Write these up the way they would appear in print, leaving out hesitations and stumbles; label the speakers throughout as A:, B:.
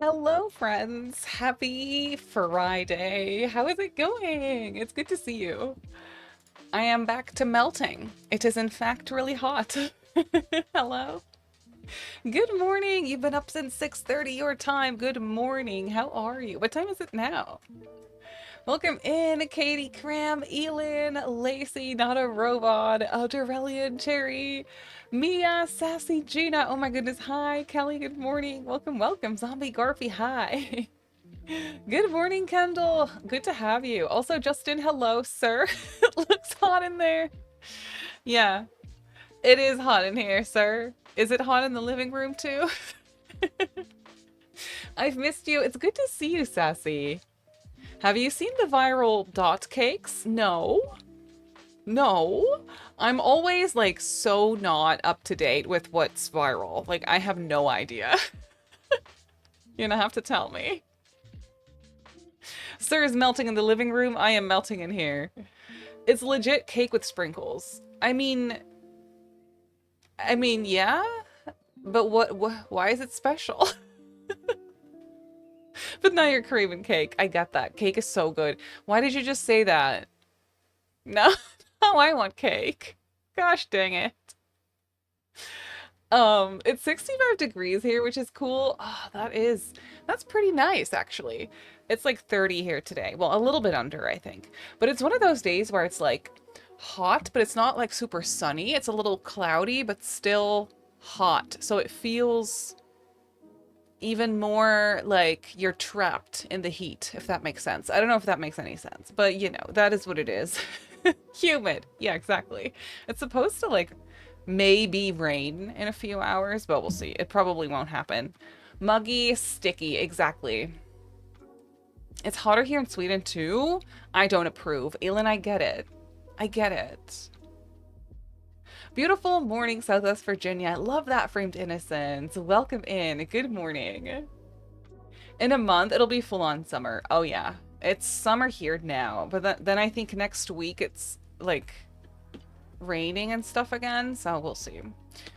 A: Hello, friends. Happy Friday. How is it going? It's good to see you. I am back to melting. It is, in fact, really hot. Hello. Good morning. You've been up since 6:30 your time. Good morning. How are you? What time is it now? Welcome in, Katie, Cram, Elin, Lacey, Not a Robot, Dorellian, Cherry, Mia, Sassy, Gina. Oh my goodness. Hi, Kelly. Good morning. Welcome, welcome. Zombie Garpy. Hi. Good morning, Kendall. Good to have you. Also, Justin, hello, sir. It looks hot in there. Yeah, it is hot in here, sir. Is it hot in the living room, too? I've missed you. It's good to see you, Sassy. Have you seen the viral dot cakes? No. No. I'm always, like, so not up to date with what's viral. Like, I have no idea. You're gonna have to tell me. Sir is melting in the living room. I am melting in here. It's legit cake with sprinkles. I mean, yeah, but why is it special? But now you're craving cake. I get that. Cake is so good. Why did you just say that? No, no, I want cake. Gosh dang it. It's 65 degrees here, which is cool. Oh, that's pretty nice, actually. It's like 30 here today. Well, a little bit under, I think. But it's one of those days where it's like hot, but it's not like super sunny. It's a little cloudy, but still hot. So it feels even more like you're trapped in the heat, if that makes sense. I don't know if that makes any sense, but you know, that is what it is. Humid. Yeah, exactly. It's supposed to like maybe rain in a few hours, but we'll see. It probably won't happen. Muggy, sticky, exactly. It's hotter here in Sweden too. I don't approve. Elin, I get it. I get it. Beautiful morning, Southwest Virginia. Love that framed innocence. Welcome in. Good morning. In a month, it'll be full on summer. Oh, yeah. It's summer here now. But then I think next week it's like raining and stuff again. So we'll see.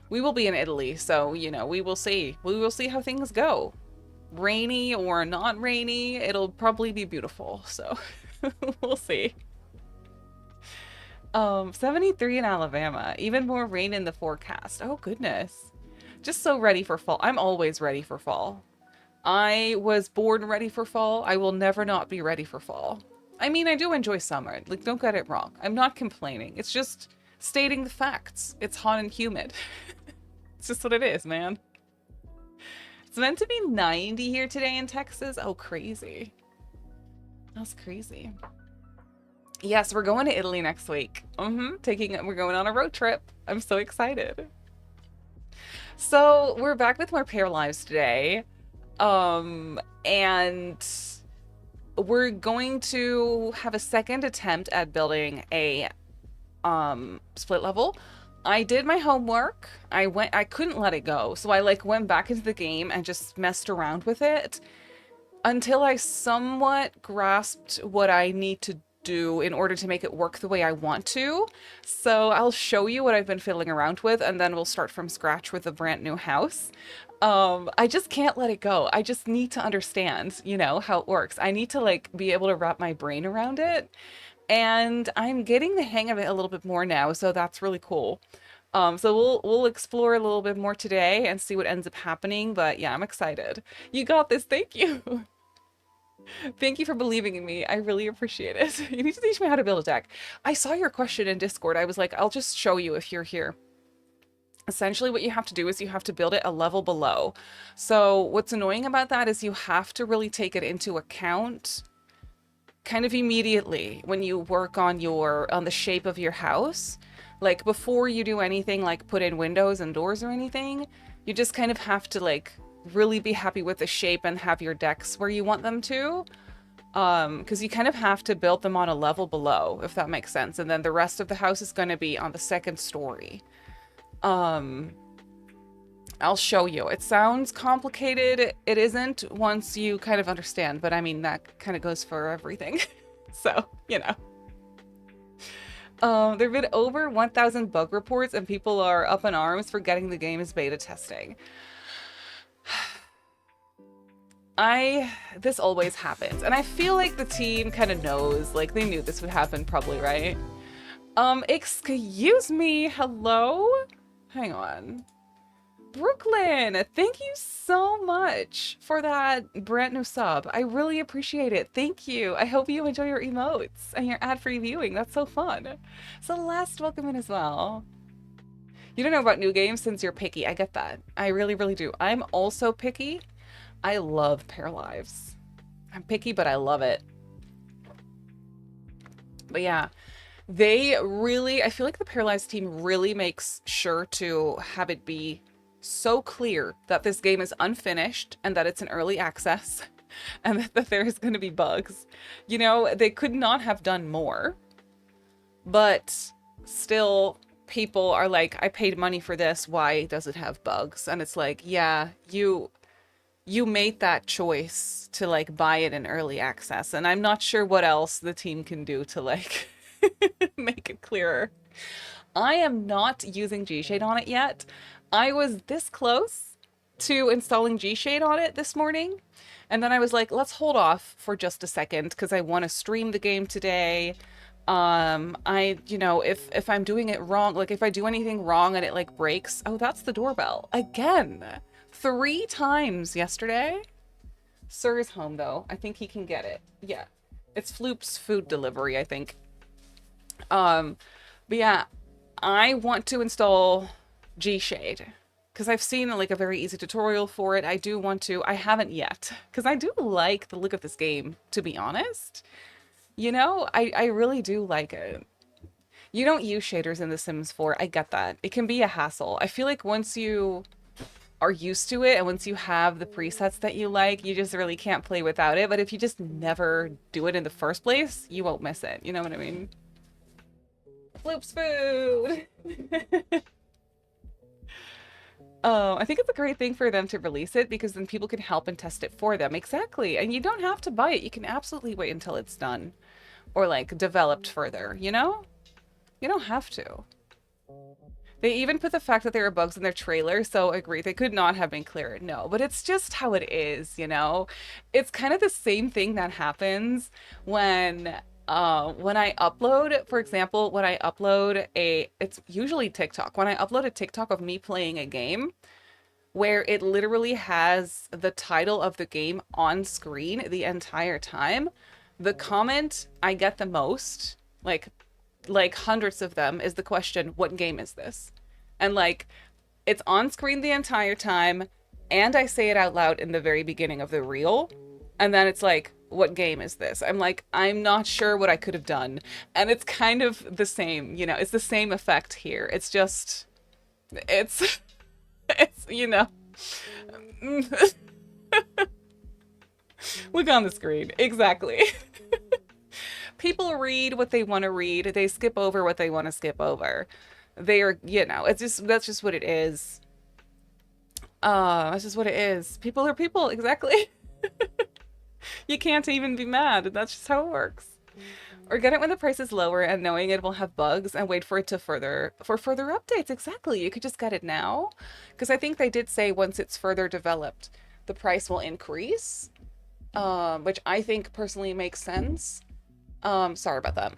A: We will be in Italy. So, you know, we will see. We will see how things go. Rainy or not rainy, it'll probably be beautiful. So we'll see. 73 in Alabama. Even more rain in the forecast. Oh, goodness. Just so ready for fall. I'm always ready for fall. I was born ready for fall. I will never not be ready for fall. I mean, I do enjoy summer. Like, don't get it wrong. I'm not complaining. It's just stating the facts. It's hot and humid. It's just what it is, man. It's meant to be 90 here today in Texas. Oh, crazy. That's crazy. Yes, we're going to Italy next week. We're going on a road trip. I'm so excited. So we're back with more Paralives today. And we're going to have a second attempt at building a split level. I did my homework. I couldn't let it go. So I like went back into the game and just messed around with it until I somewhat grasped what I need to do in order to make it work the way I want to. So I'll show you what I've been fiddling around with, and then we'll start from scratch with a brand new house. I just can't let it go. I just need to understand, you know, how it works. I need to like be able to wrap my brain around it. And I'm getting the hang of it a little bit more now, so that's really cool. So we'll explore a little bit more today and see what ends up happening. But yeah, I'm excited. You got this. Thank you. Thank you for believing in me. I really appreciate it. You need to teach me how to build a deck. I saw your question in Discord. I was like, I'll just show you if you're here. Essentially, what you have to do is you have to build it a level below. So what's annoying about that is you have to really take it into account kind of immediately when you work on the shape of your house. Like before you do anything like put in windows and doors or anything, you just kind of have to like really be happy with the shape and have your decks where you want them to. Because you kind of have to build them on a level below, if that makes sense. And then the rest of the house is going to be on the second story. I'll show you. It sounds complicated. It isn't once you kind of understand, but I mean, that kind of goes for everything. So, you know. There have been over 1,000 bug reports and people are up in arms for getting the game as beta testing. This always happens. And I feel like the team kind of knows, like they knew this would happen probably, right? Excuse me, hello? Hang on. Brooklyn, thank you so much for that brand new sub. I really appreciate it. Thank you. I hope you enjoy your emotes and your ad-free viewing. That's so fun. Celeste, welcome in as well. You don't know about new games since you're picky. I get that. I really, really do. I'm also picky. I love Paralives. I'm picky, but I love it. But yeah, I feel like the Paralives team really makes sure to have it be so clear that this game is unfinished and that it's an early access and that there is going to be bugs. You know, they could not have done more, but still people are like, I paid money for this. Why does it have bugs? And it's like, yeah, you made that choice to like buy it in early access. And I'm not sure what else the team can do to like make it clearer. I am not using G-Shade on it yet. I was this close to installing G-Shade on it this morning. And then I was like, let's hold off for just a second because I want to stream the game today. You know, if I'm doing it wrong, like if I do anything wrong and it like breaks, oh, that's the doorbell again. 3 times yesterday. Sir is home though. I think he can get it. Yeah. It's Floop's food delivery, I think. But yeah, I want to install G-Shade because I've seen like a very easy tutorial for it. I do want to. I haven't yet because I do like the look of this game, to be honest. You know, I really do like it. You don't use shaders in The Sims 4. I get that. It can be a hassle. I feel like once you are used to it, and once you have the presets that you like, you just really can't play without it. But if you just never do it in the first place, you won't miss it. You know what I mean? Floop's food! I think it's a great thing for them to release it because then people can help and test it for them. Exactly. And you don't have to buy it. You can absolutely wait until it's done or like developed further, you know? You don't have to. They even put the fact that there are bugs in their trailer, so agree, they could not have been clearer. No, but it's just how it is, you know? It's kind of the same thing that happens when I upload, for example, when I upload it's usually TikTok. When I upload a TikTok of me playing a game where it literally has the title of the game on screen the entire time, the comment I get the most, like hundreds of them, is the question, what game is this? And like it's on screen the entire time, and I say it out loud in the very beginning of the reel, and then it's like, what game is this? I'm like, I'm not sure what I could have done. And it's kind of the same, you know, it's the same effect here. It's just, it's it's, you know, look on the screen. Exactly. People read what they want to read. They skip over what they want to skip over. They are, you know, it's just, that's just what it is. That's just what it is. People are people, exactly. You can't even be mad. That's just how it works. Or get it when the price is lower and knowing it will have bugs and wait for it to further updates. Exactly. You could just get it now. Because I think they did say once it's further developed, the price will increase. Which I think personally makes sense. Sorry about that.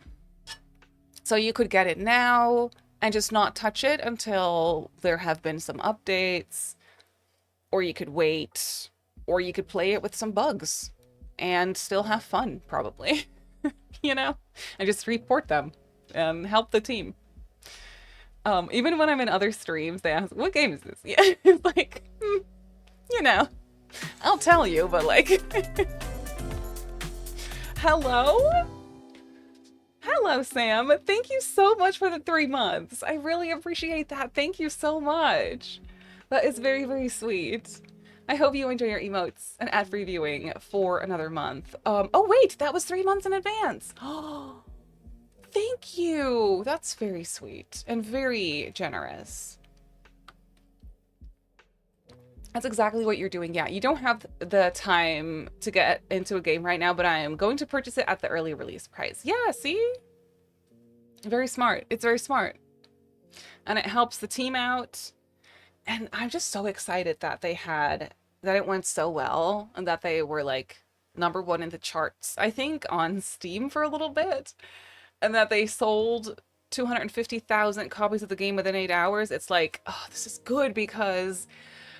A: So you could get it now and just not touch it until there have been some updates. Or you could wait. Or you could play it with some bugs and still have fun, probably. You know? And just report them and help the team. Even when I'm in other streams, they ask, what game is this? Yeah, it's like, you know, I'll tell you, but like, hello? Hello, Sam. Thank you so much for the 3 months. I really appreciate that. Thank you so much. That is very, very sweet. I hope you enjoy your emotes and ad-free viewing for another month. Oh wait, that was 3 months in advance. Oh, thank you. That's very sweet and very generous. That's exactly what you're doing. Yeah, you don't have the time to get into a game right now, but I am going to purchase it at the early release price. Yeah, see? Very smart. It's very smart. And it helps the team out. And I'm just so excited that it went so well and that they were like #1 in the charts, I think, on Steam for a little bit, and that they sold 250,000 copies of the game within 8 hours. It's like, oh, this is good because,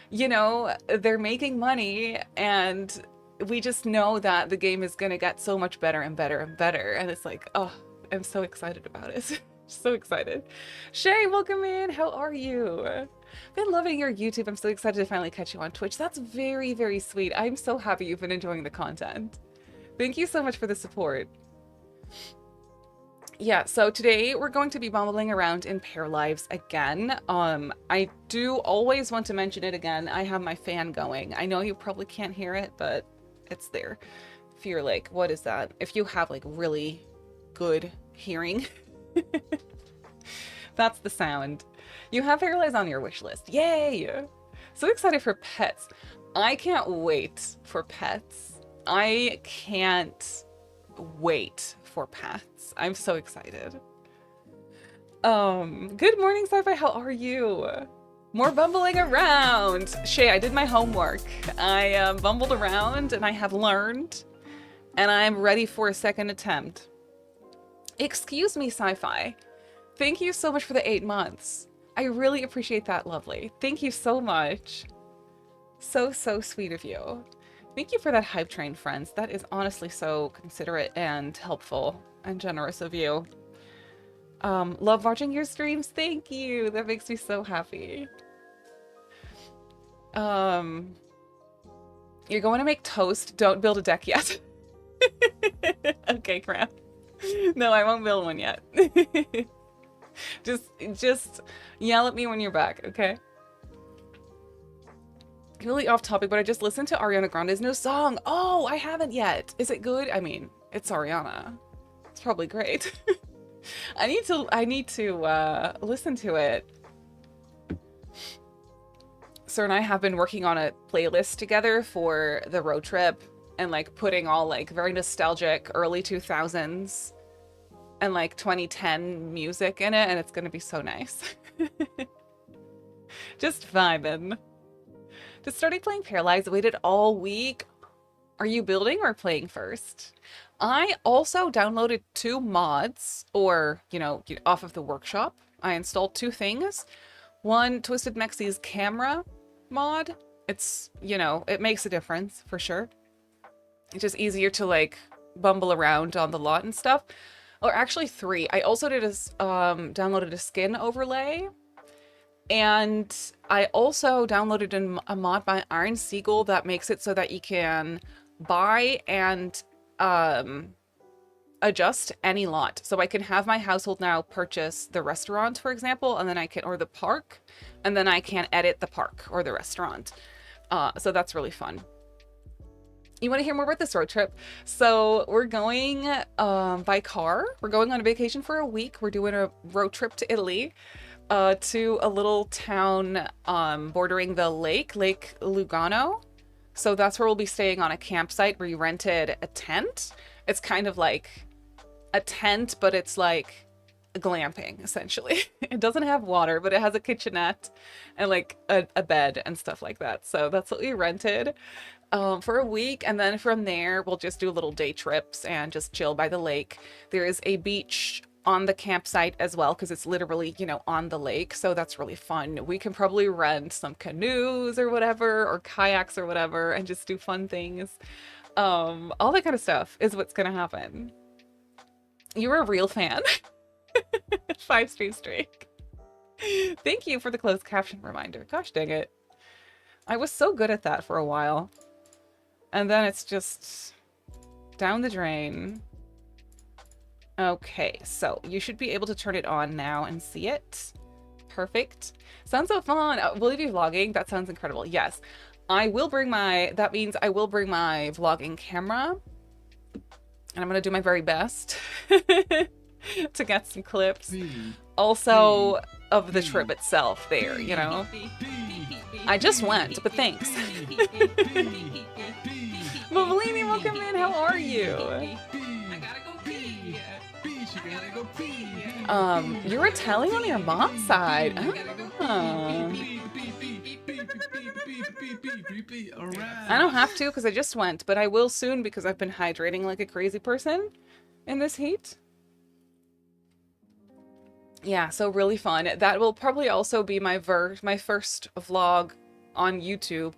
A: you know, they're making money and we just know that the game is going to get so much better and better and better. And it's like, oh, I'm so excited about it. So excited. Shay, welcome in. How are you? Been loving your YouTube. I'm so excited to finally catch you on Twitch. That's very, very sweet. I'm so happy you've been enjoying the content. Thank you so much for the support. Yeah, so today we're going to be bumbling around in Paralives again. I do always want to mention it again. I have my fan going. I know you probably can't hear it, but it's there. If you're like, what is that? If you have like really good hearing, that's the sound. You have Paralives on your wish list. Yay! So excited for pets. I can't wait for pets. I can't wait for pets. I'm so excited. Good morning, Sci-Fi. How are you? More bumbling around. Shay, I did my homework. I bumbled around and I have learned, and I'm ready for a second attempt. Excuse me, Sci-Fi. Thank you so much for the 8 months. I really appreciate that, lovely. Thank you so much. So, so sweet of you. Thank you for that hype train, friends. That is honestly so considerate and helpful and generous of you. Love watching your streams. Thank you. That makes me so happy. You're going to make toast. Don't build a deck yet. Okay, crap. No, I won't build one yet. Just yell at me when you're back, okay? Really off topic, but I just listened to Ariana Grande's new song. Oh, I haven't yet. Is it good? I mean, it's Ariana. It's probably great. I need to listen to it. Sir and I have been working on a playlist together for the road trip and like putting all like very nostalgic early 2000s and like 2010 music in it, and it's gonna be so nice. Just vibing. Just started playing Paralives, waited all week. Are you building or playing first? I also downloaded 2 mods, or, you know, off of the workshop. I installed 2 things. One, Twisted Mexi's camera mod. It's, you know, it makes a difference for sure. It's just easier to like bumble around on the lot and stuff. Or actually 3. I also did downloaded a skin overlay. And I also downloaded a mod by Iron Seagull that makes it so that you can buy and adjust any lot. So I can have my household now purchase the restaurant, for example, and then I can, or the park, and then I can edit the park or the restaurant. So that's really fun. You want to hear more about this road trip? So we're going by car. We're going on a vacation for a week. We're doing a road trip to Italy. To a little town bordering the Lake Lugano. So that's where we'll be staying, on a campsite where you rented a tent. It's kind of like a tent, but it's like glamping, essentially. It doesn't have water, but it has a kitchenette and like a bed and stuff like that. So that's what we rented for a week. And then from there, we'll just do little day trips and just chill by the lake. There is a beach on the campsite as well, because it's literally, you know, on the lake. So that's really fun. We can probably rent some canoes or whatever, or kayaks or whatever, and just do fun things. All that kind of stuff is what's gonna happen. You're a real fan. 5-stream streak. Thank you for the closed caption reminder. Gosh dang it. I was so good at that for a while. And then it's just down the drain. Okay, so you should be able to turn it on now and see it. Perfect. Sounds so fun. Will you be vlogging? That sounds incredible. Yes. I will bring my, that means I will bring my vlogging camera. And I'm going to do my very best to get some clips. Also of the trip itself there, you know. I just went, but thanks. Mavelini, welcome in. How are you? You're Italian on your mom's side. Oh. I don't have to because I just went, but I will soon because I've been hydrating like a crazy person in this heat. Yeah, so really fun. That will probably also be my first vlog on YouTube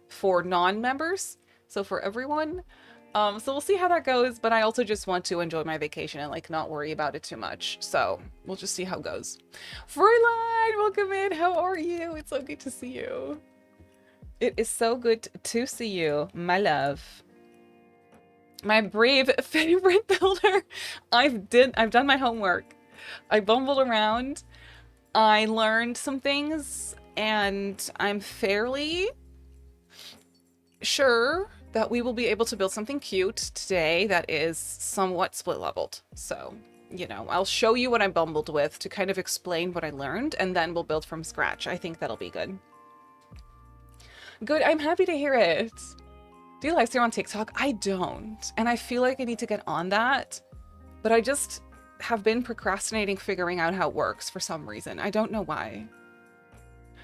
A: for non-members, so for everyone. So we'll see how that goes, but I also just want to enjoy my vacation and like not worry about it too much. So we'll just see how it goes. Fräulein, welcome in. How are you? It's so good to see you. It is so good to see you, my love. My brave favorite builder. I've done my homework. I bumbled around. I learned some things, and I'm fairly sure that we will be able to build something cute today that is somewhat split leveled. So, you know, I'll show you what I bumbled with to kind of explain what I learned, and then we'll build from scratch. I think that'll be good. Good, I'm happy to hear it. Do you live stream on TikTok? I don't, and I feel like I need to get on that, but I just have been procrastinating figuring out how it works for some reason. I don't know why.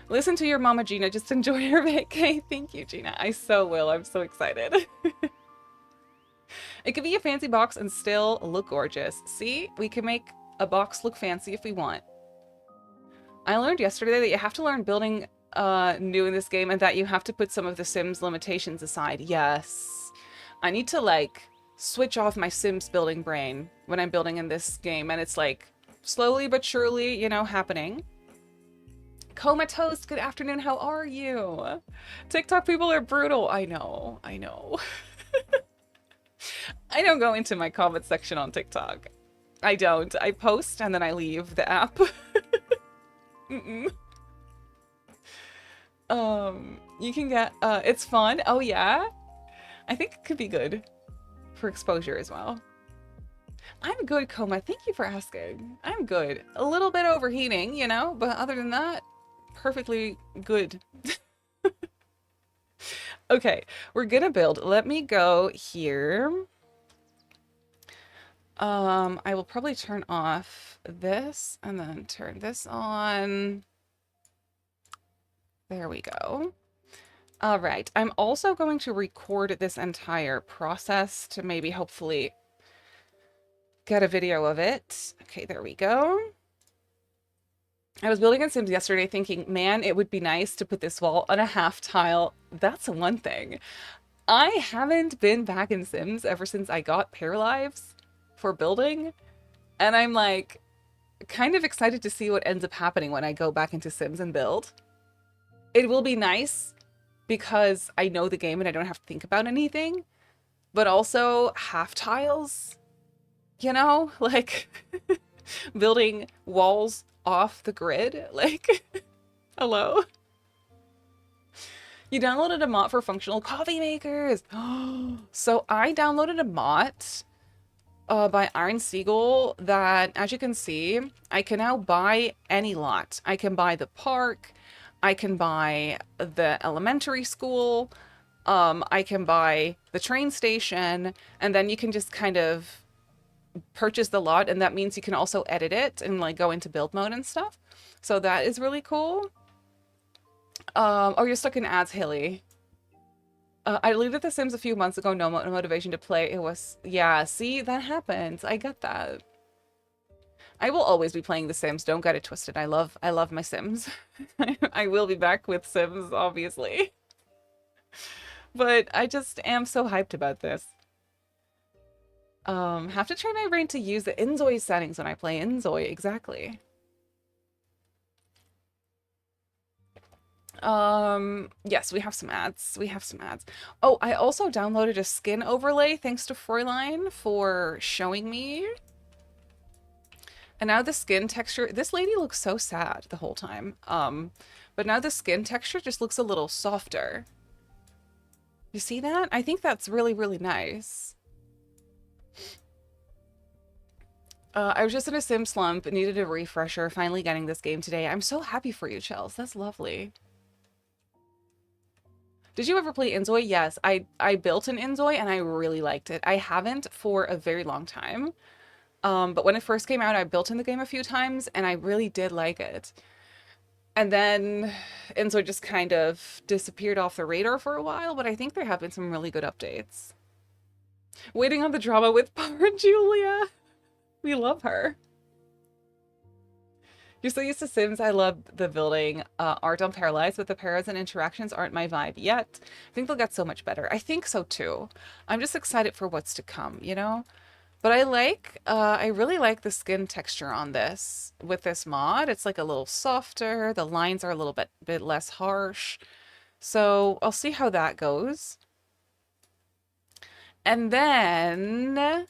A: Listen to your mama, Gina. Just enjoy your vacay. Thank you, Gina. I so will. I'm so excited. It could be a fancy box and still look gorgeous. See? We can make a box look fancy if we want. I learned yesterday that you have to learn building new in this game and that you have to put some of the Sims limitations aside. Yes. I need to, like, switch off my Sims building brain when I'm building in this game, and it's, like, slowly but surely, you know, happening. Comatose, good afternoon, how are you? TikTok people are brutal. I know, I know. I don't go into my comment section on TikTok. I don't. I post and then I leave the app. You can get, it's fun. Oh yeah? I think it could be good for exposure as well. I'm good, Coma. Thank you for asking. I'm good. A little bit overheating, you know, but other than that, perfectly good. Okay, we're gonna build. Let me go here. I will probably turn off this and then turn this on. There we go. All right. I'm also going to record this entire process to maybe hopefully get a video of it. Okay, there we go. I was building on Sims yesterday thinking, man, it would be nice to put this wall on a half tile. That's one thing. I haven't been back in Sims ever since I got Paralives for building. And I'm like kind of excited to see what ends up happening when I go back into Sims and build. It will be nice because I know the game and I don't have to think about anything. But also half tiles, you know, like building walls off the grid. Like, hello. You downloaded a mod for functional coffee makers. So I downloaded a mod by Iron Siegel that, as you can see, I can now buy any lot. I can buy the park. I can buy the elementary school. I can buy the train station. And then you can just kind of purchase the lot. And that means you can also edit it and like go into build mode and stuff. So that is really cool. Oh, you're stuck in ads, Hilly. I deleted The Sims a few months ago. No motivation to play. It was, yeah, see, that happens. I get that. I will always be playing The Sims. Don't get it twisted. I love my Sims. I will be back with Sims, obviously. But I just am so hyped about this. Have to train my brain to use the Inzoi settings when I play Inzoi. Exactly. Yes, we have some ads. We have some ads. Oh, I also downloaded a skin overlay thanks to Fräulein for showing me. And now the skin texture, this lady looks so sad the whole time. But now the skin texture just looks a little softer. You see that? I think that's really, really nice. I was just in a sim slump, needed a refresher, finally getting this game today. I'm so happy for you, Chels. That's lovely. Did you ever play Inzoi? Yes, I built an Inzoi and I really liked it. I haven't for a very long time. But when it first came out, I built in the game a few times and I really did like it. And then Inzoi just kind of disappeared off the radar for a while, but I think there have been some really good updates. Waiting on the drama with poor Julia. We love her. You're so used to Sims. I love the building art on Paralives, but the paras and interactions aren't my vibe yet. I think they'll get so much better. I think so too. I'm just excited for what's to come, you know? But I really like the skin texture on this with this mod. It's like a little softer. The lines are a little bit less harsh. So I'll see how that goes. And then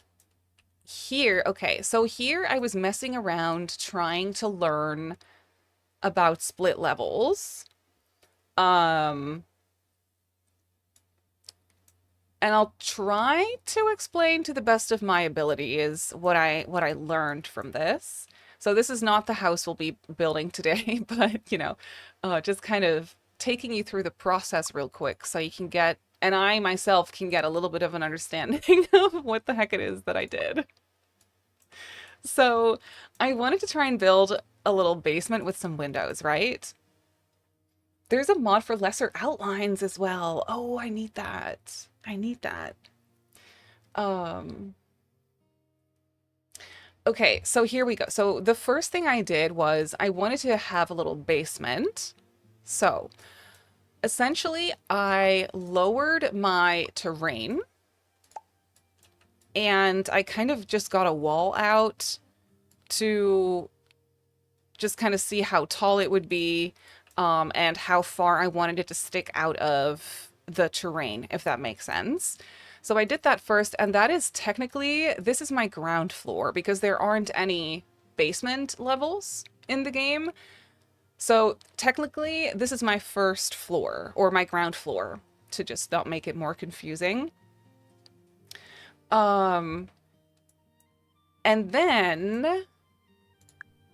A: here, okay, so here I was messing around trying to learn about split levels. And I'll try to explain to the best of my ability is what I learned from this. So this is not the house we'll be building today, but you know, just kind of taking you through the process real quick so you can get, and I myself can get a little bit of an understanding of what the heck it is that I did. So I wanted to try and build a little basement with some windows, right? There's a mod for lesser outlines as well. Oh, I need that. I need that. Okay, so here we go. So the first thing I did was I wanted to have a little basement. So essentially I lowered my terrain and I kind of just got a wall out to just kind of see how tall it would be and how far I wanted it to stick out of the terrain, if that makes sense. So I did that first, and that is technically, this is my ground floor because there aren't any basement levels in the game. So technically, this is my first floor, or my ground floor, to just not make it more confusing. And then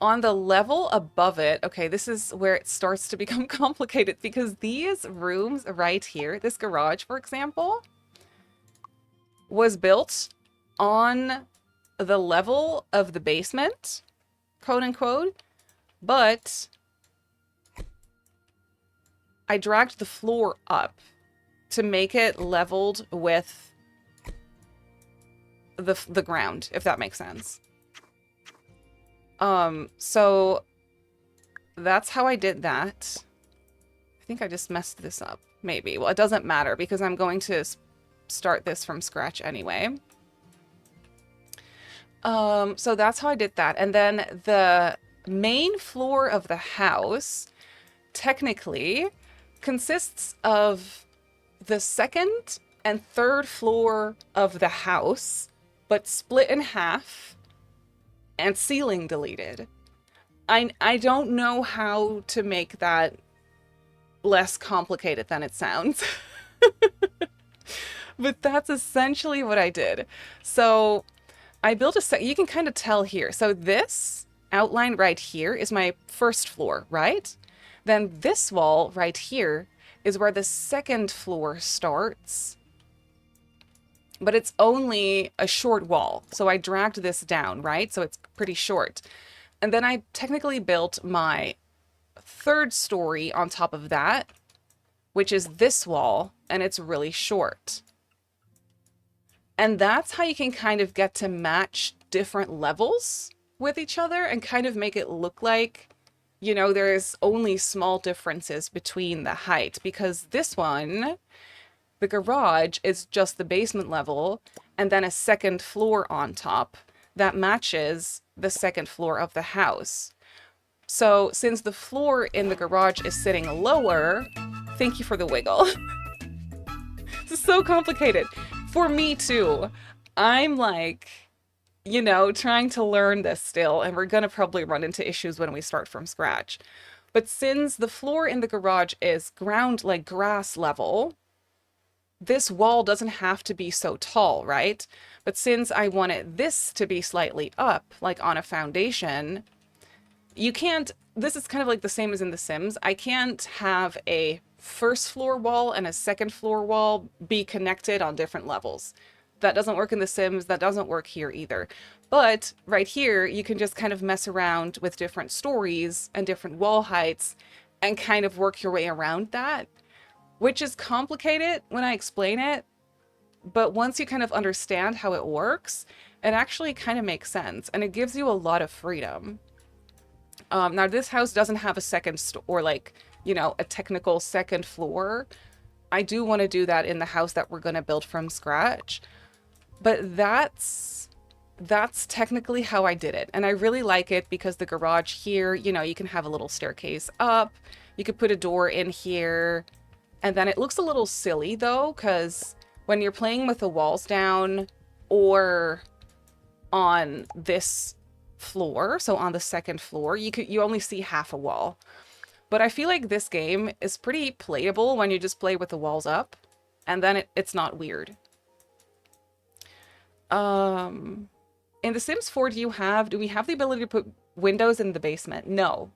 A: on the level above it, okay, this is where it starts to become complicated because these rooms right here, this garage, for example, was built on the level of the basement, quote unquote, but I dragged the floor up to make it leveled with the ground, if that makes sense. So that's how I did that. I think I just messed this up, maybe. Well, it doesn't matter because I'm going to start this from scratch anyway. So that's how I did that. And then the main floor of the house technically consists of the second and third floor of the house, but split in half and ceiling deleted. I don't know how to make that less complicated than it sounds. But that's essentially what I did. So I built you can kind of tell here. So this outline right here is my first floor, right? Then this wall right here is where the second floor starts. But it's only a short wall. So I dragged this down, right? So it's pretty short. And then I technically built my third story on top of that, which is this wall, and it's really short. And that's how you can kind of get to match different levels with each other and kind of make it look like, you know, there's only small differences between the height, because this one, the garage, is just the basement level and then a second floor on top that matches the second floor of the house. So since the floor in the garage is sitting lower, thank you for the wiggle. This is so complicated. For me too. I'm like, you know, trying to learn this still, and we're gonna probably run into issues when we start from scratch. But since the floor in the garage is ground, like grass level, this wall doesn't have to be so tall, right? But since I wanted this to be slightly up, like on a foundation, you can't, this is kind of like the same as in The Sims. I can't have a first floor wall and a second floor wall be connected on different levels. That doesn't work in The Sims. That doesn't work here either. But right here, you can just kind of mess around with different stories and different wall heights and kind of work your way around that, which is complicated when I explain it. But once you kind of understand how it works, it actually kind of makes sense and it gives you a lot of freedom. Now this house doesn't have a second or like, you know, a technical second floor. I do want to do that in the house that we're going to build from scratch. But that's technically how I did it. And I really like it because the garage here, you know, you can have a little staircase up. You could put a door in here. And then it looks a little silly though, because when you're playing with the walls down or on this floor, so on the second floor, you only see half a wall. But I feel like this game is pretty playable when you just play with the walls up, and then it's not weird. In The Sims 4, do we have the ability to put windows in the basement? No.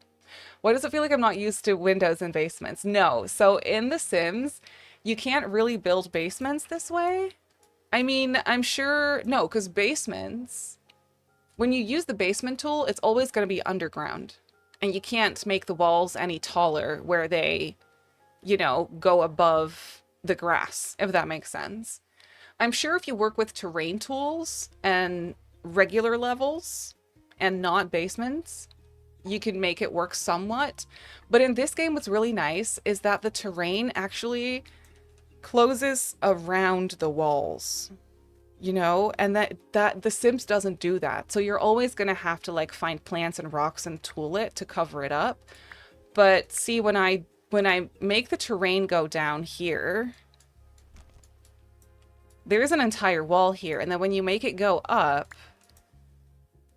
A: Why does it feel like I'm not used to windows in basements? No. So in The Sims, you can't really build basements this way. I mean, I'm sure, no, because basements, when you use the basement tool, it's always going to be underground. And you can't make the walls any taller where they, you know, go above the grass, if that makes sense. I'm sure if you work with terrain tools and regular levels and not basements, you can make it work somewhat. But in this game, what's really nice is that the terrain actually closes around the walls, you know, and that The Sims doesn't do that. So you're always going to have to like find plants and rocks and tool it to cover it up. But see, when I make the terrain go down here, there's an entire wall here. And then when you make it go up,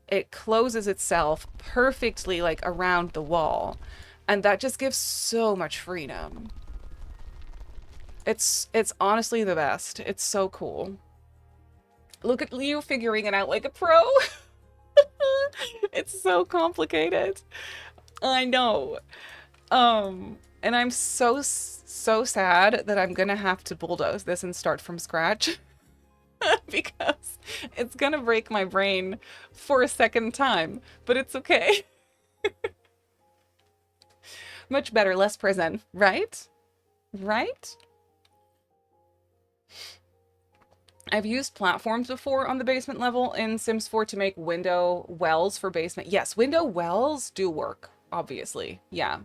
A: it closes itself perfectly like around the wall. And that just gives so much freedom. It's honestly the best. It's so cool. Look at you figuring it out like a pro. It's so complicated. I know. And I'm so sad that I'm gonna have to bulldoze this and start from scratch because it's gonna break my brain for a second time, but it's okay. Much better, less prison, right? Right? I've used platforms before on the basement level in Sims 4 to make window wells for basement. Yes, window wells do work, obviously. Yeah.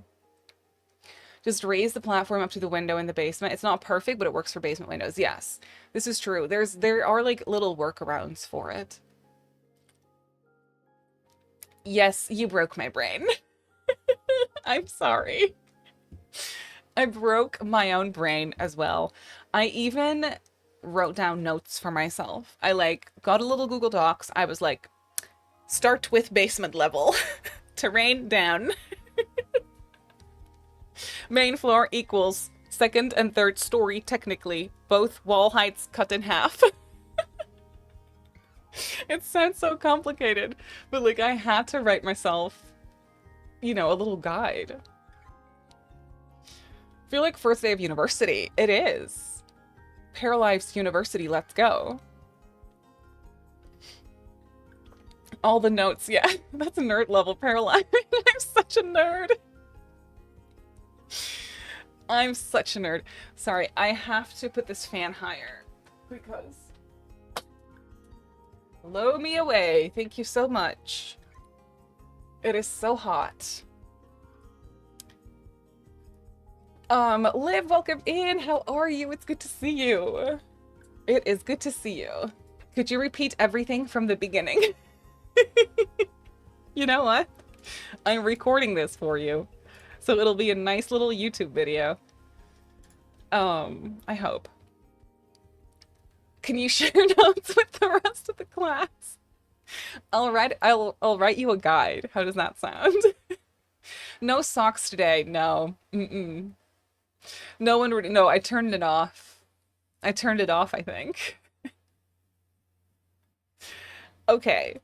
A: Just raise the platform up to the window in the basement. It's not perfect, but it works for basement windows. Yes, this is true. There are like little workarounds for it. Yes, you broke my brain. I'm sorry. I broke my own brain as well. I even wrote down notes for myself. I like got a little Google Docs. I was like, start with basement level, terrain down, main floor equals second and third story technically, both wall heights cut in half. It sounds so complicated, but like I had to write myself, you know, a little guide. I feel like first day of university. It is. Paralives University, let's go. All the notes, yeah. That's nerd level Paralives. I'm such a nerd. I'm such a nerd. Sorry, I have to put this fan higher because... Blow me away. Thank you so much. It is so hot. Liv, welcome in. How are you? It's good to see you. It is good to see you. Could you repeat everything from the beginning? You know what? I'm recording this for you, so it'll be a nice little YouTube video. I hope. Can you share notes with the rest of the class? I'll write you a guide. How does that sound? No socks today. No. Mm-mm. No one would. No, I turned it off. I turned it off, I think. Okay.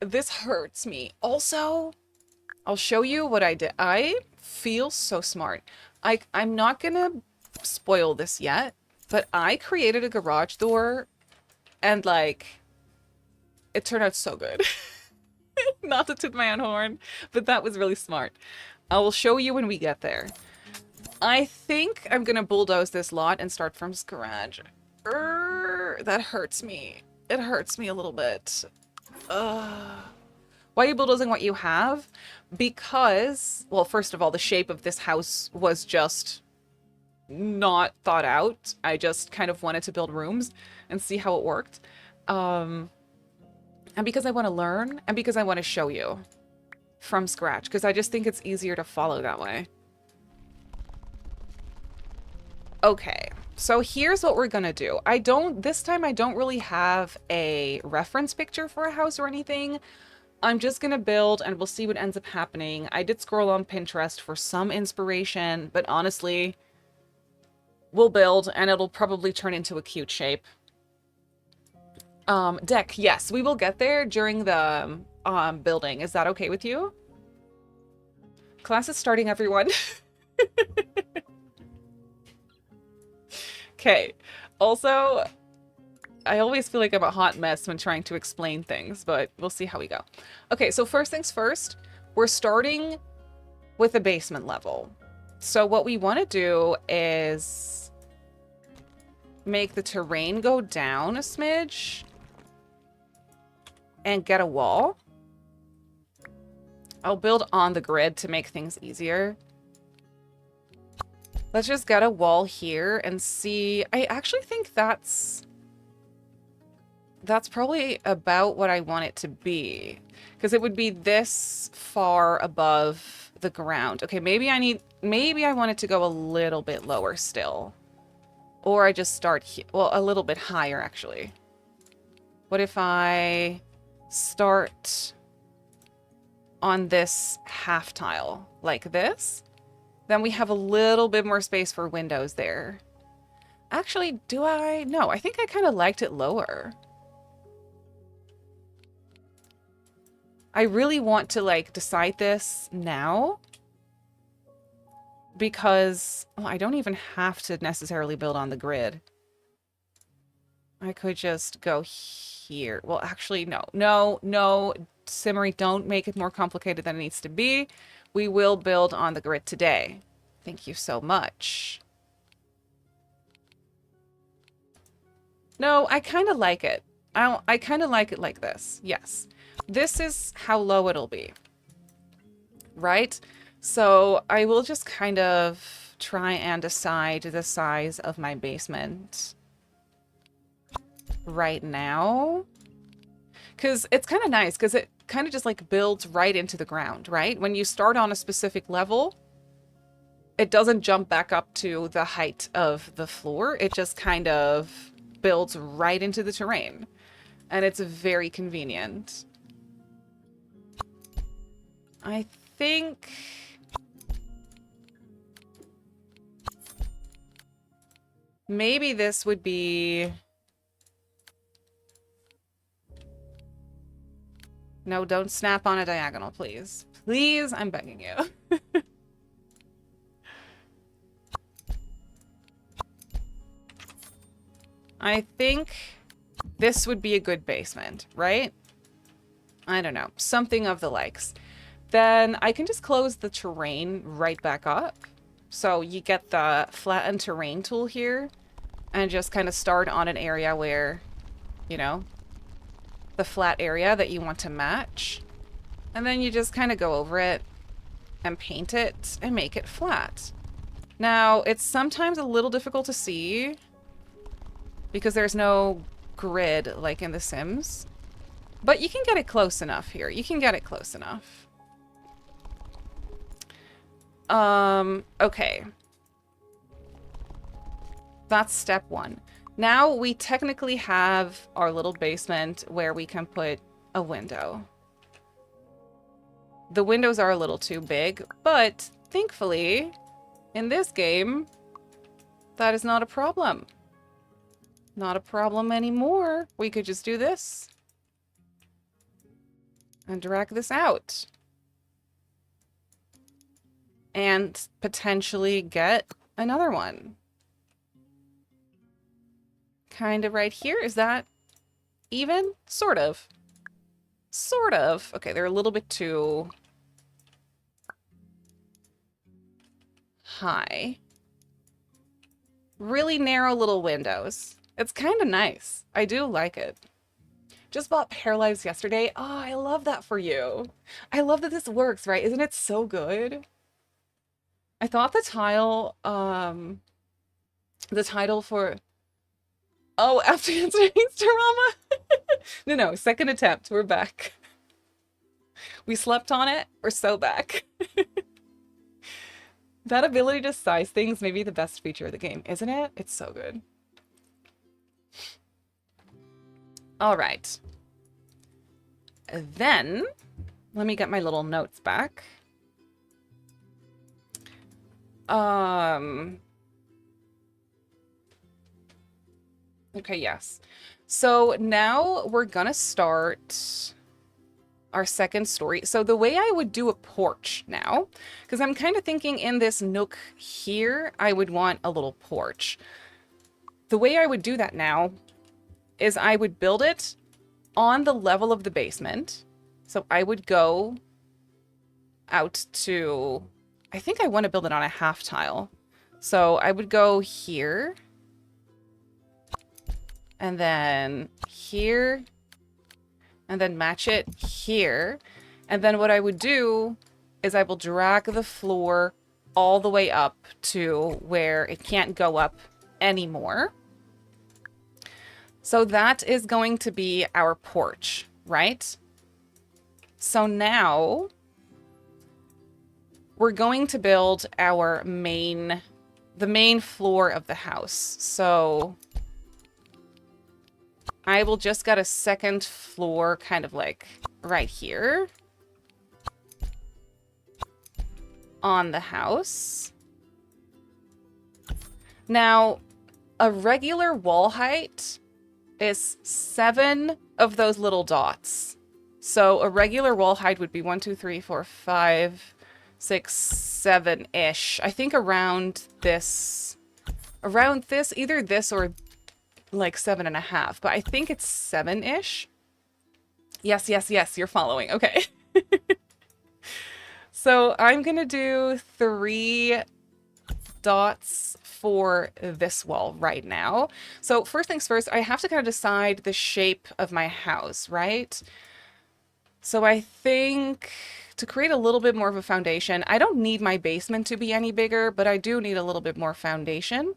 A: This hurts me. Also, I'll show you what I did. I feel so smart. I'm not gonna spoil this yet, but I created a garage door and like it turned out so good. Not to toot my own horn, but that was really smart. I will show you when we get there. I think I'm gonna bulldoze this lot and start from scratch. That hurts me. It hurts me a little bit. Why are you bulldozing what you have? Because, well, first of all, the shape of this house was just not thought out. I just kind of wanted to build rooms and see how it worked. And because I want to learn, and because I want to show you from scratch, because I just think it's easier to follow that way. Okay, so here's what we're gonna do. This time I don't really have a reference picture for a house or anything. I'm just gonna build and we'll see what ends up happening. I did scroll on Pinterest for some inspiration, but honestly, we'll build and it'll probably turn into a cute shape. Deck, yes, we will get there during the building. Is that okay with you? Class is starting, everyone. Okay. Also, I always feel like I'm a hot mess when trying to explain things, but we'll see how we go. Okay, so first things first, we're starting with a basement level. So what we want to do is make the terrain go down a smidge and get a wall. I'll build on the grid to make things easier. Let's just get a wall here and see. I actually think that's probably about what I want it to be, because it would be this far above the ground. Okay, maybe I want it to go a little bit lower still. Or I just start well, a little bit higher actually. What if I start on this half tile like this, then we have a little bit more space for windows there. Actually, do I? No, I think I kind of liked it lower. I really want to like decide this now because I don't even have to necessarily build on the grid. I could just go here. Well, actually, no. Simmery, don't make it more complicated than it needs to be. We will build on the grid today. Thank you so much. No, I kind of like it. I kind of like it like this. Yes. This is how low it'll be. Right? So I will just kind of try and decide the size of my basement right now. Because it's kind of nice because it kind of just like builds right into the ground, right? When you start on a specific level, it doesn't jump back up to the height of the floor. It just kind of builds right into the terrain. And it's very convenient. I think maybe this would be... No, don't snap on a diagonal, please. Please, I'm begging you. I think this would be a good basement, right? I don't know. Something of the likes. Then I can just close the terrain right back up. So you get the flatten terrain tool here and just kind of start on an area where, you know, the flat area that you want to match. And then you just kind of go over it and paint it and make it flat. Now, it's sometimes a little difficult to see because there's no grid like in The Sims. But you can get it close enough here. You can get it close enough. Okay. That's step one. Now we technically have our little basement where we can put a window. The windows are a little too big, but thankfully, in this game, that is not a problem. Not a problem anymore. We could just do this. And drag this out. And potentially get another one. Kind of right here. Is that even? Sort of. Sort of. Okay, they're a little bit too high. Really narrow little windows. It's kind of nice. I do like it. Just bought Paralives yesterday. Oh, I love that for you. I love that this works, right? Isn't it so good? I thought the title for... Oh, after yesterday's drama? No, second attempt. We're back. We slept on it. We're so back. That ability to size things may be the best feature of the game, isn't it? It's so good. All right. Then, let me get my little notes back. Okay, yes. So now we're gonna start our second story. So the way I would do a porch now, because I'm kind of thinking in this nook here, I would want a little porch. The way I would do that now is I would build it on the level of the basement. So I would go out to, I think I want to build it on a half tile. So I would go here. And then here. And then match it here. And then what I would do is I will drag the floor all the way up to where it can't go up anymore. So that is going to be our porch, right? So now we're going to build our the main floor of the house. So I will just get a second floor kind of like right here on the house. Now, a regular wall height is 7 of those little dots. So a regular wall height would be 1, 2, 3, 4, 5, 6, 7-ish. I think around this, either this or like 7.5, but I think it's 7-ish. Yes, yes, yes, you're following. Okay. So I'm gonna do 3 dots for this wall right now. So first things first, I have to kind of decide the shape of my house, right? So I think to create a little bit more of a foundation, I don't need my basement to be any bigger, but I do need a little bit more foundation.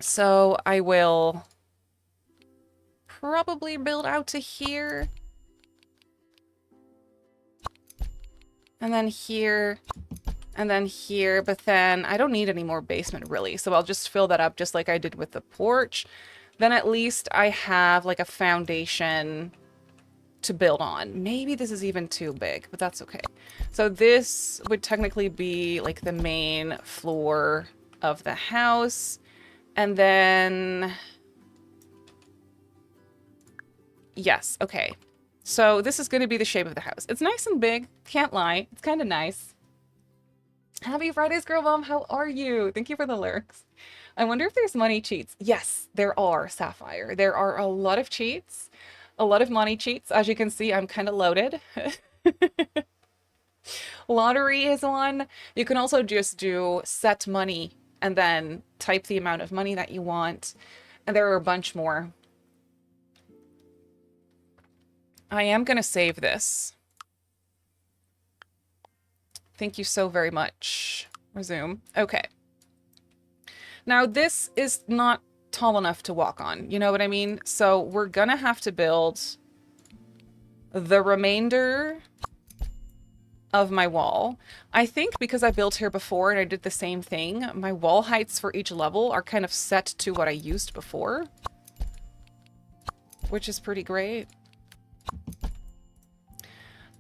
A: So I will probably build out to here. And then here. And then here, but then I don't need any more basement really. So I'll just fill that up just like I did with the porch. Then at least I have like a foundation to build on. Maybe this is even too big, but that's okay. So this would technically be like the main floor of the house. And then, yes, okay. So this is going to be the shape of the house. It's nice and big, can't lie. It's kind of nice. Happy Fridays, Girl Mom. How are you? Thank you for the lurks. I wonder if there's money cheats. Yes, there are, Sapphire. There are a lot of cheats. A lot of money cheats. As you can see, I'm kind of loaded. Lottery is one. You can also just do set money and then type the amount of money that you want. And there are a bunch more. I am going to save this. Thank you so very much. Resume. Okay. Now this is not tall enough to walk on. You know what I mean? So we're gonna have to build the remainder of my wall. I think because I built here before and I did the same thing, my wall heights for each level are kind of set to what I used before, which is pretty great.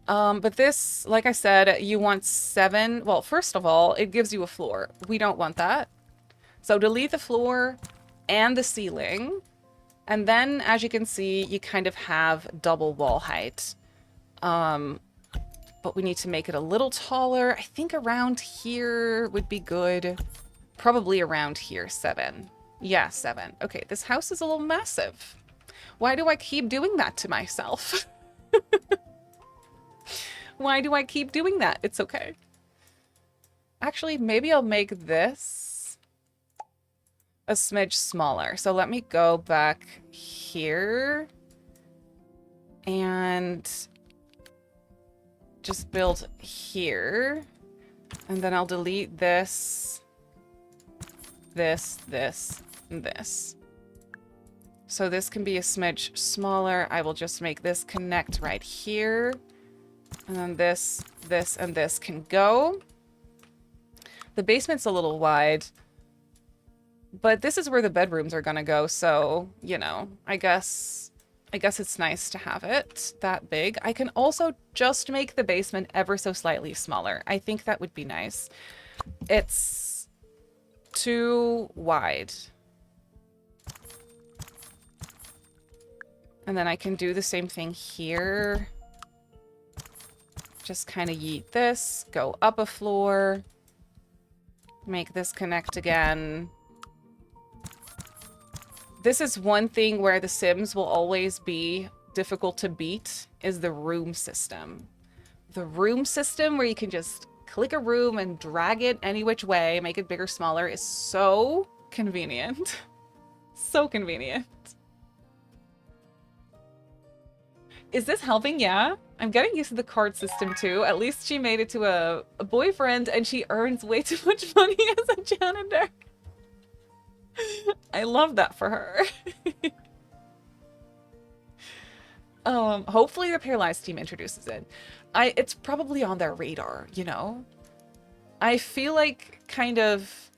A: But this, like I said, you want 7. Well, first of all, it gives you a floor. We don't want that. So delete the floor and the ceiling. And then, as you can see, you kind of have double wall height. But we need to make it a little taller. I think around here would be good. Probably around here, 7. Yeah, 7. Okay, this house is a little massive. Why do I keep doing that to myself? Why do I keep doing that? It's okay. Actually, maybe I'll make this a smidge smaller. So let me go back here and just build here. And then I'll delete this, this, and this. So this can be a smidge smaller. I will just make this connect right here. And then this, and this can go. The basement's a little wide. But this is where the bedrooms are gonna go, so, you know, I guess it's nice to have it that big. I can also just make the basement ever so slightly smaller. I think that would be nice. It's too wide. And then I can do the same thing here. Just kind of yeet this, go up a floor, make this connect again. This is one thing where the Sims will always be difficult to beat, is the room system. The room system where you can just click a room and drag it any which way, make it bigger, smaller, is so convenient. So convenient. Is this helping? Yeah. I'm getting used to the card system too. At least she made it to a boyfriend and she earns way too much money as a janitor. I love that for her. Hopefully the Paralives team introduces it. It's probably on their radar, you know? I feel like kind of,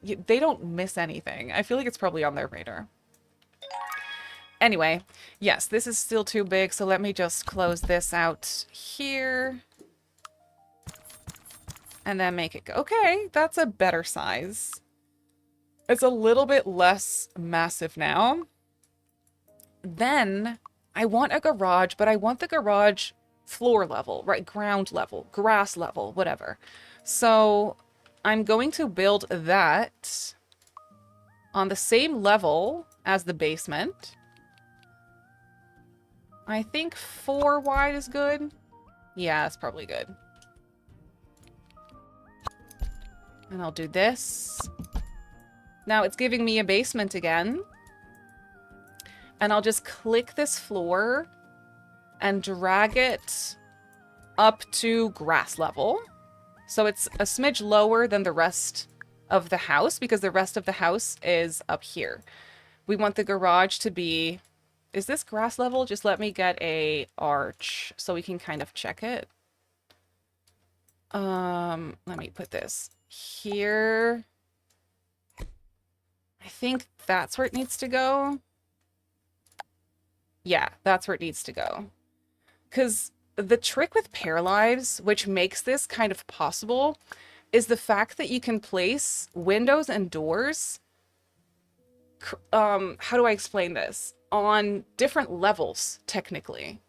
A: they don't miss anything. I feel like it's probably on their radar. Anyway, yes, this is still too big, so let me just close this out here. And then make it go. Okay, that's a better size. It's a little bit less massive now. Then I want a garage, but I want the garage floor level, right? Ground level, grass level, whatever. So I'm going to build that on the same level as the basement. I think 4 wide is good. Yeah, that's probably good. And I'll do this. Now it's giving me a basement again. And I'll just click this floor and drag it up to grass level. So it's a smidge lower than the rest of the house because the rest of the house is up here. We want the garage to be... Is this grass level? Just let me get a arch so we can kind of check it. Let me put this here. I think that's where it needs to go. Yeah, that's where it needs to go. Because the trick with Paralives, which makes this kind of possible, is the fact that you can place windows and doors, how do I explain this? On different levels, technically,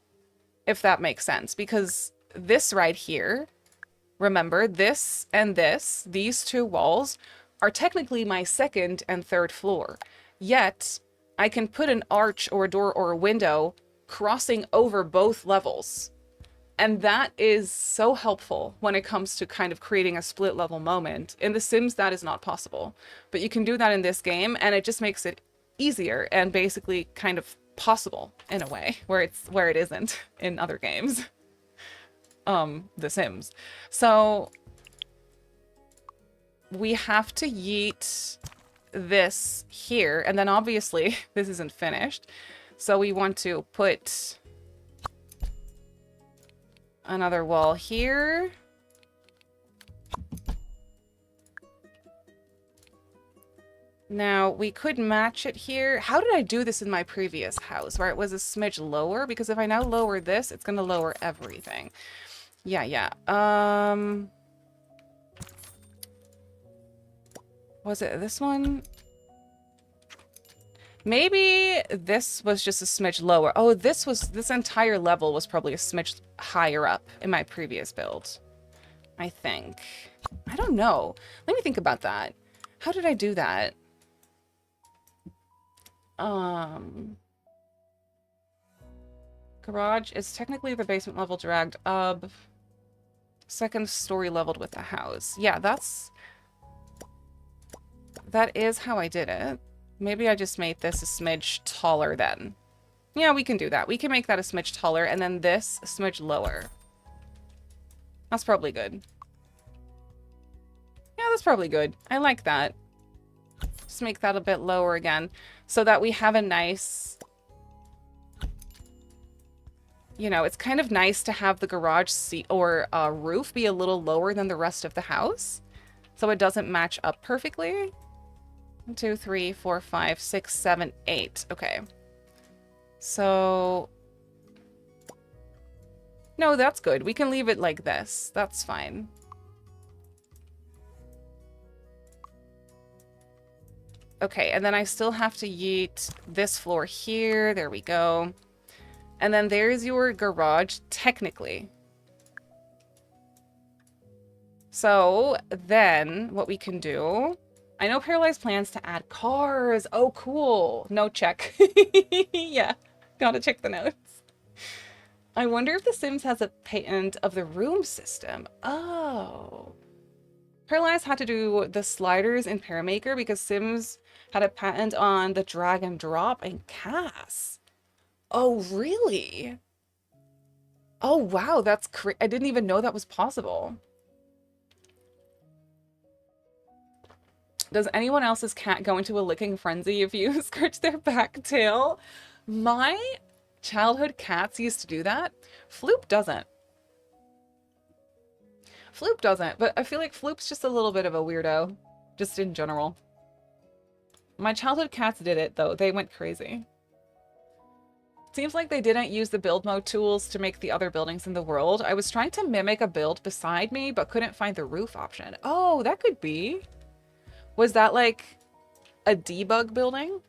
A: if that makes sense. Because this right here, remember, this and this, these two walls, are technically my second and third floor. Yet, I can put an arch or a door or a window crossing over both levels. And that is so helpful when it comes to kind of creating a split level moment. In The Sims, that is not possible. But you can do that in this game, and it just makes it easier and basically kind of possible in a way where it isn't in other games. The Sims. So we have to yeet this here, and then obviously this isn't finished. So we want to put another wall here. Now, we could match it here. How did I do this in my previous house, where it was a smidge lower? Because if I now lower this, it's going to lower everything. Yeah. Was it this one? Maybe this was just a smidge lower. Oh, this entire level was probably a smidge higher up in my previous build. I think. I don't know. Let me think about that. How did I do that? Garage is technically the basement level dragged up. Second story leveled with the house. Yeah, that is how I did it. Maybe I just made this a smidge taller then. Yeah, we can do that. We can make that a smidge taller and then this a smidge lower. That's probably good. Yeah, that's probably good. I like that. Just make that a bit lower again so that we have a nice... You know, it's kind of nice to have the garage seat or roof be a little lower than the rest of the house so it doesn't match up perfectly. 1, 2, 3, 4, 5, 6, 7, 8. Okay. So... No, that's good. We can leave it like this. That's fine. Okay, and then I still have to yeet this floor here. There we go. And then there's your garage, technically. So then what we can do... I know Paralyzed plans to add cars. Oh, cool. No check. Yeah, gotta check the notes. I wonder if The Sims has a patent of the room system. Oh. Paralyzed had to do the sliders in Paramaker because Sims had a patent on the drag and drop and Cass. Oh, really? Oh, wow, that's I didn't even know that was possible. Does anyone else's cat go into a licking frenzy if you scratch their back tail? My childhood cats used to do that. Floop doesn't. Floop doesn't, but I feel like Floop's just a little bit of a weirdo, just in general. My childhood cats did it, though. They went crazy. Seems like they didn't use the build mode tools to make the other buildings in the world. I was trying to mimic a build beside me, but couldn't find the roof option. Oh, that could be. Was that like a debug building?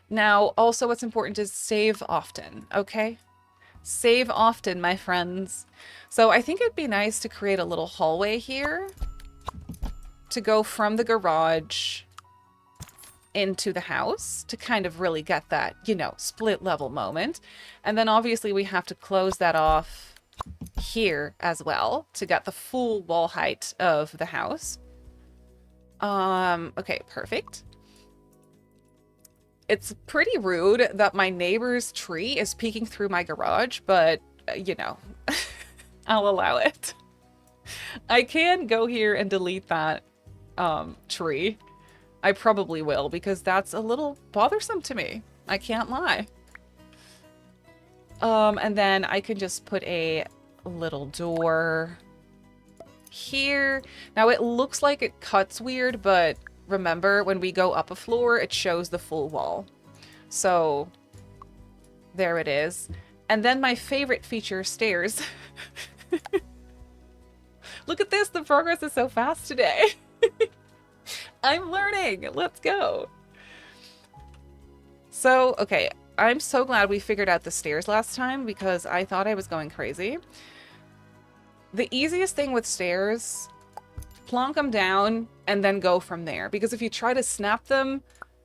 A: Now, also what's important is save often, okay? Save often, my friends. So I think it'd be nice to create a little hallway here to go from the garage into the house to kind of really get that, you know, split level moment. And then obviously we have to close that off here as well to get the full wall height of the house. Okay, perfect. It's pretty rude that my neighbor's tree is peeking through my garage, but, you know, I'll allow it. I can go here and delete that tree. I probably will, because that's a little bothersome to me. I can't lie. And then I can just put a little door here. Now, it looks like it cuts weird, but remember, when we go up a floor, it shows the full wall. So, there it is. And then my favorite feature, stairs. Look at this, the progress is so fast today. I'm learning. Let's go. So, okay. I'm so glad we figured out the stairs last time because I thought I was going crazy. The easiest thing with stairs, plonk them down and then go from there. Because if you try to snap them,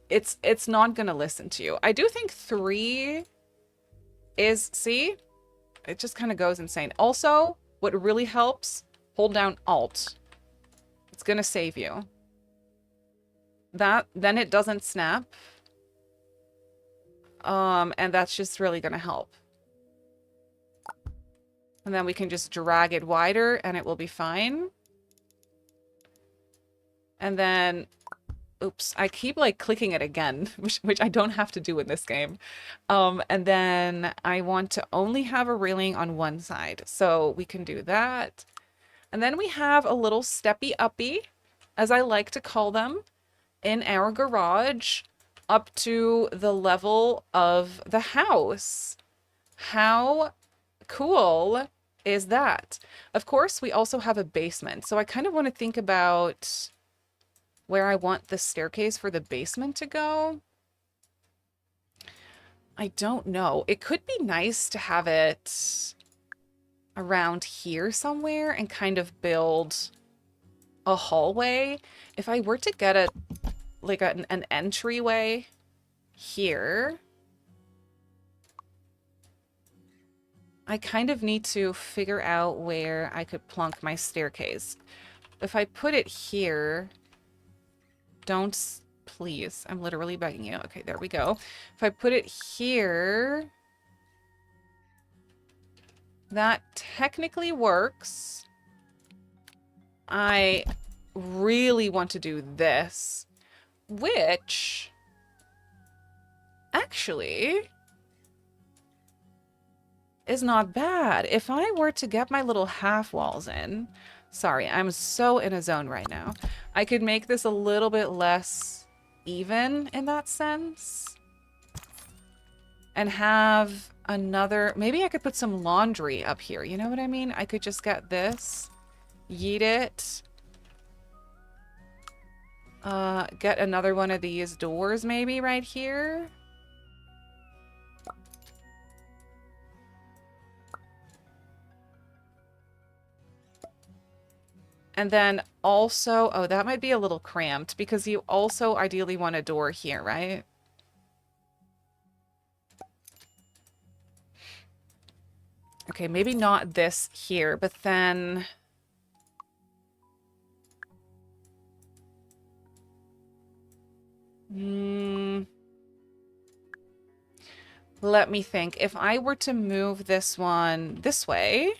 A: it's not going to listen to you. I do think 3 is, see? It just kind of goes insane. Also, what really helps, hold down Alt. It's going to save you. Then it doesn't snap. And that's just really gonna help. And then we can just drag it wider and it will be fine. And then, oops, I keep like clicking it again, which I don't have to do in this game. And then I want to only have a railing on one side. So we can do that. And then we have a little steppy uppy, as I like to call them, in our garage up to the level of the house. How cool is that? Of course, we also have a basement. So I kind of want to think about where I want the staircase for the basement to go. I don't know. It could be nice to have it around here somewhere and kind of build a hallway. If I were to get a like an entryway here, I kind of need to figure out where I could plonk my staircase. If I put it here, don't, please, I'm literally begging you. Okay, there we go. If I put it here, that technically works. I really want to do this, which actually is not bad. If I were to get my little half walls in, sorry, I'm so in a zone right now. I could make this a little bit less even in that sense. And have another, maybe I could put some laundry up here. You know what I mean? I could just get this, yeet it. Get another one of these doors maybe right here. And then also, oh, that might be a little cramped because you also ideally want a door here, right? Okay, maybe not this here, but then... let me think. If I were to move this one this way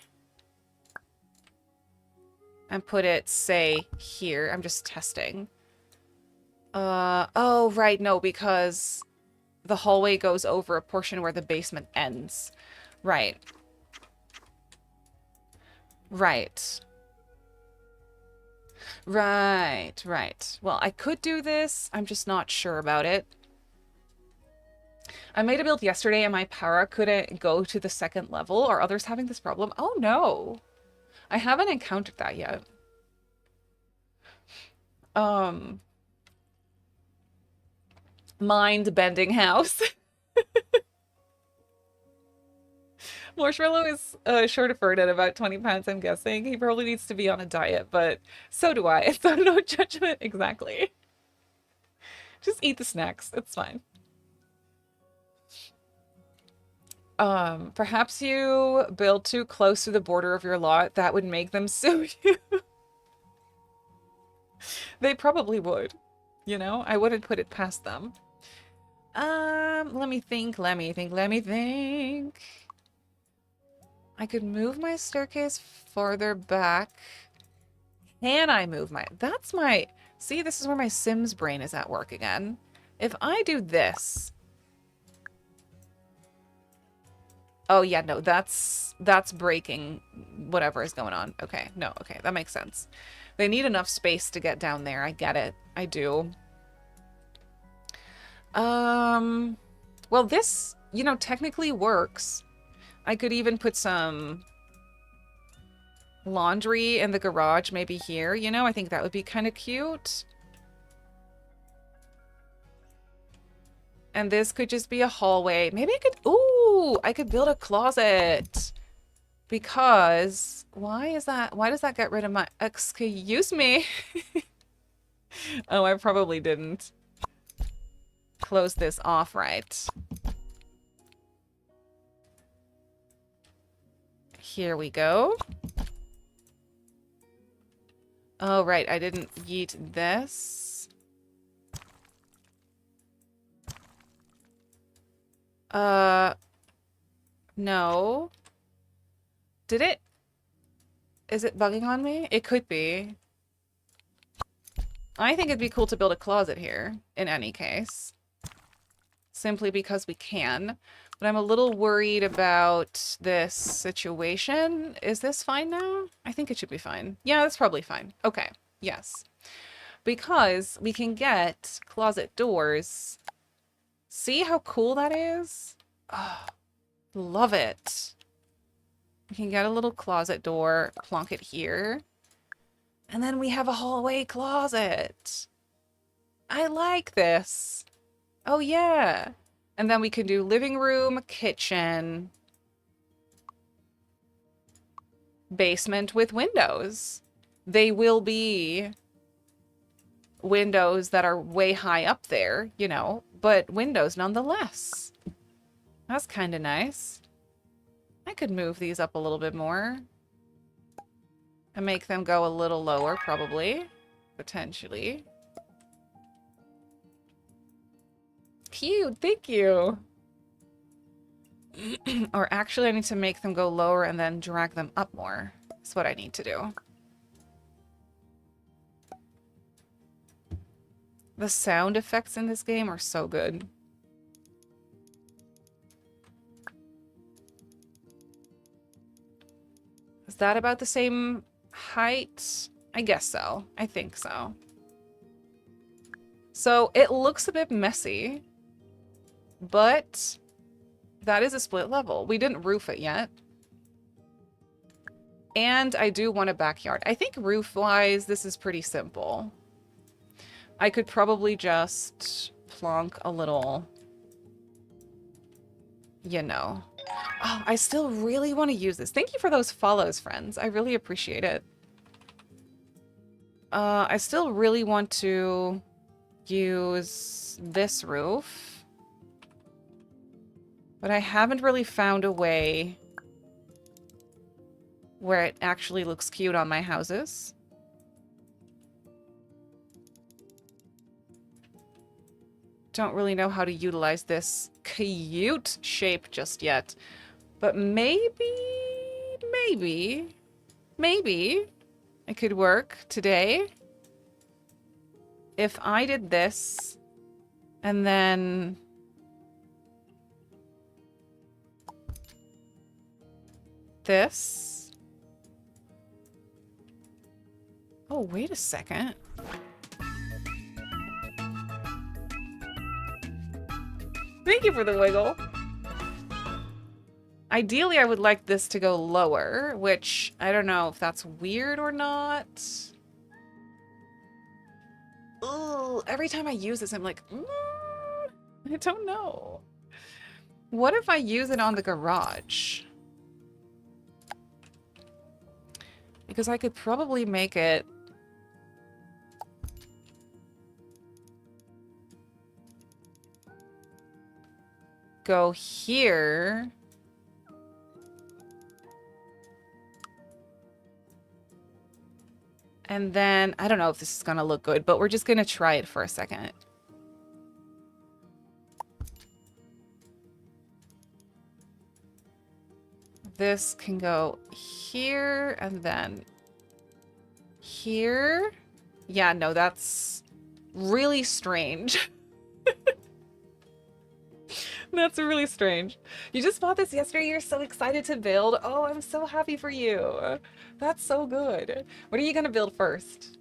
A: and put it, say, here, I'm just testing. Oh, right, no, because the hallway goes over a portion where the basement ends. Right. Right. Right, right. Well, I could do this. I'm just not sure about it. I made a build yesterday and my para couldn't go to the second level. Are others having this problem? Oh no. I haven't encountered that yet. Um, Mind-bending house. Marshmallow is short of bird at about 20 pounds, I'm guessing. He probably needs to be on a diet, but so do I. So no judgment exactly. Just eat the snacks. It's fine. Perhaps you build too close to the border of your lot. That would make them sue you. They probably would. You know, I wouldn't put it past them. Let me think, let me think, let me think. I could move my staircase farther back. Can I move my... That's my... See, this is where my Sims brain is at work again. If I do this... Oh, yeah, no, that's breaking whatever is going on. Okay, no, okay, that makes sense. They need enough space to get down there. I get it. I do. Well, this, you know, technically works. I could even put some laundry in the garage, maybe here, you know? I think that would be kind of cute. And this could just be a hallway. Maybe I could... Ooh, I could build a closet. Because... Why is that... Why does that get rid of my... Excuse me. Oh, I probably didn't close this off right. Here we go. Oh, right. I didn't yeet this. No. Did it? Is it bugging on me? It could be. I think it'd be cool to build a closet here, in any case. Simply because we can. But I'm a little worried about this situation. Is this fine now? I think it should be fine. Yeah, that's probably fine. Okay, yes. Because we can get closet doors. See how cool that is? Oh, love it. We can get a little closet door, plonk it here. And then we have a hallway closet. I like this. Oh, yeah. And then we can do living room, kitchen, basement with windows. They will be windows that are way high up there, you know, but windows nonetheless. That's kind of nice. I could move these up a little bit more and make them go a little lower, probably, potentially. Cute, thank you. Or actually, I need to make them go lower and then drag them up more. That's what I need to do. The sound effects in this game are so good. Is that about the same height? I guess so. I think so. So it looks a bit messy, but that is a split level. We didn't roof it yet. And I do want a backyard. I think roof-wise, this is pretty simple. I could probably just plonk a little, you know. Oh, I still really want to use this. Thank you for those follows, friends. I really appreciate it. I still really want to use this roof. But I haven't really found a way where it actually looks cute on my houses. Don't really know how to utilize this cute shape just yet. But maybe it could work today. If I did this and then this. Oh, wait a second. Thank you for the wiggle. Ideally, I would like this to go lower, which I don't know if that's weird or not. Ooh, every time I use this, I'm like, I don't know. What if I use it on the garage? Because I could probably make it go here. And then, I don't know if this is going to look good, but we're just going to try it for a second. This can go here and then here. Yeah, no, that's really strange. That's really strange. You just bought this yesterday. You're so excited to build. Oh, I'm so happy for you. That's so good. What are you going to build first?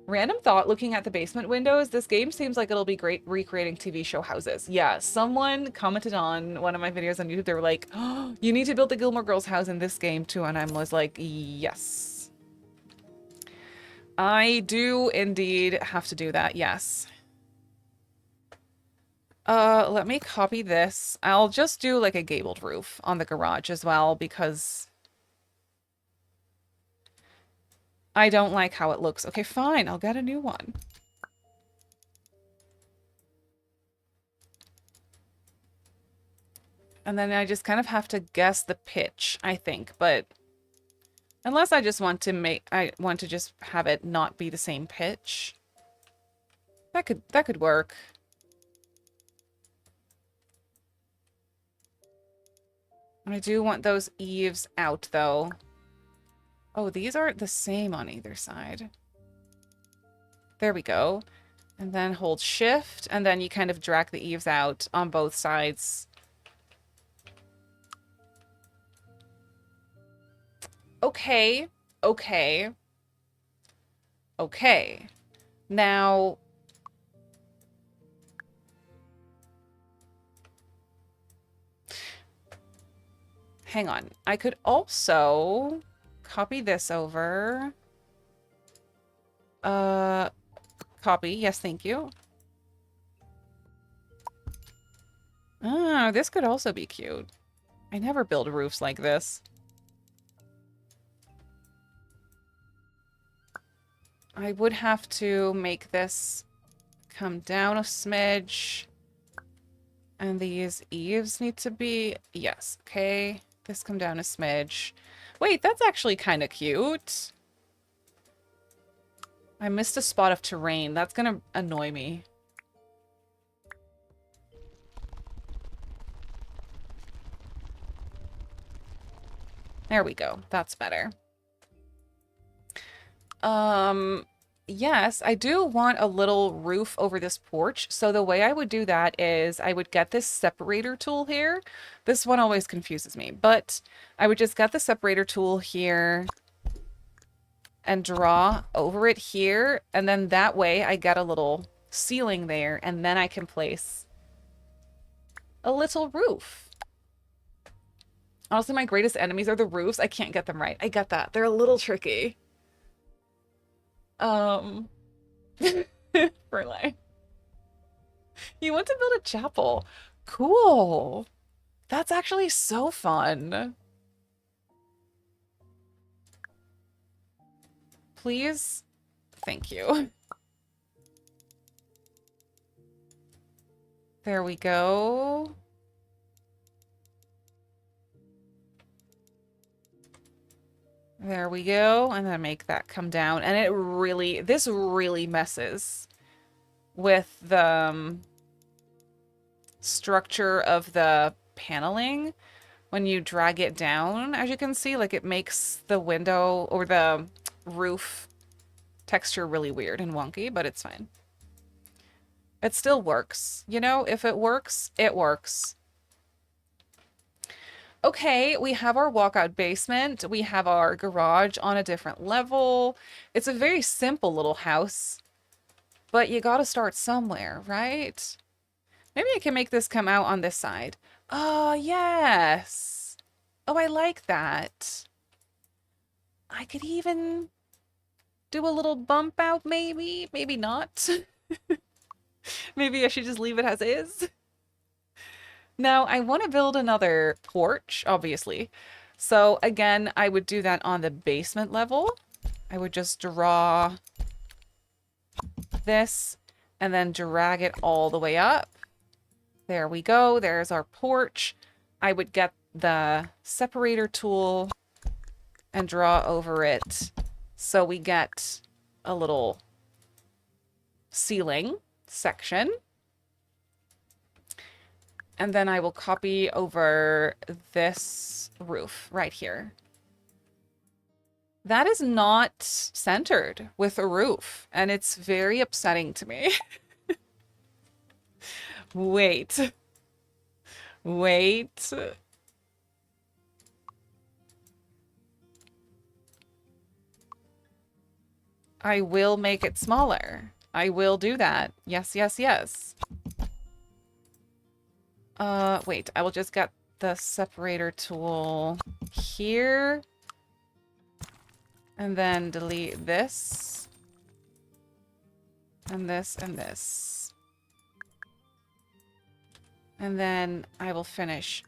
A: Random thought, looking at the basement windows, this game seems like it'll be great recreating TV show houses. Yeah, someone commented on one of my videos on YouTube. They were like, oh, you need to build the Gilmore Girls house in this game too. And I was like, yes. I do indeed have to do that, yes. Let me copy this. I'll just do like a gabled roof on the garage as well because I don't like how it looks. Okay, fine. I'll get a new one. And then I just kind of have to guess the pitch, I think. But unless I just want to just have it not be the same pitch. That could work. I do want those eaves out though. Oh, these aren't the same on either side. There we go. And then hold shift, and then you kind of drag the eaves out on both sides. Okay. Okay. Okay. Now... hang on. I could also copy this over. Copy. Yes, thank you. Ah, this could also be cute. I never build roofs like this. I would have to make this come down a smidge. And these eaves need to be... yes, okay. This come down a smidge. Wait, that's actually kind of cute. I missed a spot of terrain. That's gonna annoy me. There we go. That's better. Yes, I do want a little roof over this porch. So the way I would do that is I would get this separator tool here. This one always confuses me, but I would just get the separator tool here and draw over it here. And then that way I get a little ceiling there, and then I can place a little roof. Honestly, my greatest enemies are the roofs. I can't get them right. I get that. They're a little tricky. For life. You want to build a chapel. Cool. That's actually so fun. Please. Thank you. There we go. There we go. And then make that come down. And it really, this really messes with the structure of the paneling when you drag it down. As you can see, like, it makes the window or the roof texture really weird and wonky, but it's fine. It still works. You know, if it works, it works. Okay, we have our walkout basement. We have our garage on a different level. It's a very simple little house, but you gotta start somewhere, right? Maybe I can make this come out on this side. Oh, yes. Oh, I like that. I could even do a little bump out, maybe. Maybe not. Maybe I should just leave it as is. Now, I want to build another porch, obviously. So again, I would do that on the basement level. I would just draw this and then drag it all the way up. There we go. There's our porch. I would get the separator tool and draw over it so we get a little ceiling section. And then I will copy over this roof right here. That is not centered with a roof, and it's very upsetting to me. Wait. Wait. I will make it smaller. I will do that. Yes, yes, yes. Wait, I will just get the separator tool here. And then delete this. And this and this. And then I will finish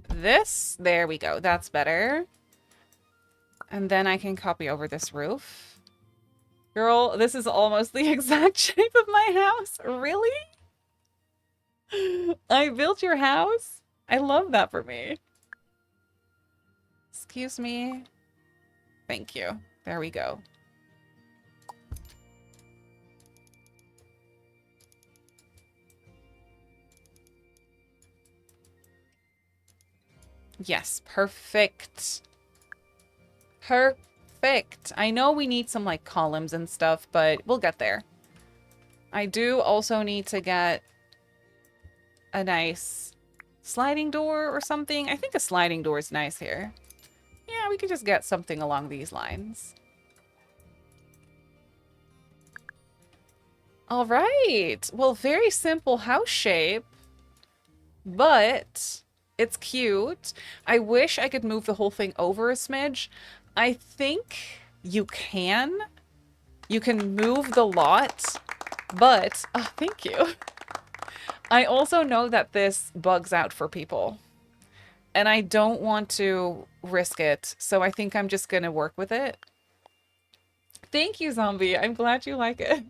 A: this. There we go. That's better. And then I can copy over this roof. Girl, this is almost the exact shape of my house. Really? I built your house? I love that for me. Excuse me. Thank you. There we go. Yes, perfect. Perfect. I know we need some like columns and stuff, but we'll get there. I do also need to get a nice sliding door or something. I think a sliding door is nice here. Yeah, we could just get something along these lines. All right. Well, very simple house shape, but it's cute. I wish I could move the whole thing over a smidge. I think you can. You can move the lot, but... Oh, thank you. I also know that this bugs out for people, and I don't want to risk it, so I think I'm just gonna work with it. Thank you, Zombie. I'm glad you like it.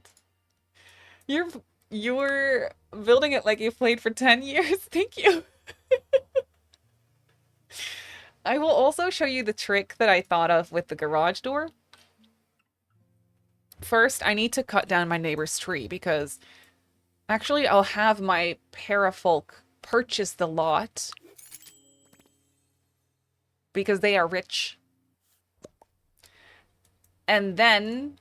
A: You're building it like you've played for 10 years. Thank you. I will also show you the trick that I thought of with the garage door. First, I need to cut down my neighbor's tree because actually I'll have my parafolk purchase the lot because they are rich. And then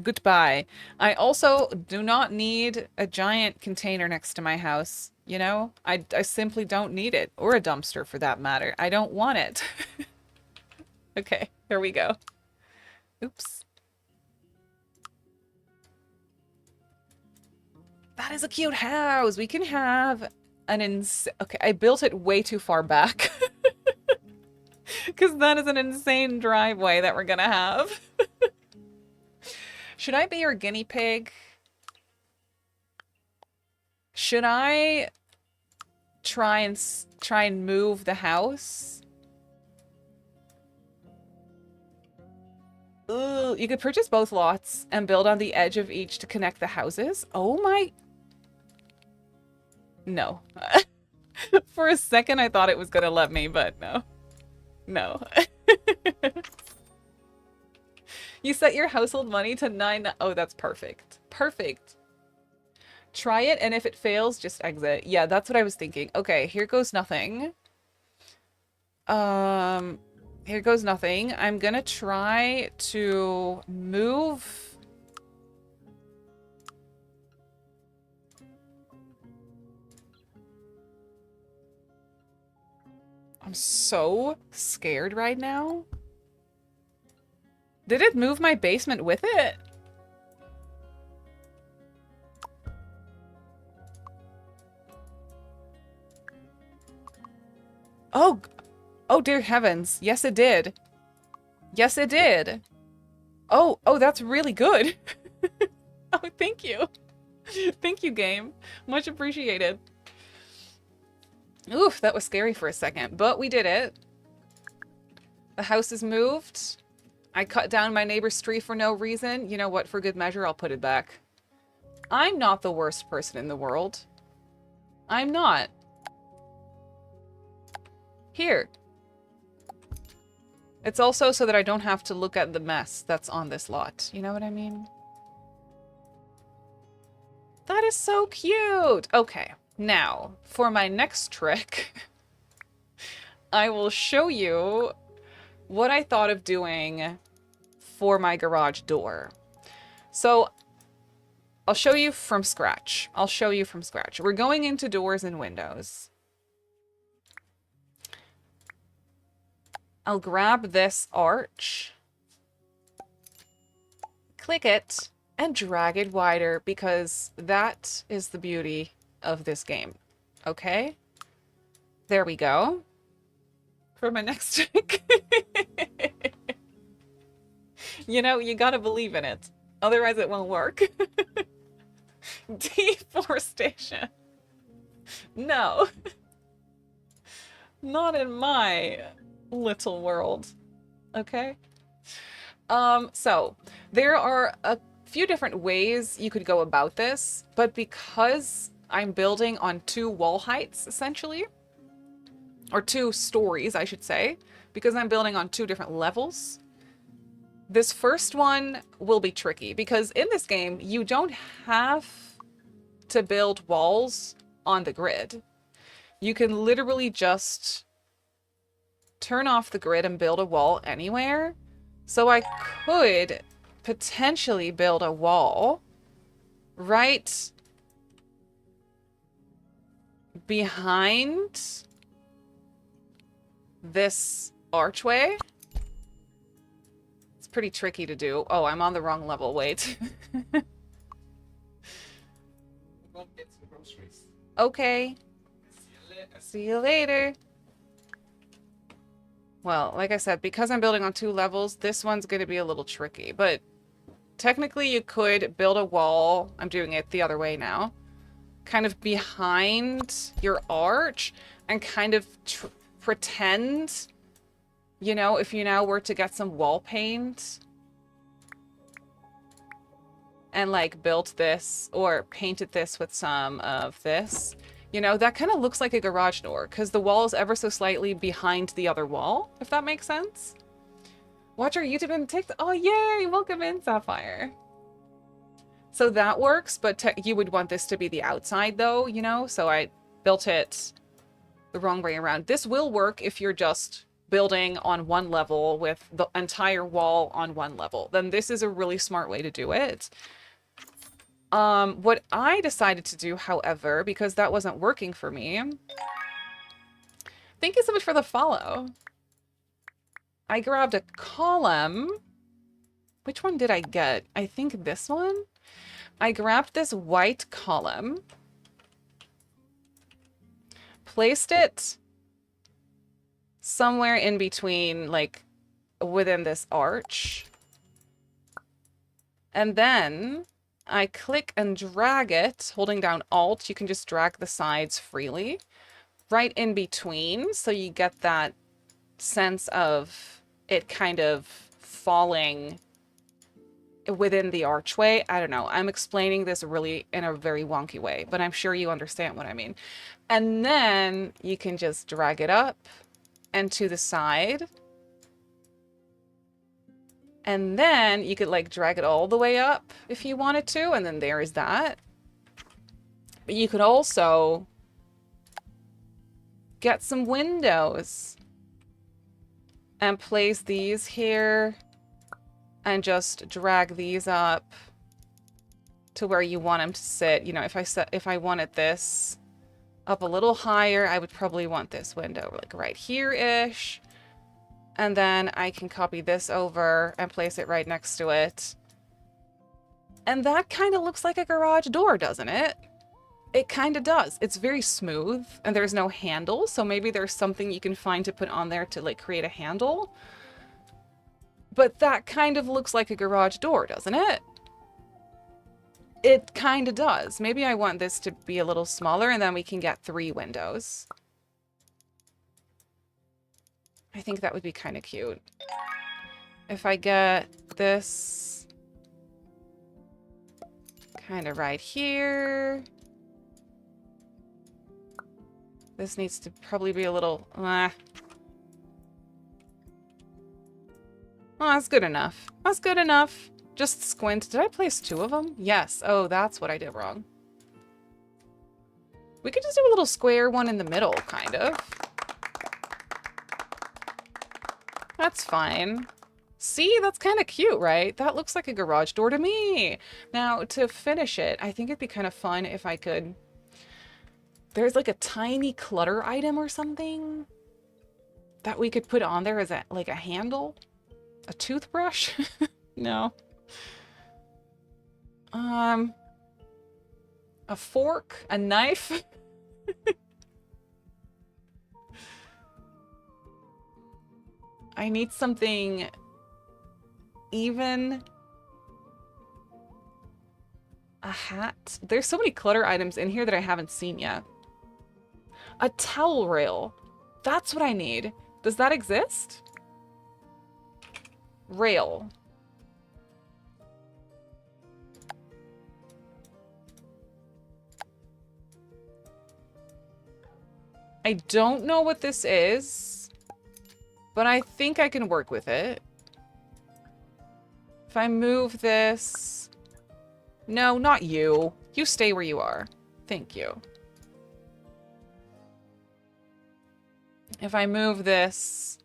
A: goodbye. I also do not need a giant container next to my house. You know, I simply don't need it, or a dumpster for that matter. I don't want it. Okay, here we go. Oops. That is a cute house. We can have an okay, I built it way too far back. Because that is an insane driveway that we're gonna have. Should I be your guinea pig? Should I try and move the house? Ooh, you could purchase both lots and build on the edge of each to connect the houses. Oh my... No. For a second I thought it was gonna let me, but no. No. You set your household money to 9... Oh, that's perfect. Perfect. Try it, and if it fails, just exit. Yeah, that's what I was thinking. Okay, here goes nothing. Here goes nothing. I'm gonna try to move... I'm so scared right now. Did it move my basement with it? Oh, oh dear heavens. Yes, it did. Yes, it did. Oh, that's really good. Oh, thank you. Thank you, game. Much appreciated. Oof, that was scary for a second, but we did it. The house is moved. I cut down my neighbor's tree for no reason. You know what? For good measure, I'll put it back. I'm not the worst person in the world. I'm not. Here. It's also so that I don't have to look at the mess that's on this lot. You know what I mean? That is so cute. Okay, now for my next trick, I will show you what I thought of doing for my garage door. So I'll show you from scratch. I'll show you from scratch. We're going into doors and windows. I'll grab this arch, click it, and drag it wider because that is the beauty of this game. Okay? There we go. For my next trick. You know, you gotta believe in it. Otherwise it won't work. Deforestation. No. Not in my little world. Okay? So there are a few different ways you could go about this, but because I'm building on 2 wall heights, essentially, or 2 stories, I should say, because I'm building on 2 different levels, this first one will be tricky because in this game, you don't have to build walls on the grid. You can literally just turn off the grid and build a wall anywhere. So I could potentially build a wall right behind this archway. It's pretty tricky to do. Oh, I'm on the wrong level. Wait. Okay. See you later. Well, like I said, because I'm building on 2 levels, this one's going to be a little tricky. But technically, you could build a wall. I'm doing it the other way now. Kind of behind your arch and kind of pretend, you know, if you now were to get some wall paint and like built this or painted this with some of this, you know, that kind of looks like a garage door because the wall is ever so slightly behind the other wall, if that makes sense. Watch our YouTube and TikTok. Oh, yay! Welcome in, Sapphire. So that works, but you would want this to be the outside though, you know? So I built it the wrong way around. This will work if you're just building on 1 level with the entire wall on 1 level. Then this is a really smart way to do it. What I decided to do, however, because that wasn't working for me. Thank you so much for the follow. I grabbed a column. Which one did I get? I think this one. I grabbed this white column, placed it somewhere in between, like within this arch. And then I click and drag it, holding down Alt. You can just drag the sides freely, right in between. So you get that sense of it kind of falling within the archway. I don't know. I'm explaining this really in a very wonky way, but I'm sure you understand what I mean. And then you can just drag it up and to the side. And then you could like drag it all the way up if you wanted to. And then there is that. But you could also get some windows and place these here and just drag these up to where you want them to sit. You know, if I wanted this up a little higher, I would probably want this window like right here-ish. And then I can copy this over and place it right next to it. And that kind of looks like a garage door, doesn't it? It kind of does. It's very smooth and there's no handle. So maybe there's something you can find to put on there to like create a handle. But that kind of looks like a garage door, doesn't it? It kind of does. Maybe I want this to be a little smaller and then we can get 3 windows. I think that would be kind of cute. If I get this kind of right here. This needs to probably be a little... Oh, that's good enough. That's good enough. Just squint. Did I place 2 of them? Yes. Oh, that's what I did wrong. We could just do a little square one in the middle, kind of. That's fine. See, that's kind of cute, right? That looks like a garage door to me. Now, to finish it, I think it'd be kind of fun if I could... There's like a tiny clutter item or something that we could put on there as a, like a handle. A toothbrush? No. A fork? A knife? I need something even. A hat? There's so many clutter items in here that I haven't seen yet. A towel rail. That's what I need. Does that exist? Rail. I don't know what this is, but I think I can work with it. If I move this... No, not you. You stay where you are. Thank you. If I move this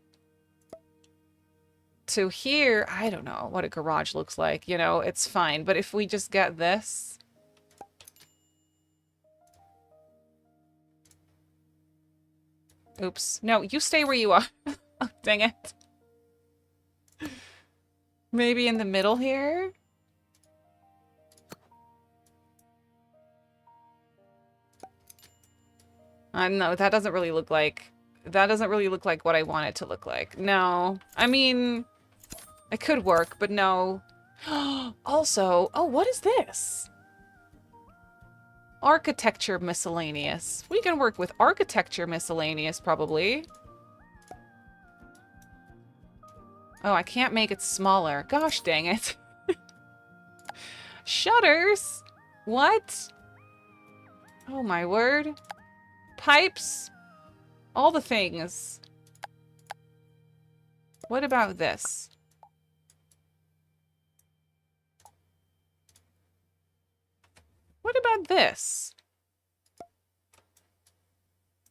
A: to here, I don't know what a garage looks like. You know, it's fine. But if we just get this... Oops. No, you stay where you are. Oh, dang it. Maybe in the middle here? I don't know. That doesn't really look like... That doesn't really look like what I want it to look like. No. I mean... It could work, but no. Also... Oh, what is this? Architecture miscellaneous. We can work with architecture miscellaneous, probably. Oh, I can't make it smaller. Gosh dang it. Shutters? What? Oh my word. Pipes? All the things. What about this? What about this?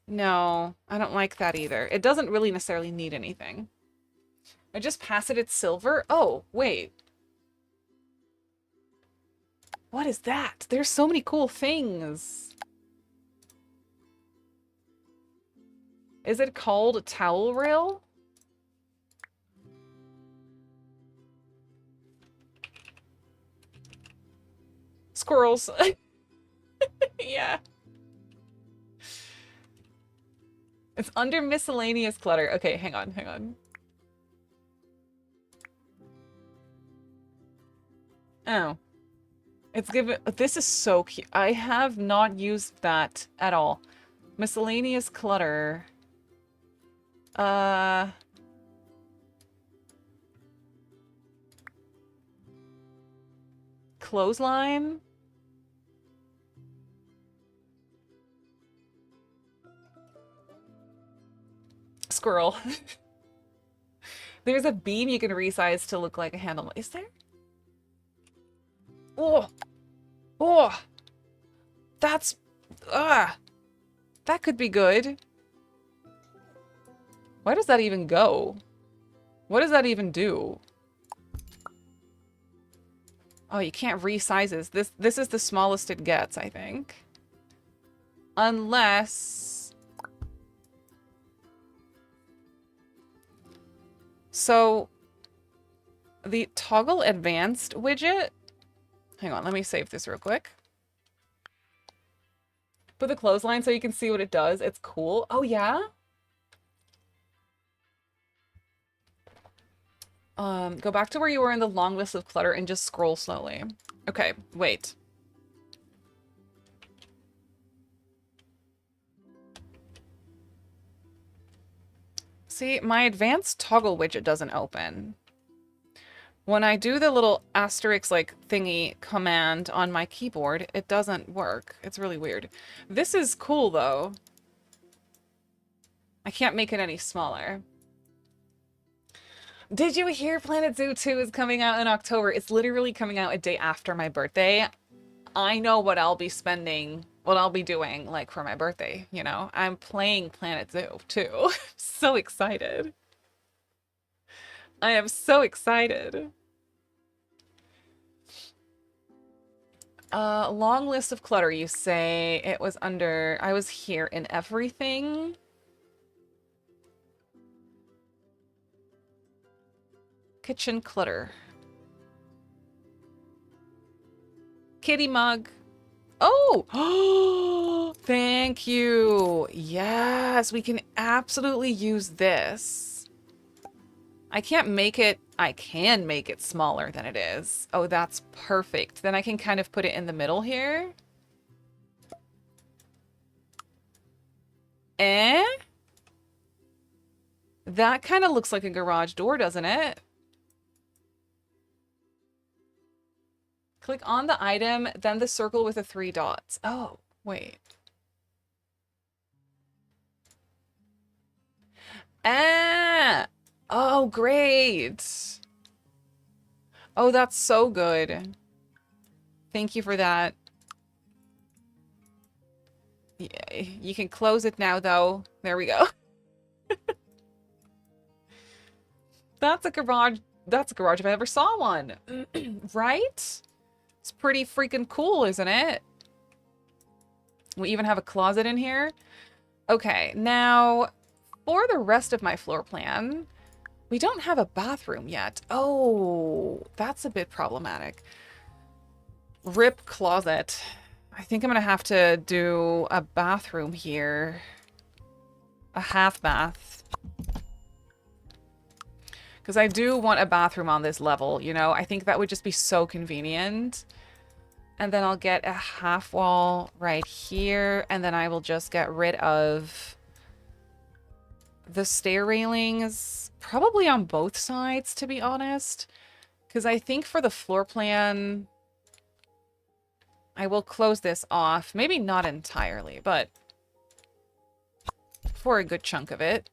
A: No, I don't like that either. It doesn't really necessarily need anything. I just pass it, it's silver. Oh, wait. What is that? There's so many cool things. Is it called a towel rail? Squirrels. Yeah. It's under miscellaneous clutter. Okay, hang on, hang on. Oh. It's given... This is so cute. I have not used that at all. Miscellaneous clutter. Clothesline? Squirrel. There's a beam you can resize to look like a handle. Is there? Oh! Oh! That's... That could be good. Why does that even go? What does that even do? Oh, you can't resize this. This is the smallest it gets, I think. Unless... So... The toggle advanced widget... Hang on, let me save this real quick. Put the clothesline so you can see what it does. It's cool. Oh, yeah? Go back to where you were in the long list of clutter and just scroll slowly. Okay, wait. See, my advanced toggle widget doesn't open. When I do the little asterisk like thingy command on my keyboard, it doesn't work. It's really weird. This is cool though. I can't make it any smaller. Did you hear Planet Zoo 2 is coming out in October? It's literally coming out a day after my birthday. I know what I'll be spending, what I'll be doing like for my birthday, you know? I'm playing Planet Zoo too. So excited. I am so excited. Long list of clutter, you say. It was under, I was here in everything. Kitchen clutter. Kitty mug. Oh! Thank you. Yes, we can absolutely use this. I can't make it, I can make it smaller than it is. Oh, that's perfect. Then I can kind of put it in the middle here. Eh? That kind of looks like a garage door, doesn't it? Click on the item, then the circle with the 3 dots. Oh, wait. Ah! Oh, great. Oh, that's so good. Thank you for that. Yeah, you can close it now, though. There we go. That's a garage. That's a garage if I ever saw one. Right? It's pretty freaking cool, isn't it? We even have a closet in here. Okay, now for the rest of my floor plan, we don't have a bathroom yet. Oh, that's a bit problematic. Rip closet. I think I'm gonna have to do a bathroom here. A half bath. Because I do want a bathroom on this level, you know? I think that would just be so convenient. And then I'll get a half wall right here. And then I will just get rid of the stair railings. Probably on both sides, to be honest. Because I think for the floor plan, I will close this off. Maybe not entirely, but for a good chunk of it.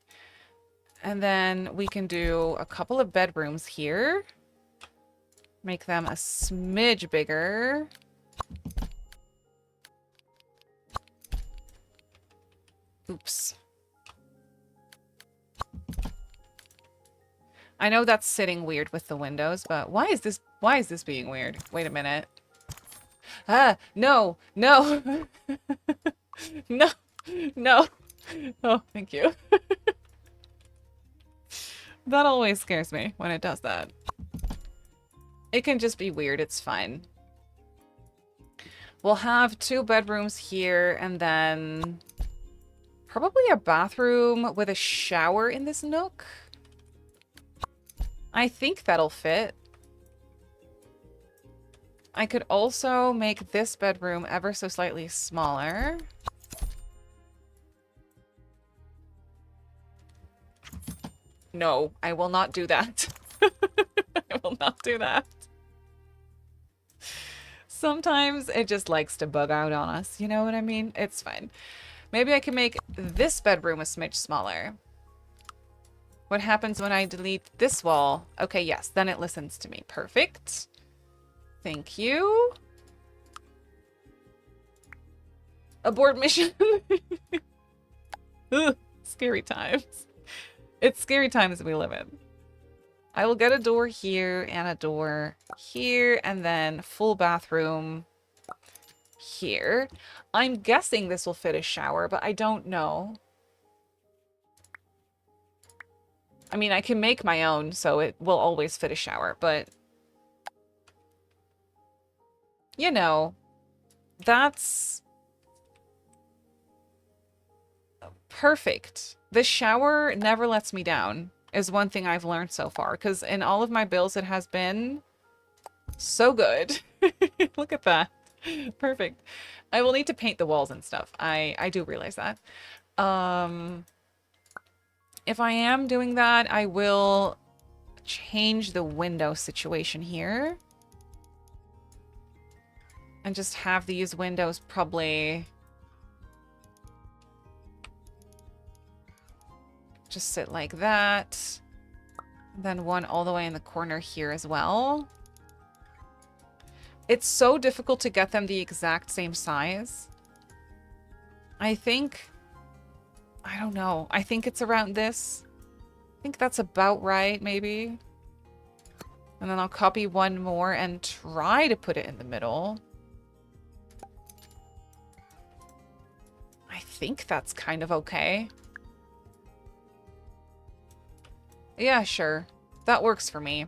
A: And then we can do a couple of bedrooms here. Make them a smidge bigger. Oops. I know that's sitting weird with the windows, but why is this being weird? Wait a minute. Ah, no, no. No, no. Oh, thank you. That always scares me when it does that. It can just be weird, it's fine. We'll have 2 bedrooms here and then probably a bathroom with a shower in this nook. I think that'll fit. I could also make this bedroom ever so slightly smaller. No, I will not do that. I will not do that. Sometimes it just likes to bug out on us, you know what I mean? It's fine. Maybe I can make this bedroom a smidge smaller. What happens when I delete this wall? Okay, yes, then it listens to me. Perfect. Thank you. Abort mission. Ugh, scary times. It's scary times we live in. I will get a door here and a door here and then full bathroom here. I'm guessing this will fit a shower, but I don't know. I mean, I can make my own, so it will always fit a shower, but you know, that's Perfect. The shower never lets me down is one thing I've learned so far, because in all of my builds it has been so good. Look at that. Perfect. I will need to paint the walls and stuff. I do realize that. If I am doing that, I will change the window situation here. And just have these windows probably just sit like that. Then one all the way in the corner here as well. It's so difficult to get them the exact same size. I think, I don't know. I think it's around this. I think that's about right, maybe. And then I'll copy one more and try to put it in the middle. I think that's kind of okay. Yeah, sure. That works for me.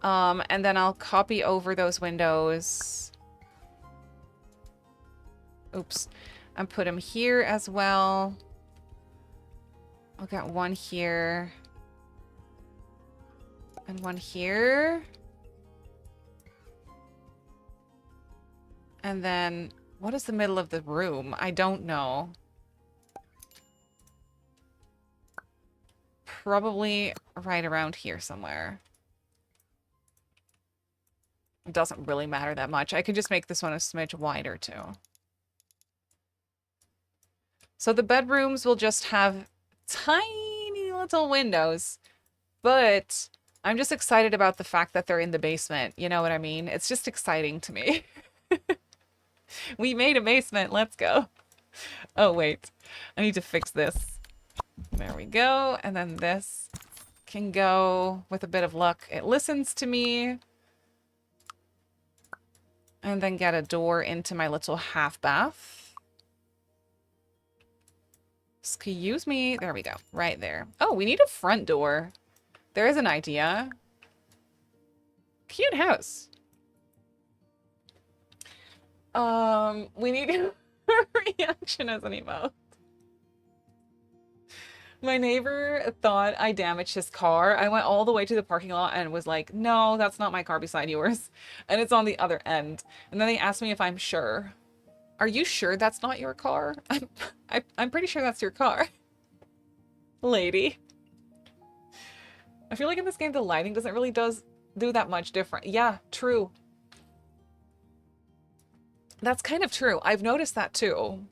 A: And then I'll copy over those windows. Oops. And put them here as well. I'll get one here. And one here. And then, what is the middle of the room? I don't know. Probably right around here somewhere. It doesn't really matter that much. I could just make this one a smidge wider too. So the bedrooms will just have tiny little windows, but I'm just excited about the fact that they're in the basement. You know what I mean? It's just exciting to me. We made a basement. Let's go. Oh, wait. I need to fix this. There we go. And then this can go with a bit of luck. It listens to me. And then get a door into my little half bath. Excuse me. There we go. Right there. Oh, we need a front door. There is an idea. Cute house. We need a reaction as an emote. My neighbor thought I damaged his car. I went all the way to the parking lot and was like, no, that's not my car beside yours. And it's on the other end. And then they asked me if I'm sure. Are you sure that's not your car? I'm pretty sure that's your car. Lady. I feel like in this game the lighting doesn't really do that much different. Yeah, true. That's kind of true. I've noticed that too.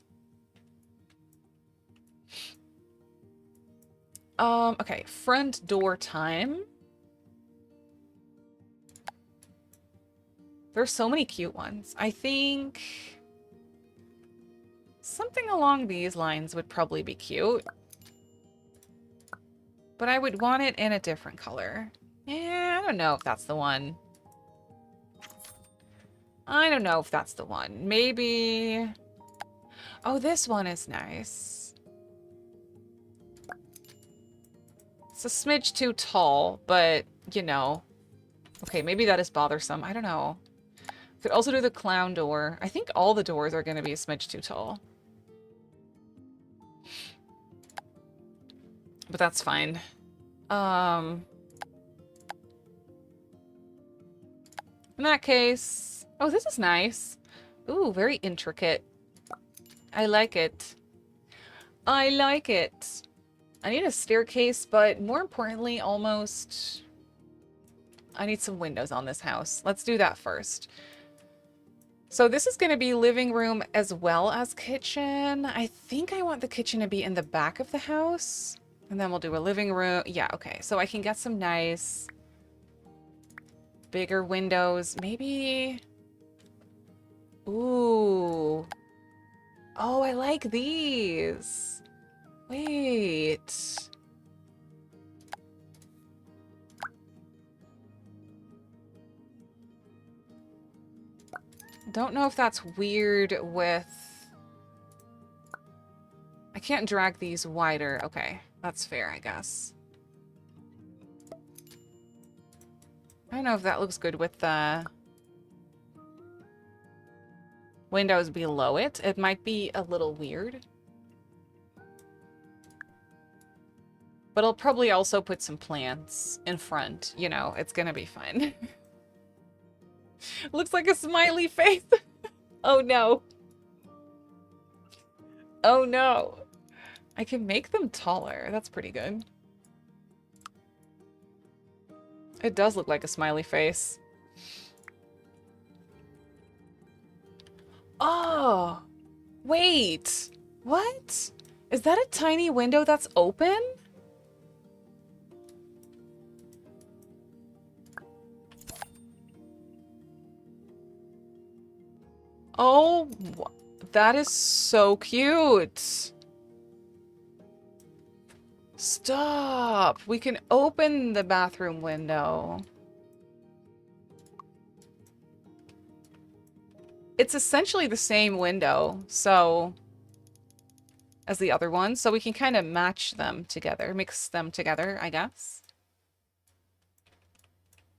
A: Okay, front door time. There's so many cute ones. I think something along these lines would probably be cute. But I would want it in a different color. Yeah, I don't know if that's the one. I don't know if that's the one. Maybe... Oh, this one is nice. It's a smidge too tall, but, you know. Okay, maybe that is bothersome. I don't know. Could also do the clown door. I think all the doors are going to be a smidge too tall. But that's fine. In that case... Oh, this is nice. Ooh, very intricate. I like it. I like it. I need a staircase, but more importantly, almost... I need some windows on this house. Let's do that first. So this is going to be living room as well as kitchen. I think I want the kitchen to be in the back of the house. And then we'll do a living room. Yeah, okay. So I can get some nice bigger windows. Maybe... Ooh. Oh, I like these. Wait. Don't know if that's weird with... I can't drag these wider. Okay, that's fair, I guess. I don't know if that looks good with the windows below it. It might be a little weird. But I'll probably also put some plants in front. You know, it's gonna be fun. Looks like a smiley face. Oh no. Oh no. I can make them taller. That's pretty good. It does look like a smiley face. Oh, wait. What? Is that a tiny window that's open? Oh, that is so cute. Stop. We can open the bathroom window. It's essentially the same window, so as the other one, so we can kind of match them together, mix them together, I guess.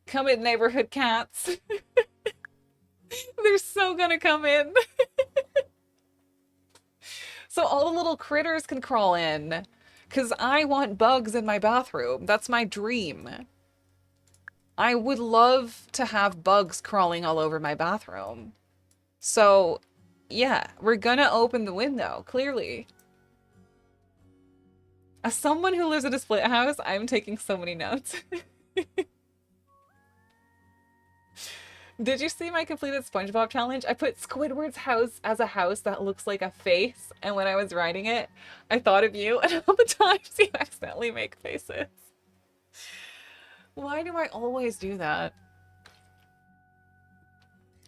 A: Come in, neighborhood cats. They're so gonna come in. So all the little critters can crawl in. Because I want bugs in my bathroom. That's my dream. I would love to have bugs crawling all over my bathroom. So, yeah, we're gonna open the window, clearly. As someone who lives in a split house, I'm taking so many notes. Did you see my completed SpongeBob challenge? I put Squidward's house as a house that looks like a face, and when I was writing it, I thought of you and all the times you accidentally make faces. Why do I always do that?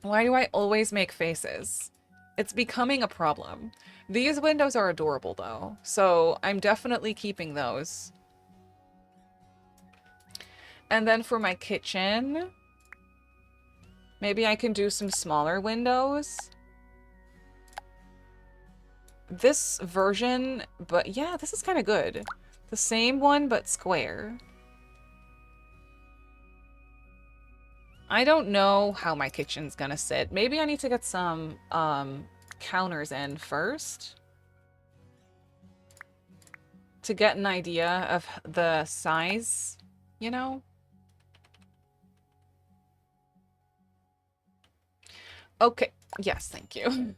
A: Why do I always make faces? It's becoming a problem. These windows are adorable though, so I'm definitely keeping those. And then for my kitchen, maybe I can do some smaller windows. This version, but yeah, this is kind of good. The same one, but square. I don't know how my kitchen's gonna sit. Maybe I need to get some counters in first to get an idea of the size, you know? Okay, yes, thank you.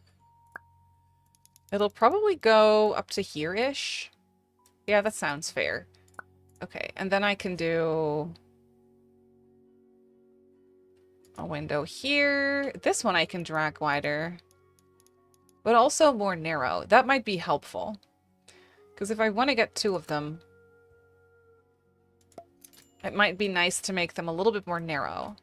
A: It'll probably go up to here-ish. Yeah, that sounds fair. Okay, and then I can do a window here. This one I can drag wider, but also more narrow. That might be helpful. Because if I want to get two of them, it might be nice to make them a little bit more narrow.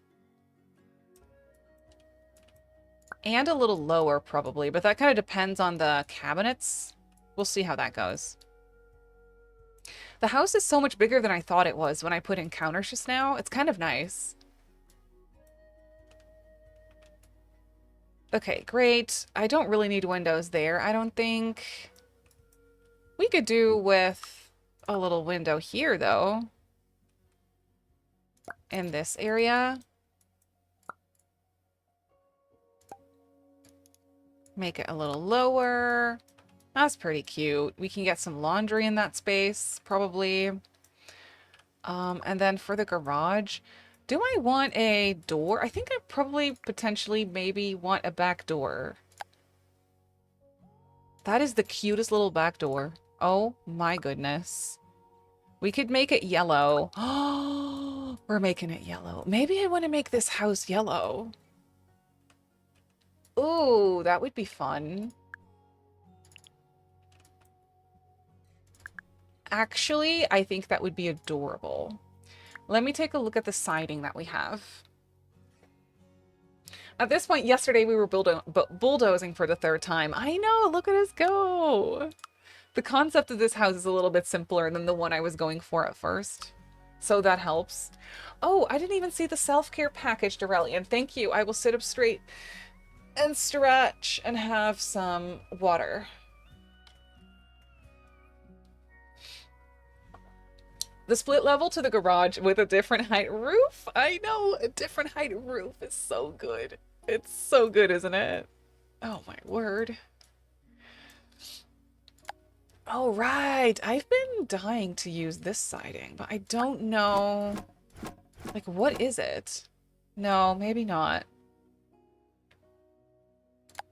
A: And a little lower, probably. But that kind of depends on the cabinets. We'll see how that goes. The house is so much bigger than I thought it was when I put in counters just now. It's kind of nice. Okay, great. I don't really need windows there, I don't think. We could do with a little window here, though. In this area. Make it a little lower. That's pretty cute. We can get some laundry in that space, probably. And then for the garage, do I want a door? I think I probably potentially maybe want a back door. That is the cutest little back door. Oh my goodness. We could make it yellow. Oh, we're making it yellow. Maybe I want to make this house yellow. Ooh, that would be fun. Actually, I think that would be adorable. Let me take a look at the siding that we have. At this point, yesterday we were bulldozing for the third time. I know, look at us go. The concept of this house is a little bit simpler than the one I was going for at first. So that helps. Oh, I didn't even see the self-care package, Dorellian. Thank you. I will sit up straight and stretch and have some water. The split level to the garage with a different height roof? I know, a different height roof is so good. It's so good, isn't it? Oh my word. Oh, right. I've been dying to use this siding, but I don't know. Like, what is it? No, maybe not.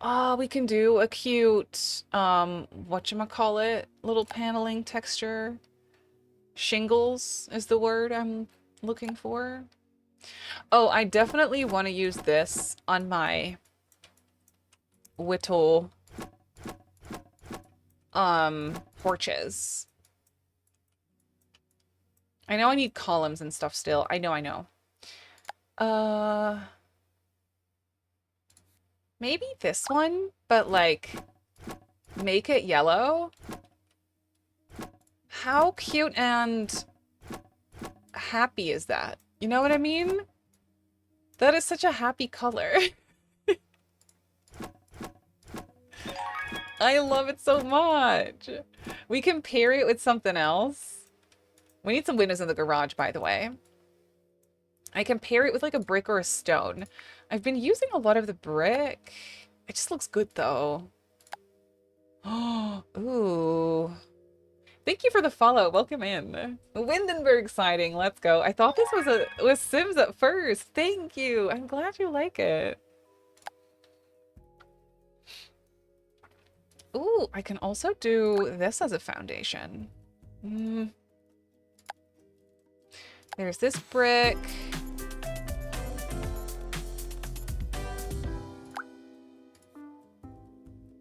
A: Oh, we can do a cute, whatchamacallit, little paneling texture. Shingles is the word I'm looking for. Oh, I definitely want to use this on my whittle, porches. I know I need columns and stuff still. I know. Uh, maybe this one, but like, make it yellow. How cute and happy is that? You know what I mean? That is such a happy color. I love it so much. We can pair it with something else. We need some windows in the garage, by the way. I can pair it with like a brick or a stone. I've been using a lot of the brick. It just looks good though. Oh, ooh. Thank you for the follow. Welcome in. Windenburg siding. Let's go. I thought this was Sims at first. Thank you. I'm glad you like it. Ooh, I can also do this as a foundation. There's this brick.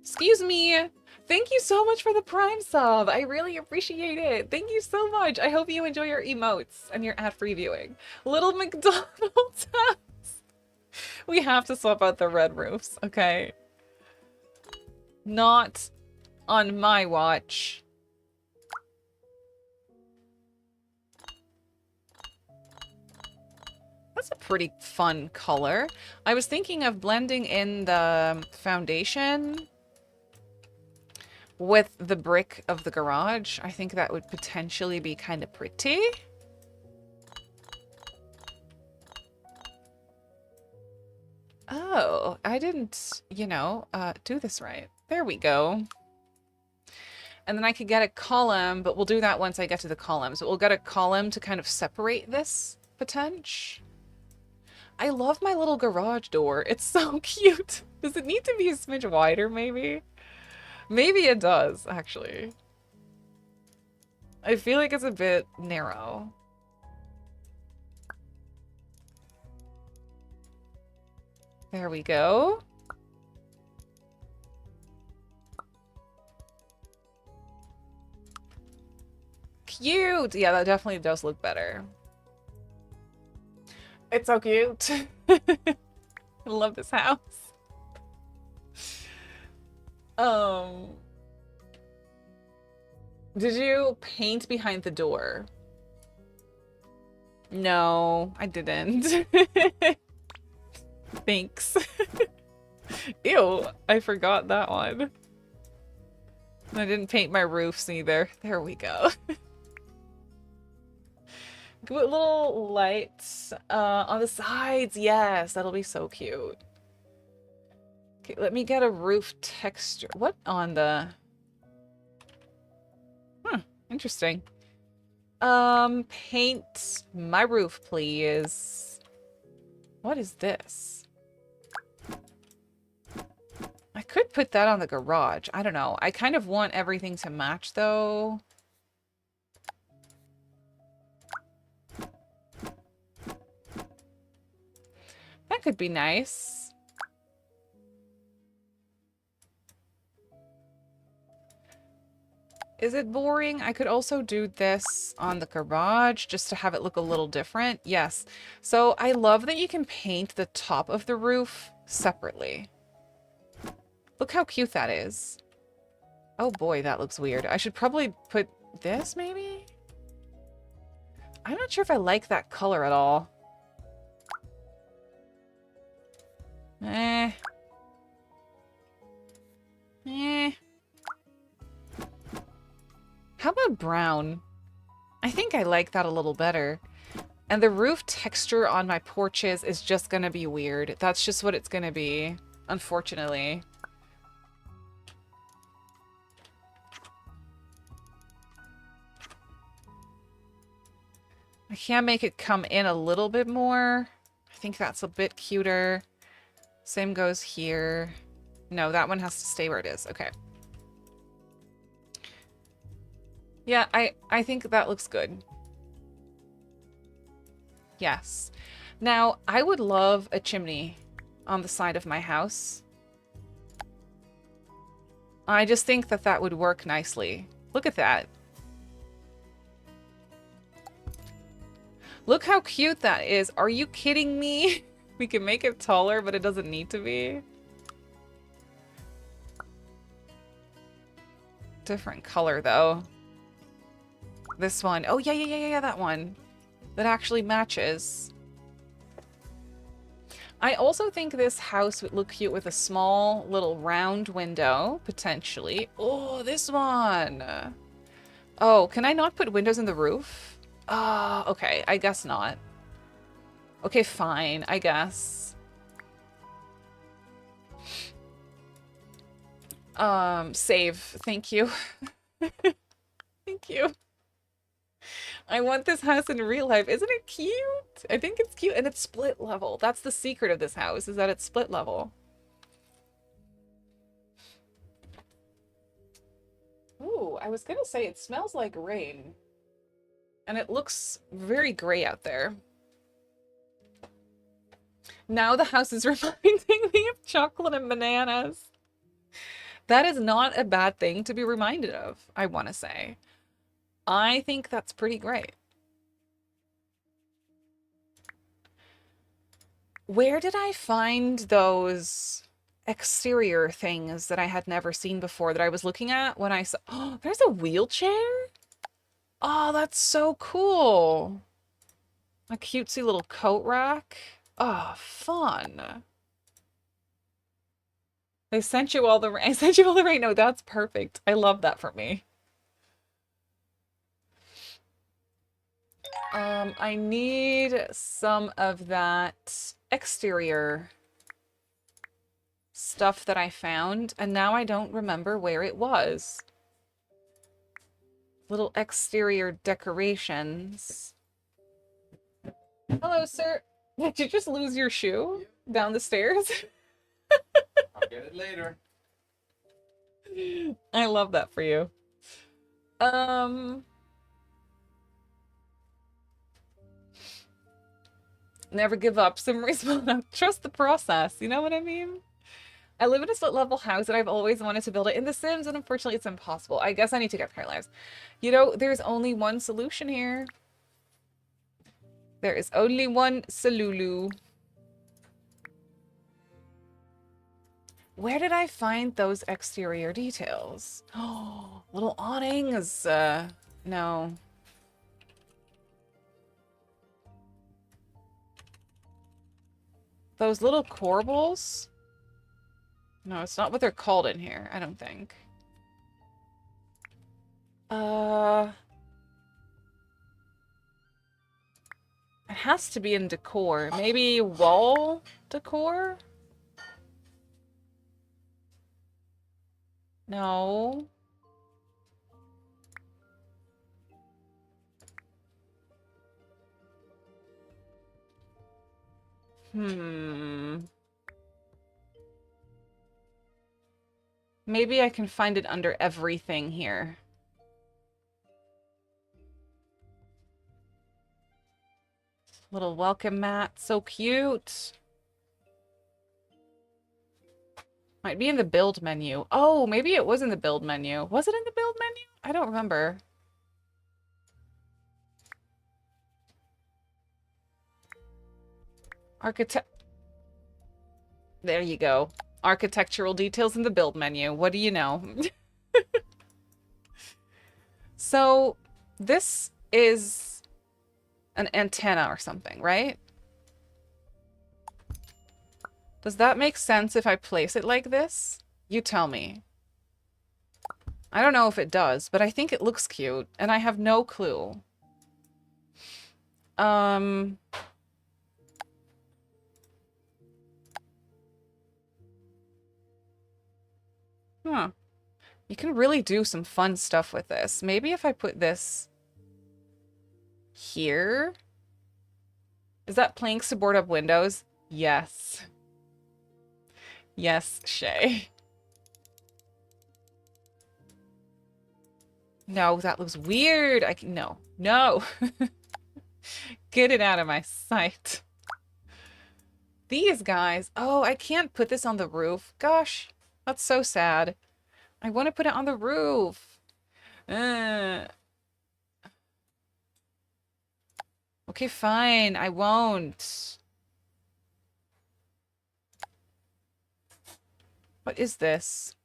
A: Excuse me. Thank you so much for the Prime sub. I really appreciate it. Thank you so much. I hope you enjoy your emotes and your ad-free viewing. Little McDonald's house. We have to swap out the red roofs, okay? Not on my watch. That's a pretty fun color. I was thinking of blending in the foundation with the brick of the garage. I think that would potentially be kind of pretty. Oh, I didn't, do this right. There we go. And then I could get a column, but we'll do that once I get to the columns. We'll get a column to kind of separate this potential. I love my little garage door. It's so cute. Does it need to be a smidge wider, maybe? Maybe it does, actually. I feel like it's a bit narrow. There we go. Cute! Yeah, that definitely does look better. It's so cute. I love this house. Did you paint behind the door? No, I didn't. Thanks. Ew, I forgot that one. I didn't paint my roofs either. There we go. Put little lights on the sides. Yes, that'll be so cute. Okay, let me get a roof texture. What on the... Interesting. Paint my roof, please. What is this? I could put that on the garage. I don't know. I kind of want everything to match, though. That could be nice. Is it boring? I could also do this on the garage just to have it look a little different. Yes. So I love that you can paint the top of the roof separately. Look how cute that is. Oh boy, that looks weird. I should probably put this, maybe? I'm not sure if I like that color at all. Eh. How about brown? I think I like that a little better. And the roof texture on my porches is just gonna be weird. That's just what it's gonna be, unfortunately. I can make it come in a little bit more. I think that's a bit cuter. Same goes here. No, that one has to stay where it is. Okay. Yeah, I think that looks good. Yes. Now, I would love a chimney on the side of my house. I just think that that would work nicely. Look at that. Look how cute that is. Are you kidding me? We can make it taller, but it doesn't need to be. Different color, though. This one. Oh, yeah, that one. That actually matches. I also think this house would look cute with a small little round window, potentially. Oh, this one. Oh, can I not put windows in the roof? Okay, I guess not. Okay, fine, I guess. Save. Thank you. Thank you. I want this house in real life. Isn't it cute? I think it's cute, and it's split level. That's the secret of this house, is that it's split level. Ooh, I was gonna say it smells like rain. And it looks very gray out there. Now the house is reminding me of chocolate and bananas. That is not a bad thing to be reminded of, I want to say. I think that's pretty great. Where did I find those exterior things that I had never seen before that I was looking at when I saw... Oh, there's a wheelchair? Oh, that's so cool. A cutesy little coat rack. Oh, fun. They sent you all the... I sent you all the right. No, that's perfect. I love that for me. I need some of that exterior stuff that I found, and now I don't remember where it was. Little exterior decorations. Hello, sir. Did you just lose your shoe down the stairs?
B: I'll get it later.
A: I love that for you. Never give up. Simmarysims. Trust the process. You know what I mean? I live in a split level house and I've always wanted to build it in The Sims, and unfortunately it's impossible. I guess I need to get Paralives. You know, there's only one solution here. There is only one Salulu. Where did I find those exterior details? Oh, little awnings. No. Those little corbels? No, it's not what they're called in here, I don't think. It has to be in decor. Maybe wall decor? No. Maybe I can find it under everything here. Little welcome mat. So cute. Might be in the build menu. Oh, maybe it was in the build menu. Was it in the build menu? I don't remember. Architect. There you go. Architectural details in the build menu. What do you know? So, this is an antenna or something, right? Does that make sense if I place it like this? You tell me. I don't know if it does, but I think it looks cute, and I have no clue. Huh. You can really do some fun stuff with this. Maybe if I put this here. Is that planks to board up windows? Yes. Yes, Shay. No, that looks weird. No, no. Get it out of my sight. These guys. Oh, I can't put this on the roof. Gosh, that's so sad. I want to put it on the roof. Okay, fine. I won't. What is this?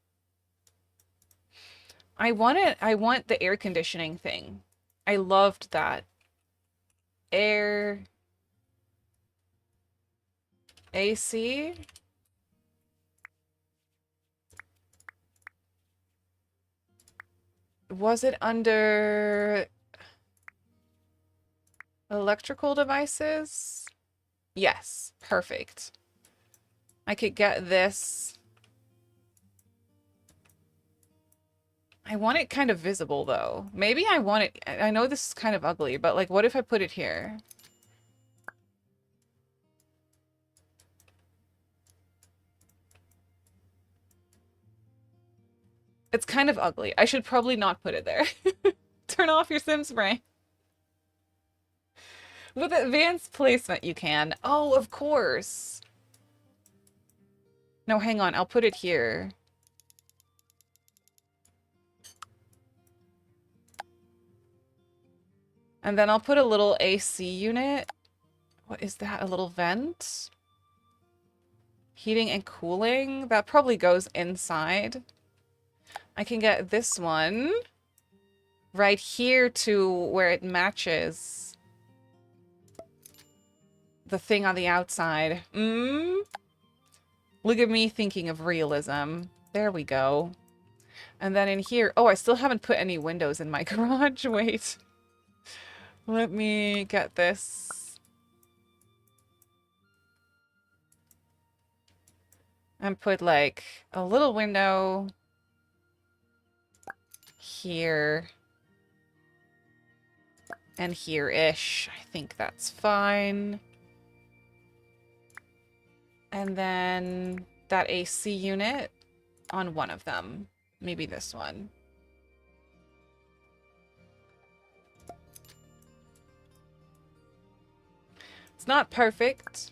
A: I want the air conditioning thing. I loved that. Air AC. Was it under electrical devices? Yes, perfect. I could get this. I want it kind of visible though. Maybe I want it, I know this is kind of ugly, but like what if I put it here? It's kind of ugly. I should probably not put it there. Turn off your Sims brain. With advanced placement you can. Oh, of course. No, hang on. I'll put it here. And then I'll put a little AC unit. What is that? A little vent? Heating and cooling? That probably goes inside. I can get this one right here to where it matches the thing on the outside. Look at me thinking of realism. There we go. And then in here, oh, I still haven't put any windows in my garage. Wait. Let me get this. And put like a little window here and here-ish. I think that's fine. And then that AC unit on one of them. Maybe this one. It's not perfect.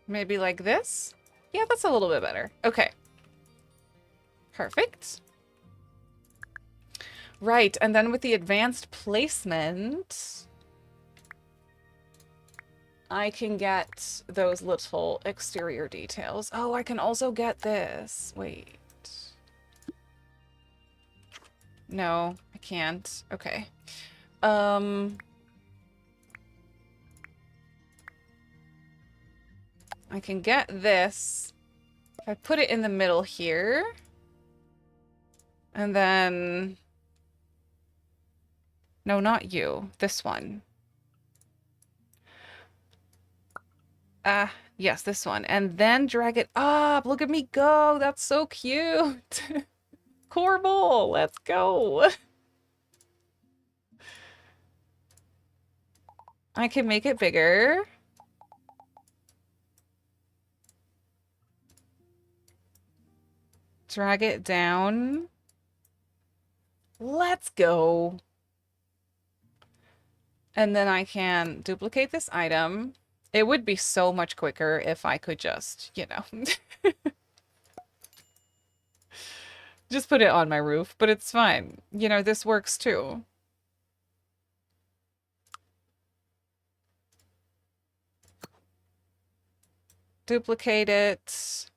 A: Maybe like this? Yeah, that's a little bit better. Okay. Perfect. Right, and then with the advanced placement, I can get those little exterior details. Oh, I can also get this. Wait. No, I can't. Okay. I can get this. If I put it in the middle here, and then... No, not you. This one. Yes, this one. And then drag it up. Look at me go. That's so cute. Corbel, let's go. I can make it bigger. Drag it down. Let's go. And then I can duplicate this item. It would be so much quicker if I could just, you know, just put it on my roof, but it's fine. You know, this works too. Duplicate it.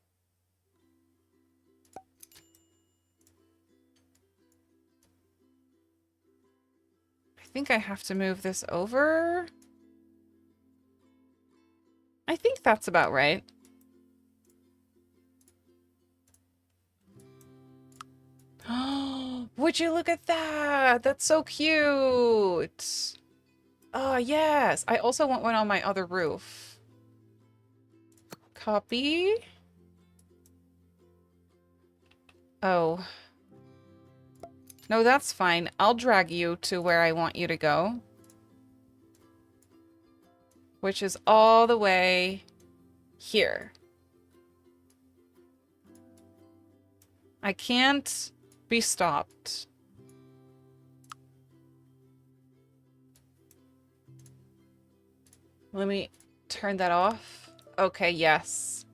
A: I think I have to move this over. I think that's about right. Would you look at that? That's so cute. Oh, yes. I also want one on my other roof. Copy. Oh. No, that's fine. I'll drag you to where I want you to go. Which is all the way here. I can't be stopped. Let me turn that off. Okay, yes.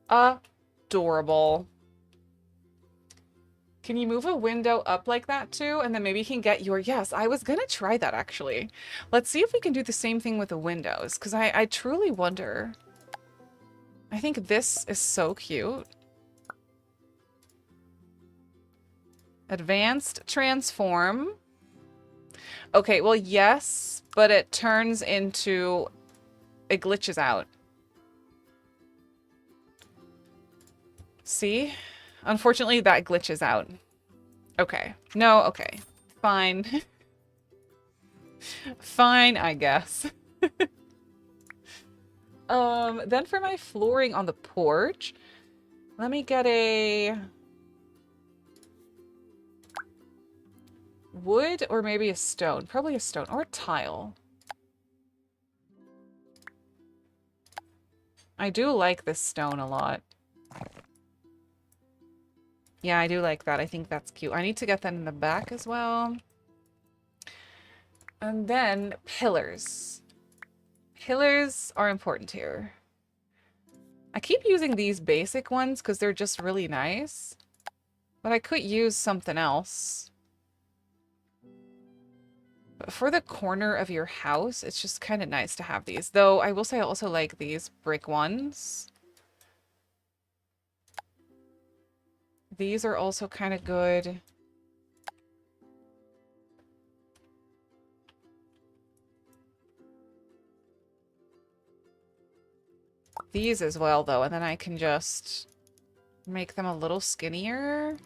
A: Adorable. Can you move a window up like that too? And then maybe you can get your... Yes, I was gonna try that actually. Let's see if we can do the same thing with the windows, because I truly wonder. I think this is so cute. Advanced transform. Okay, well, yes, but it turns into... It glitches out. See? Unfortunately, that glitches out. Okay. No, okay. Fine. Fine, I guess. Then for my flooring on the porch, let me get a wood or maybe a stone. Probably a stone or a tile. I do like this stone a lot. Yeah, I do like that. I think that's cute. I need to get that in the back as well. And then pillars. Pillars are important here. I keep using these basic ones because they're just really nice. But I could use something else. But for the corner of your house, it's just kind of nice to have these. Though I will say I also like these brick ones. These are also kind of good. These as well, though, and then I can just make them a little skinnier.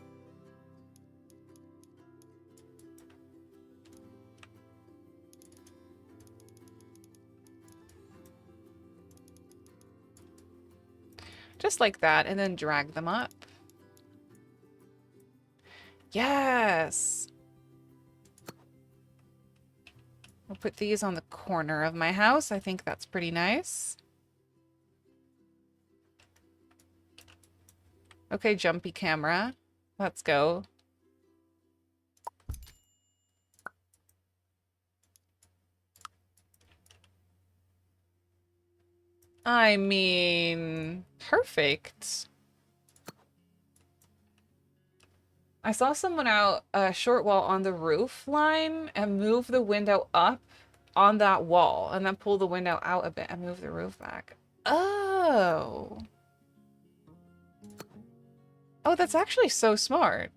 A: Just like that, and then drag them up. Yes! I'll put these on the corner of my house. I think that's pretty nice. Okay, jumpy camera. Let's go. I mean, perfect. I saw someone out a short wall on the roof line and move the window up on that wall and then pull the window out a bit and move the roof back. Oh. Oh, that's actually so smart.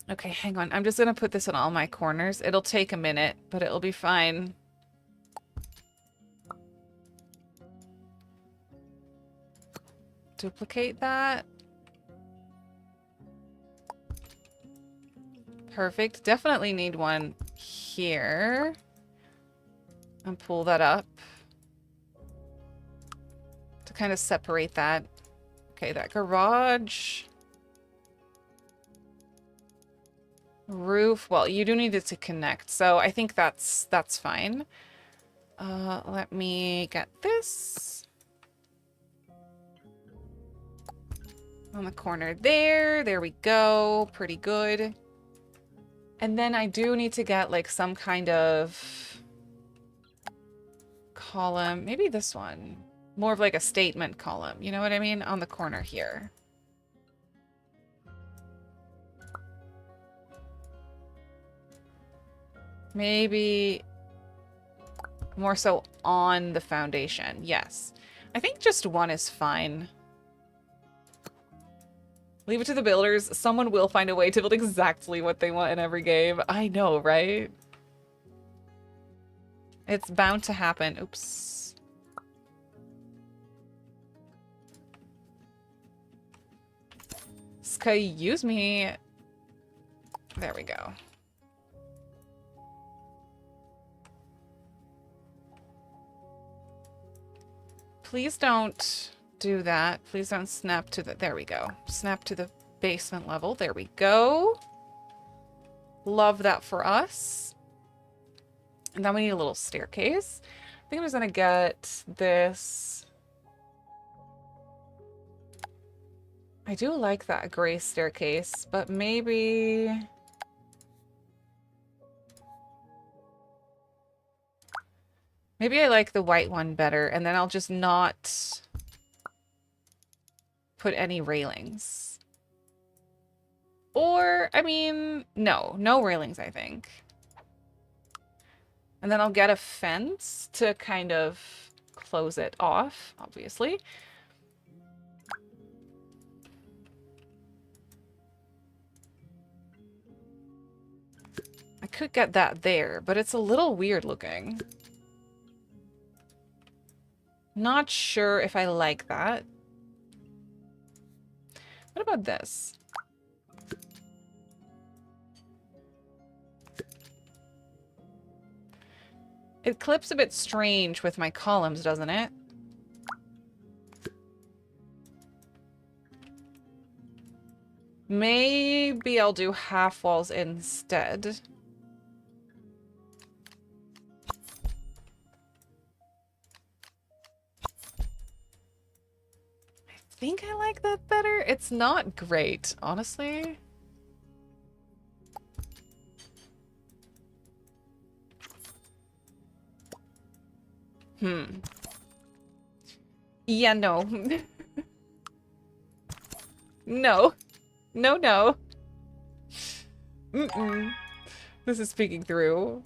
A: Okay, hang on. I'm just gonna put this in all my corners. It'll take a minute, but it'll be fine. Duplicate that. Perfect. Definitely need one here. And pull that up. To kind of separate that. Okay, that garage. Roof. Well, you do need it to connect, so I think that's fine. Let me get this. On the corner there. There we go. Pretty good. And then I do need to get like some kind of column. Maybe this one. More of like a statement column. You know what I mean? On the corner here. Maybe more so on the foundation. Yes. I think just one is fine. Leave it to the builders. Someone will find a way to build exactly what they want in every game. I know, right? It's bound to happen. Oops. Excuse me. There we go. Please don't do that. Please don't snap to the... There we go. Snap to the basement level. There we go. Love that for us. And then we need a little staircase. I think I'm just going to get this. I do like that gray staircase, but maybe... Maybe I like the white one better, and then I'll just not put any railings. Or, I mean, no railings, I think. And then I'll get a fence to kind of close it off, obviously. I could get that there, but it's a little weird looking. Not sure if I like that. What about this? It clips a bit strange with my columns, doesn't it? Maybe I'll do half walls instead. I think I like that better. It's not great, honestly. Yeah, no. No. No. Mm-mm. This is speaking through.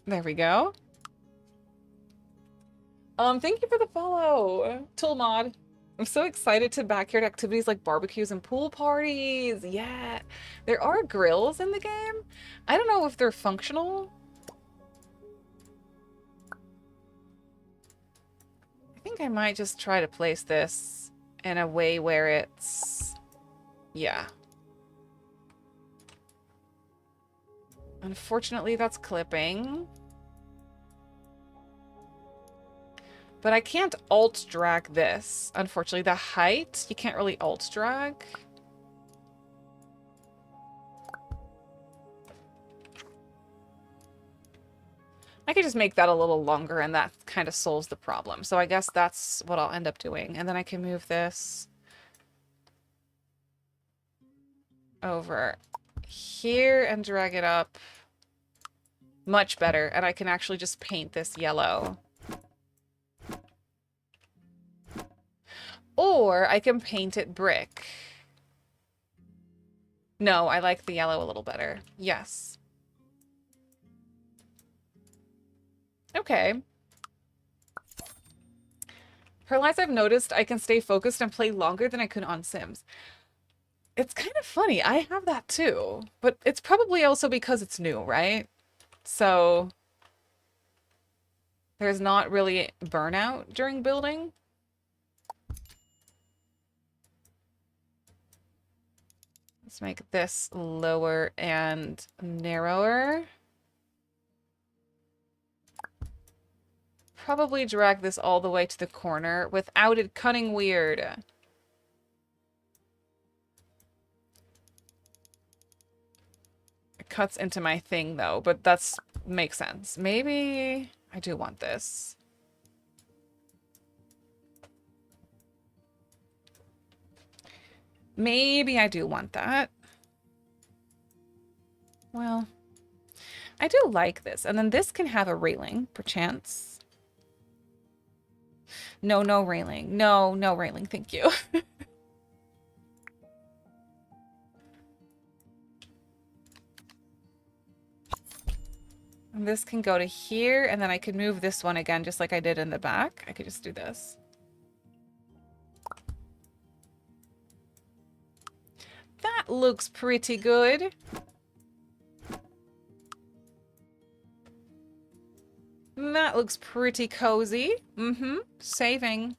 A: There we go. Thank you for the follow, Toolmod. I'm so excited to backyard activities like barbecues and pool parties. Yeah. There are grills in the game. I don't know if they're functional. I think I might just try to place this in a way where it's... Yeah. Unfortunately, that's clipping. But I can't alt drag this. Unfortunately, the height, you can't really alt drag. I could just make that a little longer and that kind of solves the problem. So I guess that's what I'll end up doing. And then I can move this over here and drag it up. Much better. And I can actually just paint this yellow. Or I can paint it brick. No, I like the yellow a little better. Yes. Okay. Paralives, I've noticed I can stay focused and play longer than I could on Sims. It's kind of funny. I have that too. But it's probably also because it's new, right? So there's not really burnout during building. Let's make this lower and narrower. Probably drag this all the way to the corner without it cutting weird. It cuts into my thing though, but that's makes sense. Maybe I do want this. Maybe I do want that. Well, I do like this. And then this can have a railing, perchance. No railing. No railing. Thank you. And this can go to here, and then I could move this one again, just like I did in the back. I could just do this. That looks pretty good. That looks pretty cozy. Mm-hmm. Saving.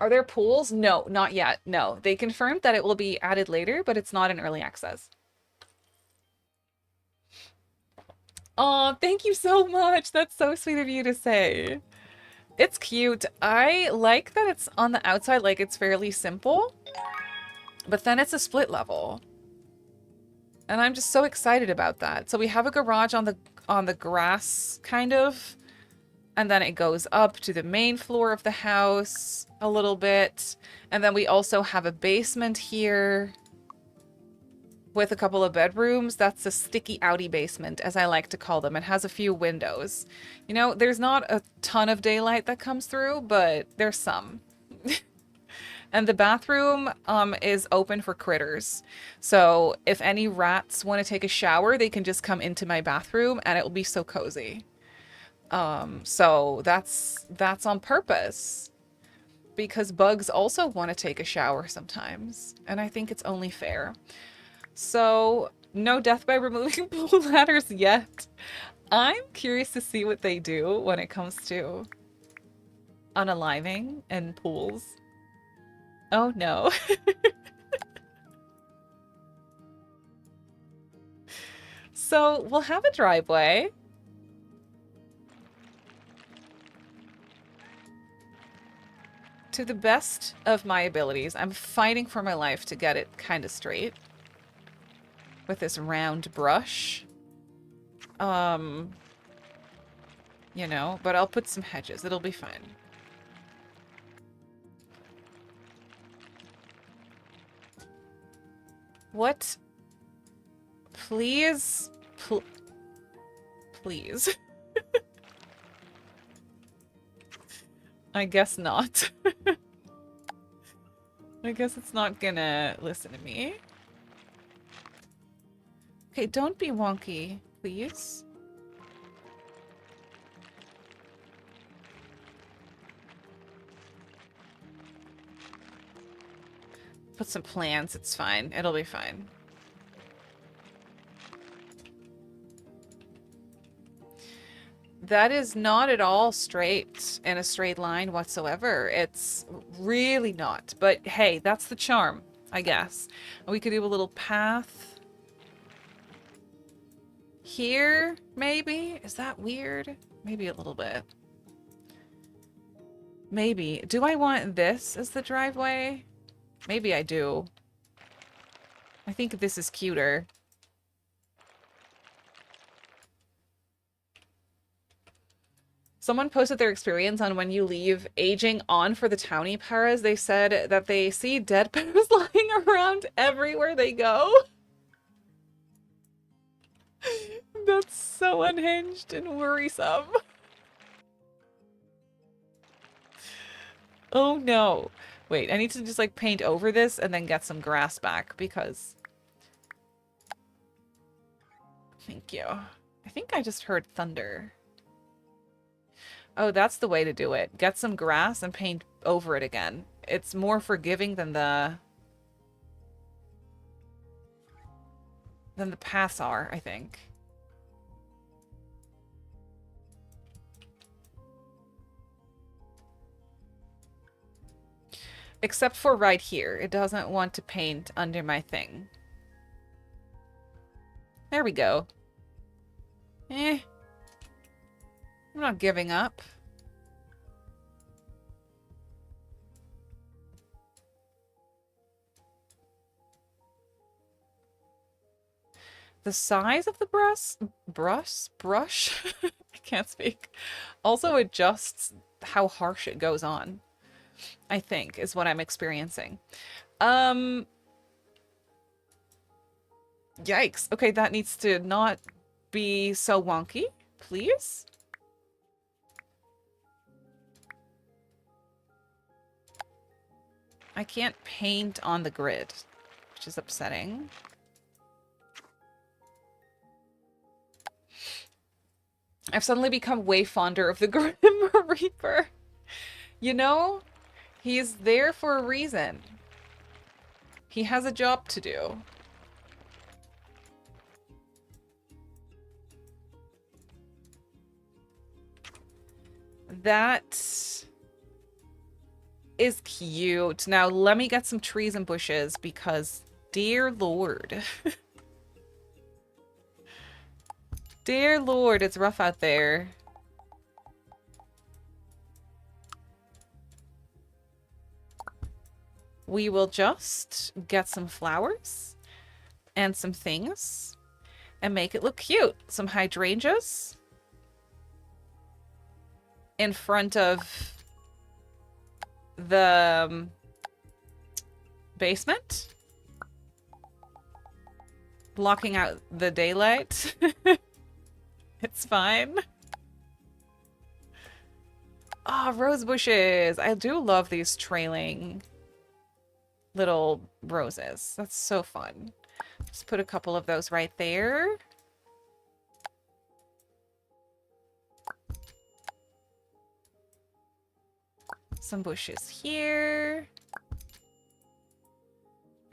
A: Are there pools? No, not yet. No. They confirmed that it will be added later, but it's not in early access. Oh, thank you so much. That's so sweet of you to say. It's cute. I like that it's on the outside, like it's fairly simple, but then it's a split level. And I'm just so excited about that. So we have a garage on the grass, kind of, and then it goes up to the main floor of the house a little bit. And then we also have a basement here with a couple of bedrooms. That's a sticky outy basement, as I like to call them. It has a few windows. You know, there's not a ton of daylight that comes through, but there's some. And the bathroom is open for critters. So if any rats want to take a shower, they can just come into my bathroom and it will be so cozy. So that's on purpose because bugs also want to take a shower sometimes, and I think it's only fair. So no death by removing pool ladders yet. I'm curious to see what they do when it comes to unaliving and pools. Oh no. So we'll have a driveway. To the best of my abilities, I'm fighting for my life to get it kind of straight with this round brush. You know, but I'll put some hedges. It'll be fine. What? Please? Please. I guess not. I guess it's not gonna listen to me. Okay, don't be wonky, please. Put some plants, it's fine. It'll be fine. That is not at all straight in a straight line whatsoever. It's really not. But hey, that's the charm, I guess. We could do a little path here, maybe? Is that weird? Maybe a little bit. Maybe. Do I want this as the driveway? Maybe I do. I think this is cuter. Someone posted their experience on when you leave aging on for the townie paras. They said that they see dead paras lying around everywhere they go. That's so unhinged and worrisome. Oh no. Wait, I need to just like paint over this and then get some grass back because... Thank you. I think I just heard thunder. Oh, that's the way to do it. Get some grass and paint over it again. It's more forgiving than the paths are, I think. Except for right here. It doesn't want to paint under my thing. There we go. I'm not giving up. The size of the brush? I can't speak. Also adjusts how harsh it goes on, I think, is what I'm experiencing. Yikes. Okay, that needs to not be so wonky, please. I can't paint on the grid, which is upsetting. I've suddenly become way fonder of the Grim Reaper. You know, he's there for a reason. He has a job to do. That is cute. Now, let me get some trees and bushes because, dear Lord. Dear Lord, it's rough out there. We will just get some flowers and some things and make it look cute. Some hydrangeas in front of the basement, blocking out the daylight. It's fine. Ah, oh, rose bushes. I do love these trailing little roses. That's so fun. Just put a couple of those right there. Some bushes here.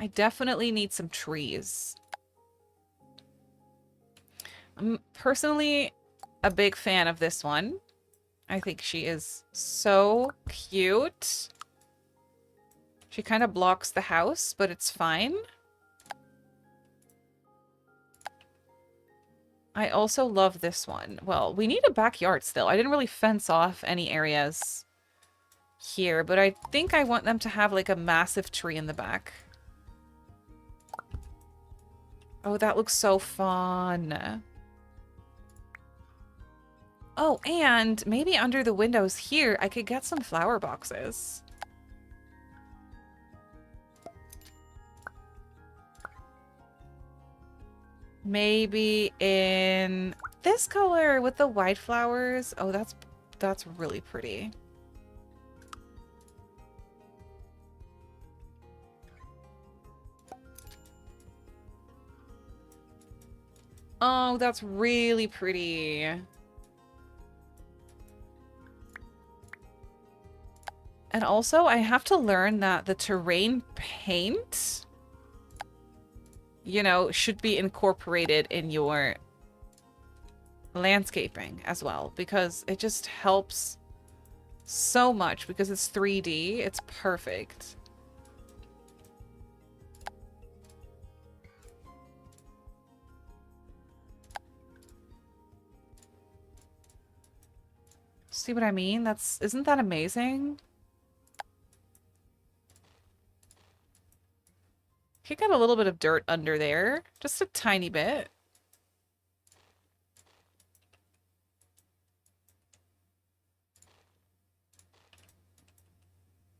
A: I definitely need some trees. I'm personally a big fan of this one. I think she is so cute. She kind of blocks the house, but it's fine. I also love this one. Well, we need a backyard still. I didn't really fence off any areas here, but I think I want them to have like a massive tree in the back. Oh, that looks so fun. Oh, and maybe under the windows here, I could get some flower boxes. Maybe in this color with the white flowers. Oh, that's really pretty. Oh, that's really pretty. And also, I have to learn that the terrain paint, you know, should be incorporated in your landscaping as well, because it just helps so much because it's 3D. It's perfect. See what I mean? Isn't that amazing? Could get a little bit of dirt under there. Just a tiny bit.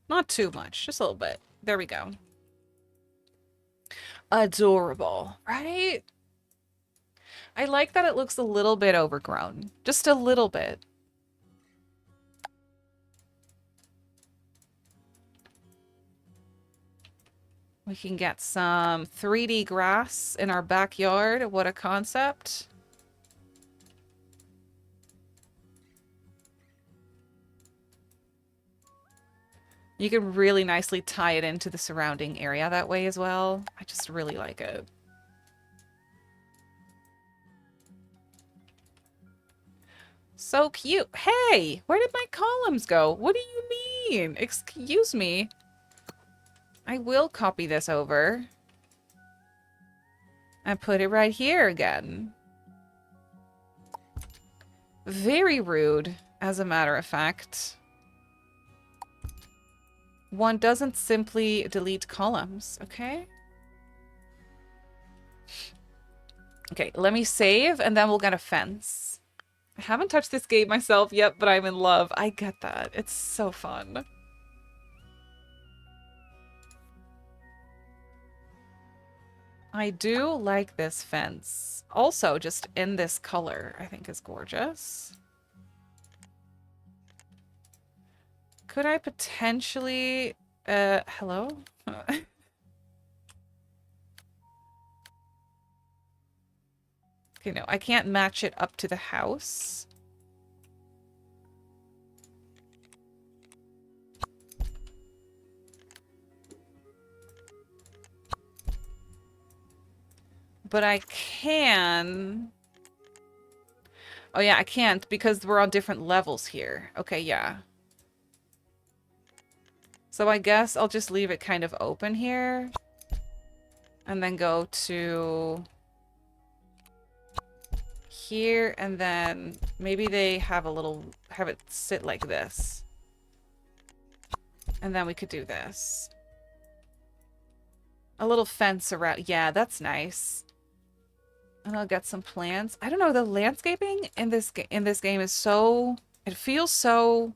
A: Not too much, just a little bit. There we go. Adorable, right? I like that it looks a little bit overgrown. Just a little bit. We can get some 3D grass in our backyard. What a concept. You can really nicely tie it into the surrounding area that way as well. I just really like it. So cute. Hey, where did my columns go? What do you mean? Excuse me. I will copy this over and put it right here again. Very rude, as a matter of fact. One doesn't simply delete columns, okay? Okay, let me save and then we'll get a fence. I haven't touched this game myself yet, but I'm in love. I get that. It's so fun. I do like this fence. Also, just in this color, I think is gorgeous. Could I potentially... hello? Okay, no, I can't match it up to the house. But I can... Oh yeah, I can't because we're on different levels here. Okay, yeah. So I guess I'll just leave it kind of open here. And then go to here, and then maybe they have a little, have it sit like this. And then we could do this. A little fence around. Yeah, that's nice. And I'll get some plants. I don't know, the landscaping in this game is so, it feels so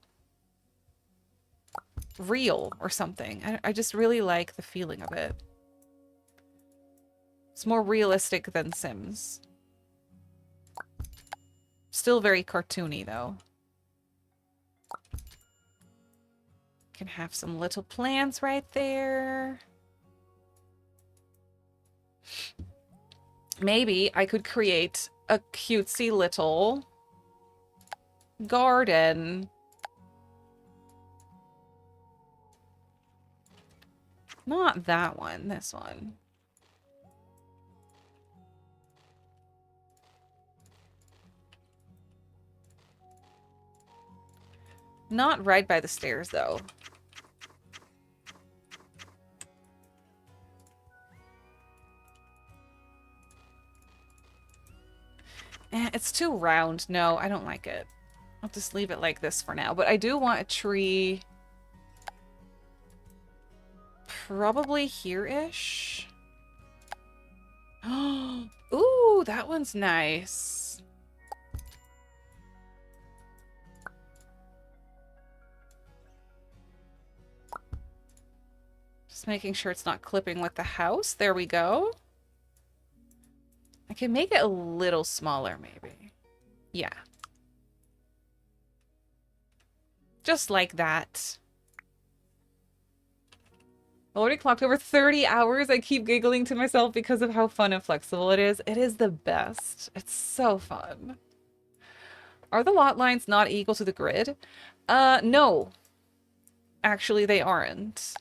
A: real or something. I just really like the feeling of it. It's more realistic than Sims. Still very cartoony, though. Can have some little plants right there. Maybe I could create a cutesy little garden. Not that one, this one. Not right by the stairs, though. It's too round. No, I don't like it. I'll just leave it like this for now. But I do want a tree probably here-ish. Ooh, that one's nice. Just making sure it's not clipping with the house. There we go. I can make it a little smaller, maybe. Yeah. Just like that. Already clocked over 30 hours. I keep giggling to myself because of how fun and flexible it is. It is the best. It's so fun. Are the lot lines not equal to the grid? No. Actually, they aren't.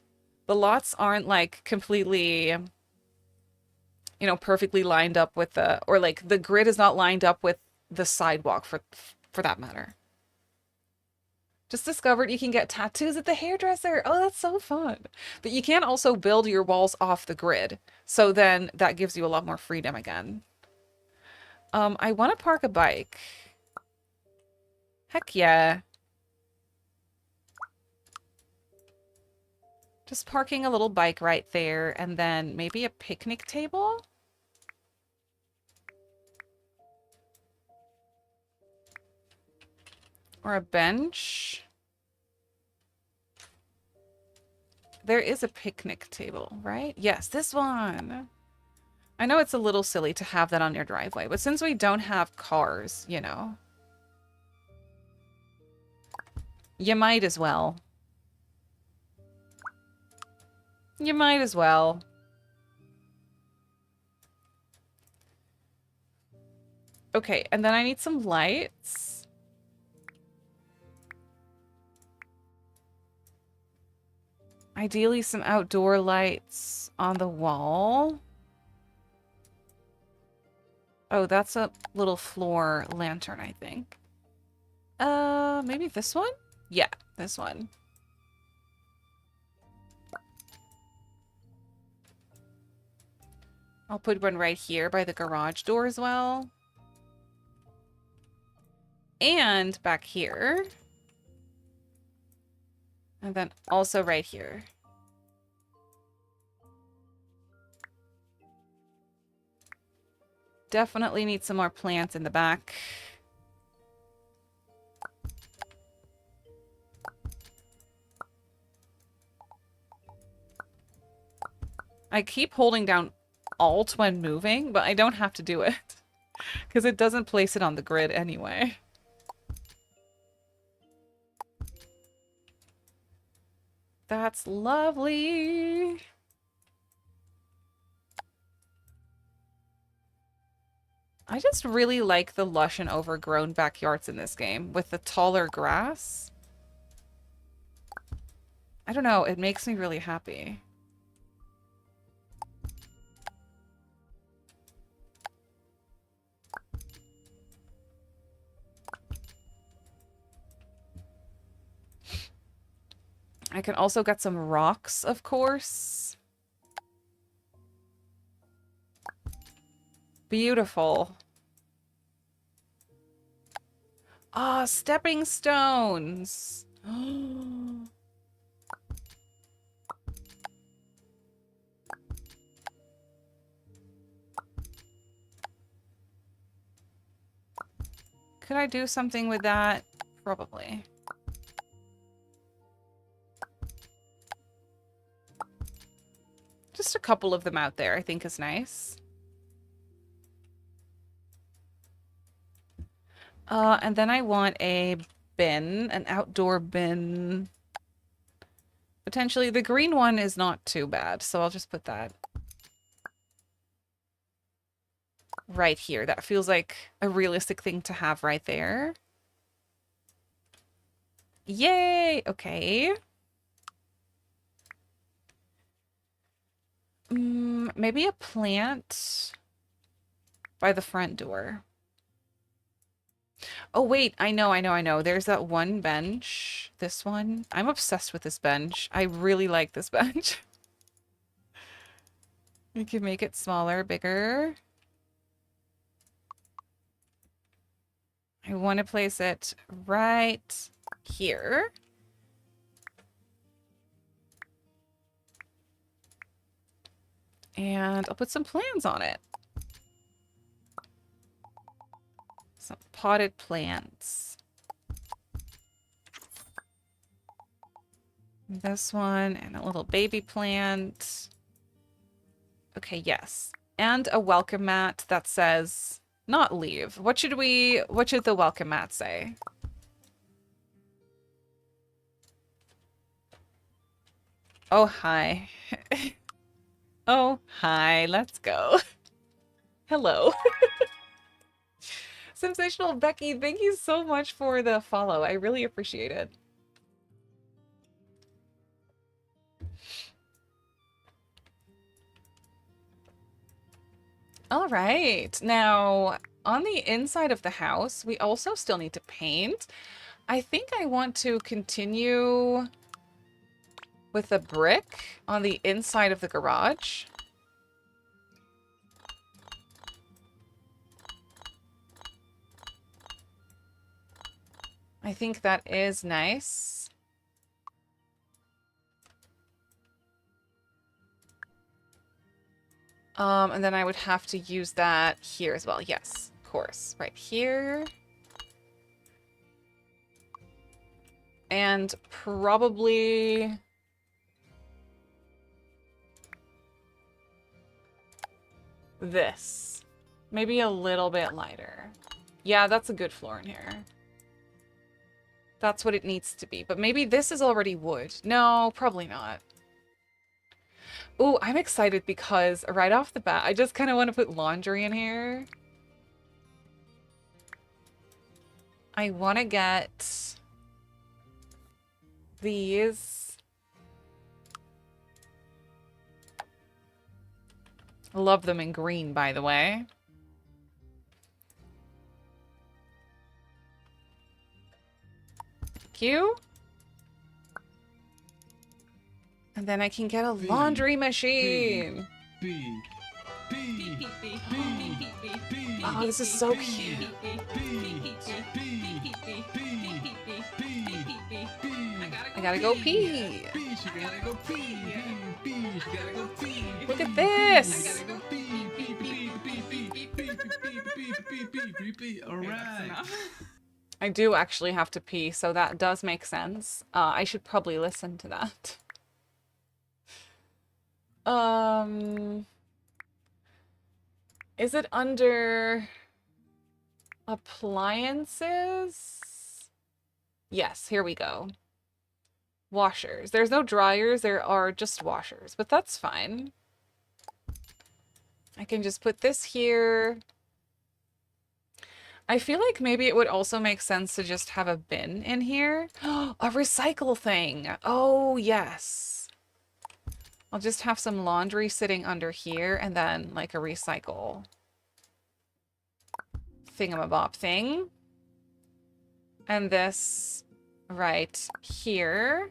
A: The lots aren't, like, completely, you know, perfectly lined up with the... Or, like, the grid is not lined up with the sidewalk, for that matter. Just discovered you can get tattoos at the hairdresser. Oh, that's so fun. But you can also build your walls off the grid. So then that gives you a lot more freedom again. I want to park a bike. Heck yeah. Just parking a little bike right there, and then maybe a picnic table? Or a bench? There is a picnic table, right? Yes, this one. I know it's a little silly to have that on your driveway, but since we don't have cars, you know, you might as well. You might as well. Okay, and then I need some lights. Ideally, some outdoor lights on the wall. Oh, that's a little floor lantern, I think. Maybe this one? Yeah, this one. I'll put one right here by the garage door as well. And back here. And then also right here. Definitely need some more plants in the back. I keep holding down Alt when moving, but I don't have to do it. Because it doesn't place it on the grid anyway. That's lovely. I just really like the lush and overgrown backyards in this game with the taller grass. I don't know, it makes me really happy. I can also get some rocks, of course. Beautiful. Ah, stepping stones. Could I do something with that? Probably. Just a couple of them out there, I think is nice. And then I want a bin, an outdoor bin. Potentially, the green one is not too bad, so I'll just put that right here. That feels like a realistic thing to have right there. Yay! Okay. Maybe a plant by the front door. Oh, wait. I know. There's that one bench. This one. I'm obsessed with this bench. I really like this bench. You can make it smaller, bigger. I want to place it right here. And I'll put some plants on it. Some potted plants. This one and a little baby plant. Okay, yes. And a welcome mat that says not leave. What should the welcome mat say? Oh, hi. Oh, hi. Let's go. Hello. Sensational Becky, thank you so much for the follow. I really appreciate it. All right. Now, on the inside of the house, we also still need to paint. I think I want to continue with a brick on the inside of the garage. I think that is nice. And then I would have to use that here as well. Yes, of course. Right here. And probably this. Maybe a little bit lighter. Yeah, that's a good floor in here. That's what it needs to be. But maybe this is already wood. No, probably not. Ooh, I'm excited because right off the bat, I just kind of want to put laundry in here. I want to get these. Love them in green, by the way. Thank you. And then I can get a laundry machine. Oh, this is so cute. I gotta go pee. Look at this.
B: All right.
A: I do actually have to pee, so that does make sense. I should probably listen to that. Is it under appliances? Yes, here we go. Washers. There's no dryers, there are just washers, but that's fine. I can just put this here. I feel like maybe it would also make sense to just have a bin in here. A recycle thing. Oh, yes. I'll just have some laundry sitting under here and then like a recycle thingamabob thing. And this right here.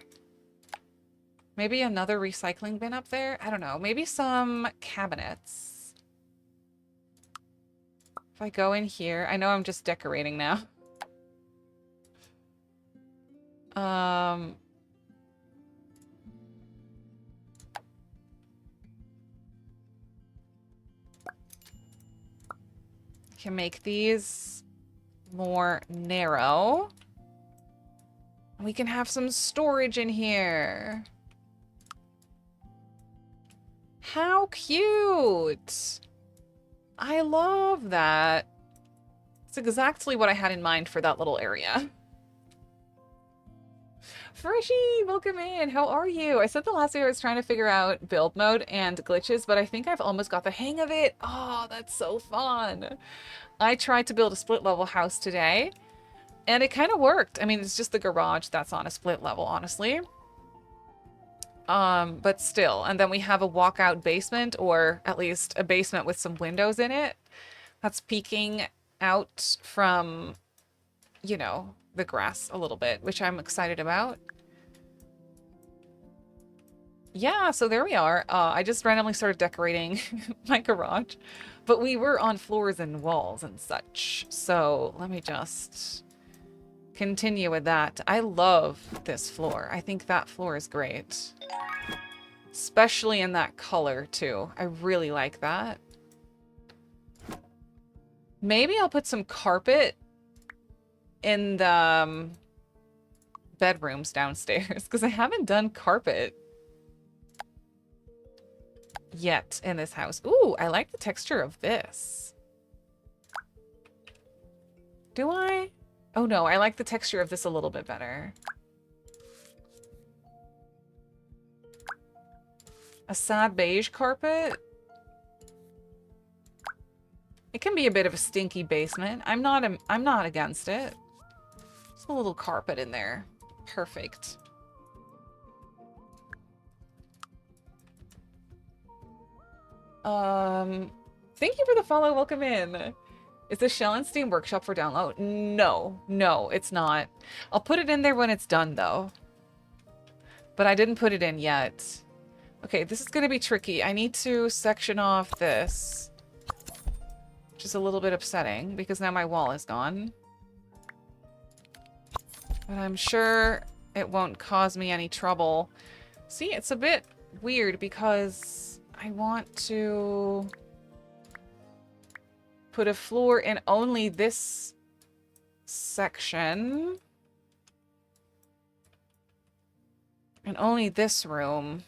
A: Maybe another recycling bin up there? I don't know. Maybe some cabinets. If I go in here, I know I'm just decorating now. Um, can make these more narrow. We can have some storage in here. How cute! I love that. It's exactly what I had in mind for that little area. Frishy, welcome in. How are you? I said the last video I was trying to figure out build mode and glitches, but I think I've almost got the hang of it. Oh, that's so fun. I tried to build a split level house today, and it kind of worked. I mean, it's just the garage that's on a split level, honestly. But still. And then we have a walkout basement, or at least a basement with some windows in it that's peeking out from, you know, the grass a little bit, which I'm excited about. Yeah, so there we are. I just randomly started decorating my garage, but we were on floors and walls and such. So let me just continue with that. I love this floor. I think that floor is great. Especially in that color, too. I really like that. Maybe I'll put some carpet in the bedrooms downstairs, because I haven't done carpet yet in this house. Ooh, I like the texture of this. Do I? Oh no, I like the texture of this a little bit better. A sad beige carpet? It can be a bit of a stinky basement. I'm not against it. Just a little carpet in there. Perfect. Thank you for the follow. Welcome in. Is the Shell and Steam Workshop for download? No, no, it's not. I'll put it in there when it's done, though. But I didn't put it in yet. Okay, this is going to be tricky. I need to section off this. Which is a little bit upsetting, because now my wall is gone. But I'm sure it won't cause me any trouble. See, it's a bit weird, because I want to put a floor in only this section. And only this room.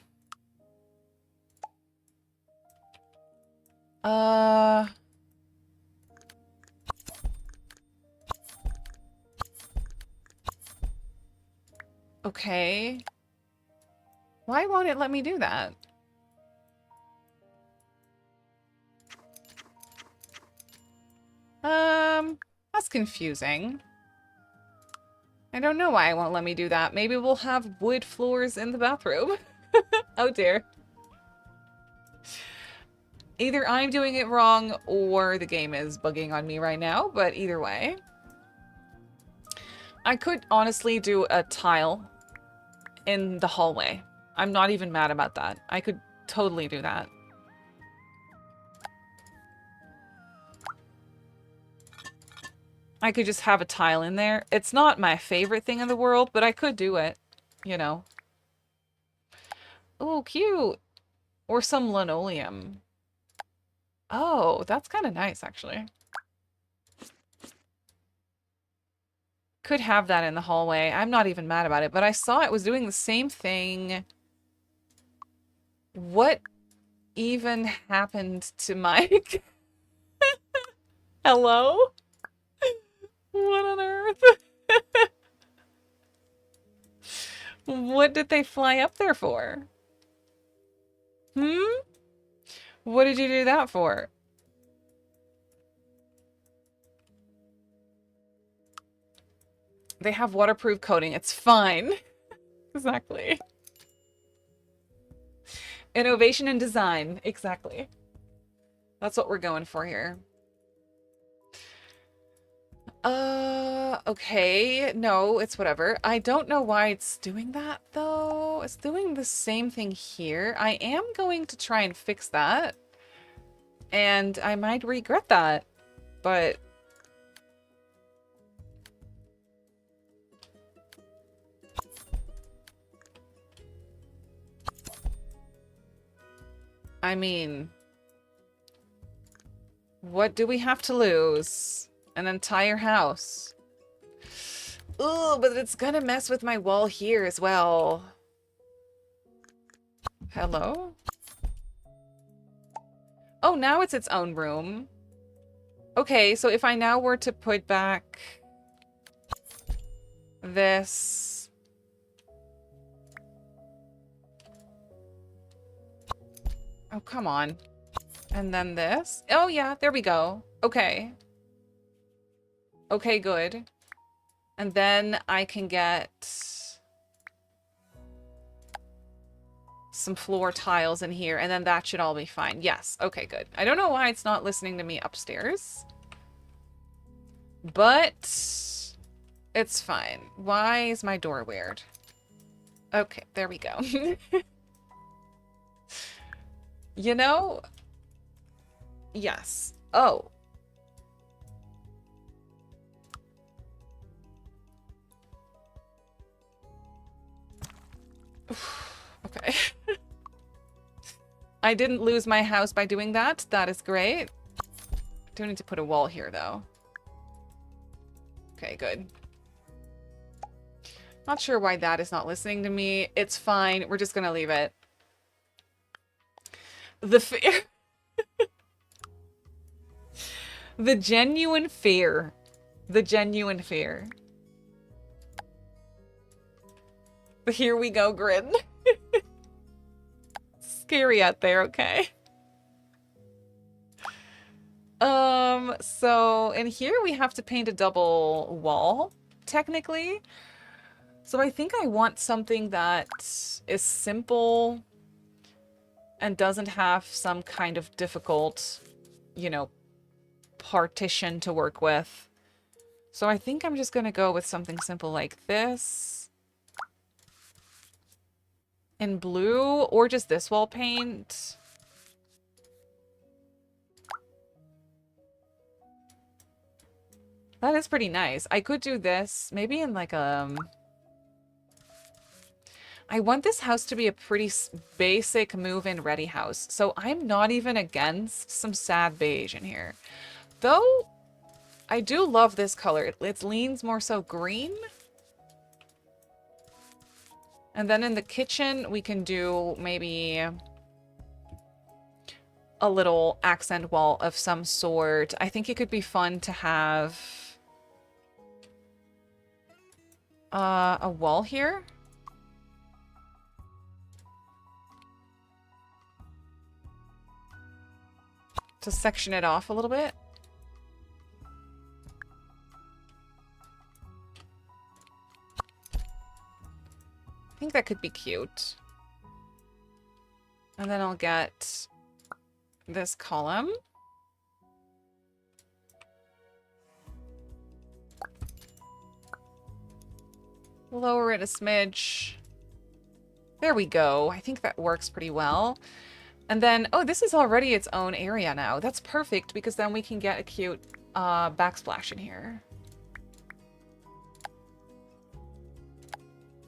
A: Okay. Why won't it let me do that? That's confusing. I don't know why it won't let me do that. Maybe we'll have wood floors in the bathroom. Oh dear. Either I'm doing it wrong or the game is bugging on me right now, but either way. I could honestly do a tile in the hallway. I'm not even mad about that. I could totally do that. I could just have a tile in there. It's not my favorite thing in the world, but I could do it, you know. Oh, cute. Or some linoleum. Oh, that's kind of nice, actually. Could have that in the hallway. I'm not even mad about it, but I saw it was doing the same thing. What even happened to Mike? Hello? What on earth? What did they fly up there for? Hmm? What did you do that for? They have waterproof coating. It's fine. Exactly. Innovation and design. Exactly. That's what we're going for here. Okay. No, it's whatever. I don't know why it's doing that, though. It's doing the same thing here. I am going to try and fix that. And I might regret that. But I mean, what do we have to lose? An entire house. Ooh, but it's gonna mess with my wall here as well. Hello? Oh, now it's its own room. Okay, so if I now were to put back this... Oh, come on. And then this. Oh, yeah, there we go. Okay. Okay, good. And then I can get some floor tiles in here, and then that should all be fine. Yes. Okay, good. I don't know why it's not listening to me upstairs, but it's fine. Why is my door weird? Okay, there we go. You know, yes. Oh. Okay. I didn't lose my house by doing that. That is great. Do need to put a wall here, though. Okay, good. Not sure why that is not listening to me. It's fine. We're just gonna leave it. The fear. The genuine fear. The genuine fear. Here we go, grin. Scary out there, okay? So in here we have to paint a double wall, technically. So I think I want something that is simple and doesn't have some kind of difficult, you know, partition to work with. So I think I'm just gonna go with something simple like this. In blue, or just this wall paint. That is pretty nice. I could do this, maybe in like I want this house to be a pretty basic move-in ready house. So I'm not even against some sad beige in here. Though, I do love this color. It leans more so green. And then in the kitchen, we can do maybe a little accent wall of some sort. I think it could be fun to have a wall here. To section it off a little bit. I think that could be cute. And then I'll get this column. Lower it a smidge. There we go. I think that works pretty well. And then, oh, this is already its own area now. That's perfect because then we can get a cute backsplash in here.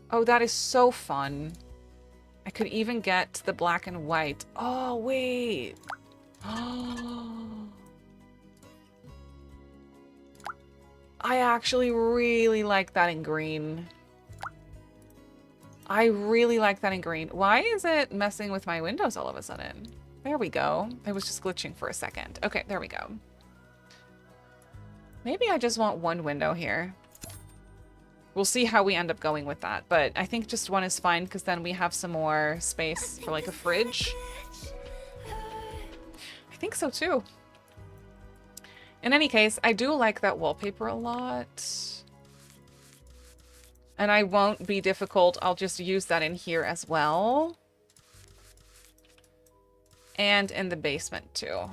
A: Oh, that is so fun. I could even get the black and white. Oh, wait. Oh. I actually really like that in green. I really like that in green. Why is it messing with my windows all of a sudden? There we go. It was just glitching for a second. Okay, there we go. Maybe I just want one window here. We'll see how we end up going with that, but I think just one is fine because then we have some more space for like a fridge. I think so too. In any case, I do like that wallpaper a lot. And I won't be difficult. I'll just use that in here as well. And in the basement too.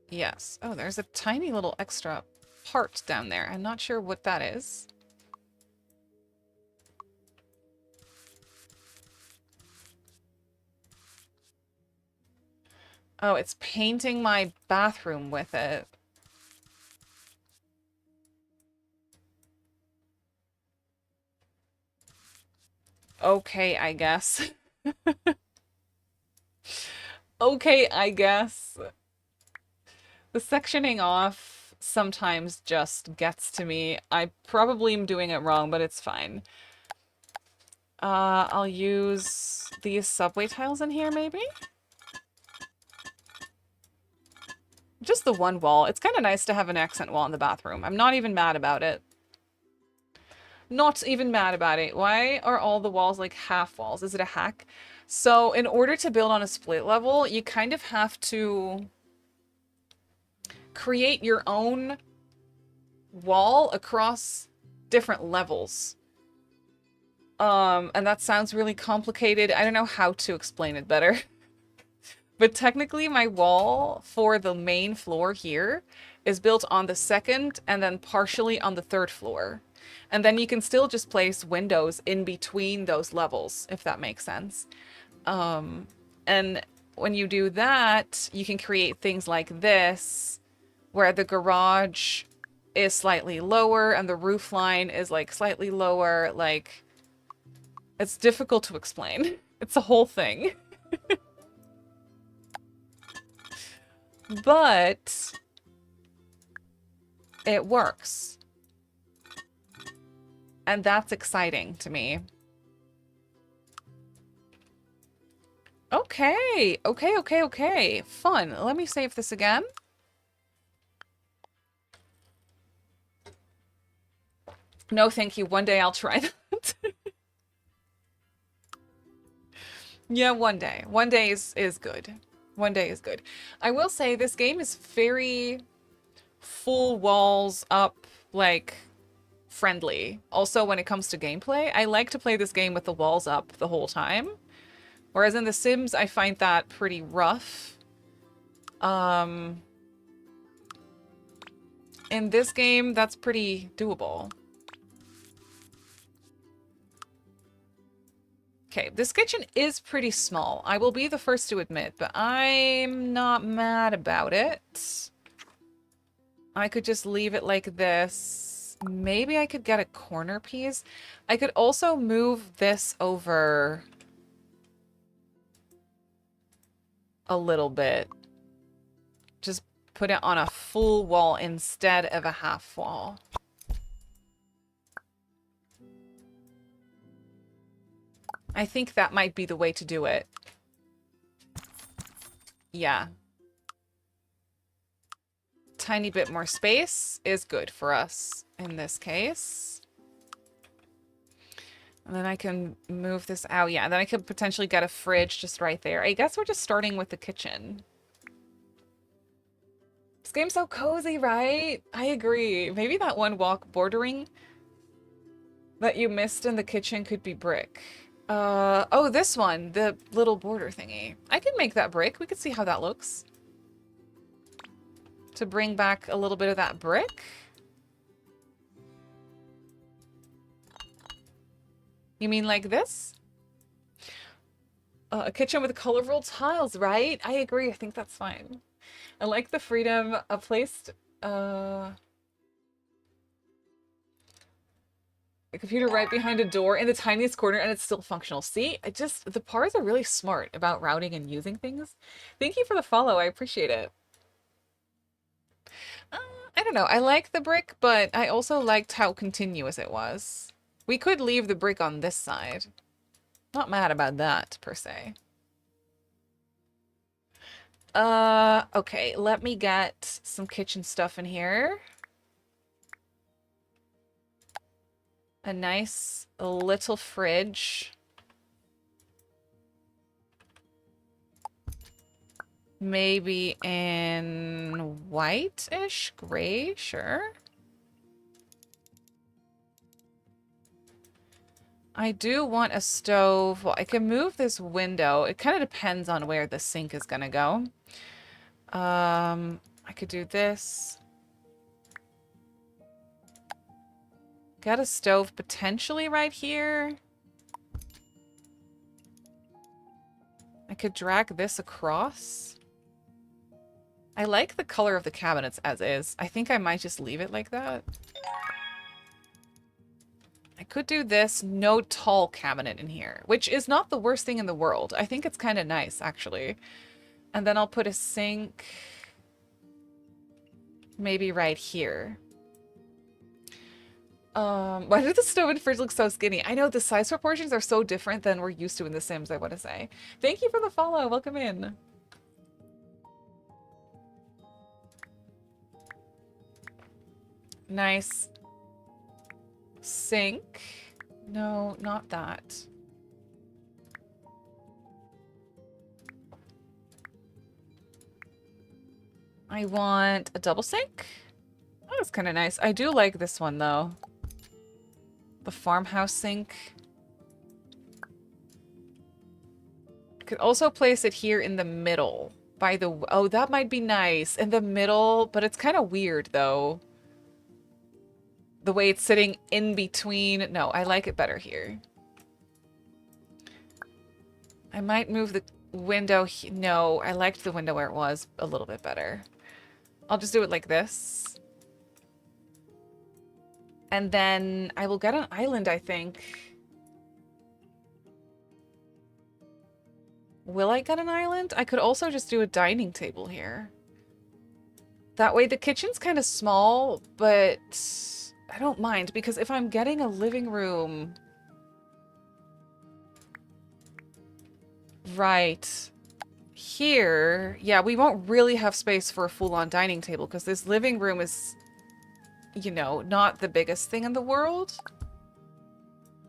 A: Yes. Oh, there's a tiny little extra part down there. I'm not sure what that is. Oh, it's painting my bathroom with it. Okay, I guess. Okay, I guess. The sectioning off sometimes just gets to me. I probably am doing it wrong, but it's fine. I'll use these subway tiles in here, maybe? Just the one wall. It's kind of nice to have an accent wall in the bathroom. I'm not even mad about it. Not even mad about it. Why are all the walls like half walls? Is it a hack? So in order to build on a split level, you kind of have to create your own wall across different levels. And that sounds really complicated. I don't know how to explain it better. But technically my wall for the main floor here is built on the second and then partially on the third floor. And then you can still just place windows in between those levels, if that makes sense. And when you do that, you can create things like this, where the garage is slightly lower and the roof line is like slightly lower. Like, it's difficult to explain. It's a whole thing. But it works. And that's exciting to me. Okay. Okay. Fun. Let me save this again. No, thank you. One day I'll try that. Yeah, one day. One day is good. One day is good. I will say this game is very full walls up, like, friendly. Also, when it comes to gameplay, I like to play this game with the walls up the whole time. Whereas in The Sims, I find that pretty rough. In this game, that's pretty doable. Okay, this kitchen is pretty small. I will be the first to admit, but I'm not mad about it. I could just leave it like this. Maybe I could get a corner piece. I could also move this over a little bit. Just put it on a full wall instead of a half wall. I think that might be the way to do it. Yeah. Tiny bit more space is good for us in this case. And then I can move this out. Yeah, and then I could potentially get a fridge just right there. I guess we're just starting with the kitchen. This game's so cozy, right? I agree. Maybe that one walk bordering that you missed in the kitchen could be brick. Oh, this one, the little border thingy. I can make that brick. We could see how that looks. To bring back a little bit of that brick. You mean like this? A kitchen with colorful tiles, right? I agree. I think that's fine. I like the freedom of placed a computer right behind a door in the tiniest corner and it's still functional. See, the Pars are really smart about routing and using things. Thank you for the follow. I appreciate it. Uh, I don't know. I like the brick, but I also liked how continuous it was. We could leave the brick on this side. Not mad about that, per se. Okay, let me get some kitchen stuff in here. A nice little fridge. Maybe in white-ish, gray, sure. I do want a stove. Well, I can move this window. It kind of depends on where the sink is gonna go. I could do this. Got a stove potentially right here. I could drag this across. I like the color of the cabinets as is. I think I might just leave it like that. I could do this no tall cabinet in here, which is not the worst thing in the world. I think it's kind of nice, actually. And then I'll put a sink maybe right here. Why do the stove and fridge look so skinny? I know the size proportions are so different than we're used to in The Sims, I want to say. Thank you for the follow. Welcome in. Nice sink. No, not that. I want a double sink. Oh, that's kind of nice. I do like this one, though. The farmhouse sink. Could also place it here in the middle. By the... Oh, that might be nice. In the middle, but it's kind of weird, though. The way it's sitting in between. No, I like it better here. I might move the window. No, I liked the window where it was a little bit better. I'll just do it like this. And then I will get an island, I think. Will I get an island? I could also just do a dining table here. That way the kitchen's kind of small, but I don't mind because if I'm getting a living room... Right here, yeah, we won't really have space for a full-on dining table because this living room is, you know, not the biggest thing in the world.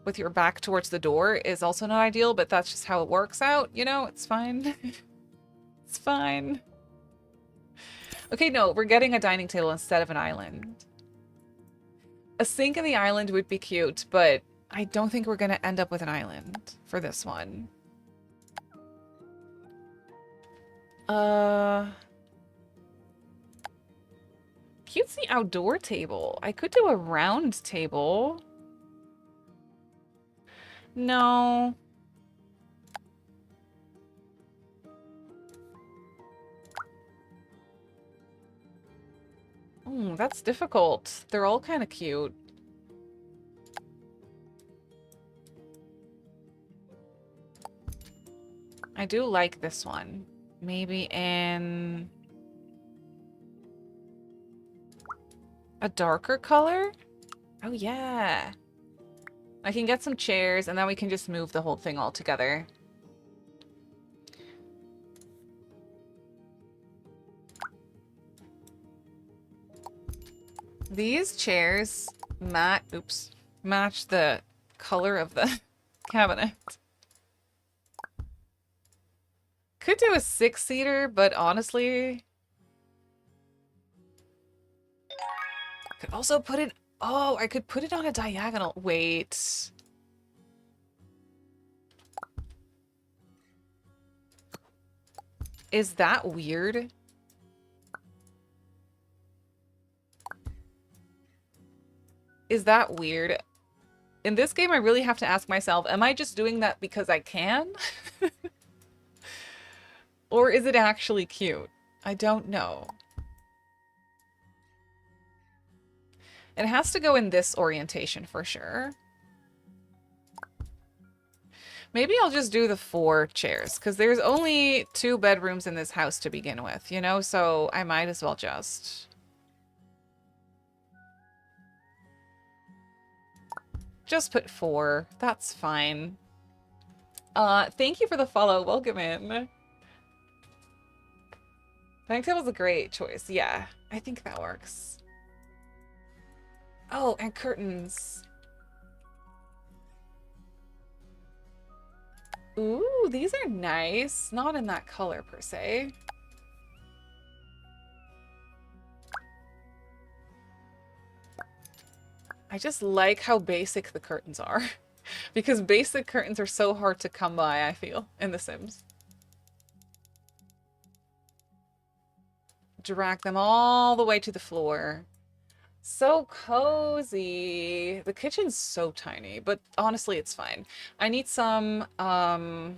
A: With your back towards the door is also not ideal, but that's just how it works out, you know? It's fine. It's fine. Okay, no, we're getting a dining table instead of an island. A sink in the island would be cute, but I don't think we're going to end up with an island for this one. Cutesy outdoor table. I could do a round table. No. That's difficult. They're all kind of cute. I do like this one. Maybe in a darker color? Oh, yeah. I can get some chairs, and then we can just move the whole thing all together. These chairs match the color of the cabinet. Could do a 6-seater, but honestly... Could also put it... Oh, I could put it on a diagonal. Wait. Is that weird? Is that weird? In this game, I really have to ask myself, am I just doing that because I can? Or is it actually cute? I don't know. It has to go in this orientation for sure. Maybe I'll just do the 4 chairs, because there's only 2 bedrooms in this house to begin with, you know? So I might as well just... Just put 4. That's fine. Thank you for the follow. Welcome in. Dining table was a great choice. Yeah, I think that works. Oh, and curtains. Ooh, these are nice. Not in that color per se. I just like how basic the curtains are. Because basic curtains are so hard to come by, I feel, in The Sims. Drag them all the way to the floor. So cozy. The kitchen's so tiny, but honestly, it's fine. I need some upper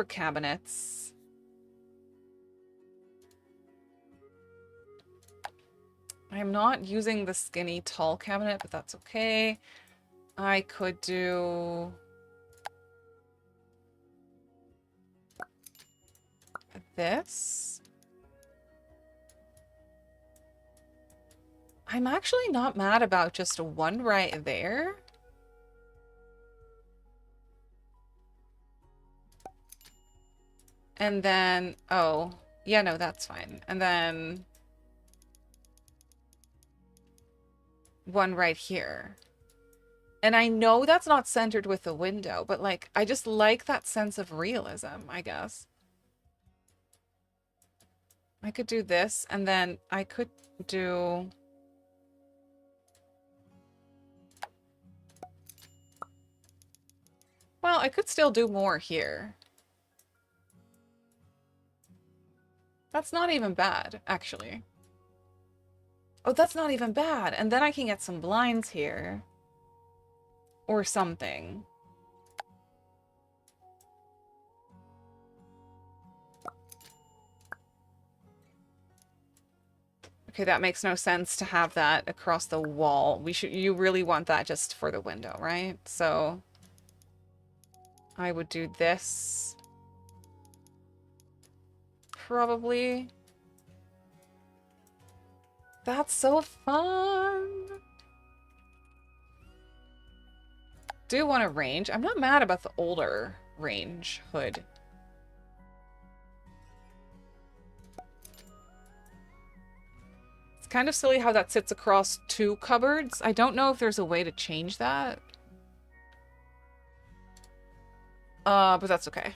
A: cabinets. I'm not using the skinny tall cabinet, but that's okay. I could do this. I'm actually not mad about just one right there. And then, oh, yeah, no, that's fine. And then one right here. And I know that's not centered with the window, but like, I just like that sense of realism, I guess. I could do this, and then I could do... Well, I could still do more here. That's not even bad, actually. Oh, that's not even bad. And then I can get some blinds here. Or something. Okay, that makes no sense to have that across the wall. You really want that just for the window, right? So I would do this. Probably. That's so fun. Do want a range. I'm not mad about the older range hood. It's kind of silly how that sits across two cupboards. I don't know if there's a way to change that. But that's okay.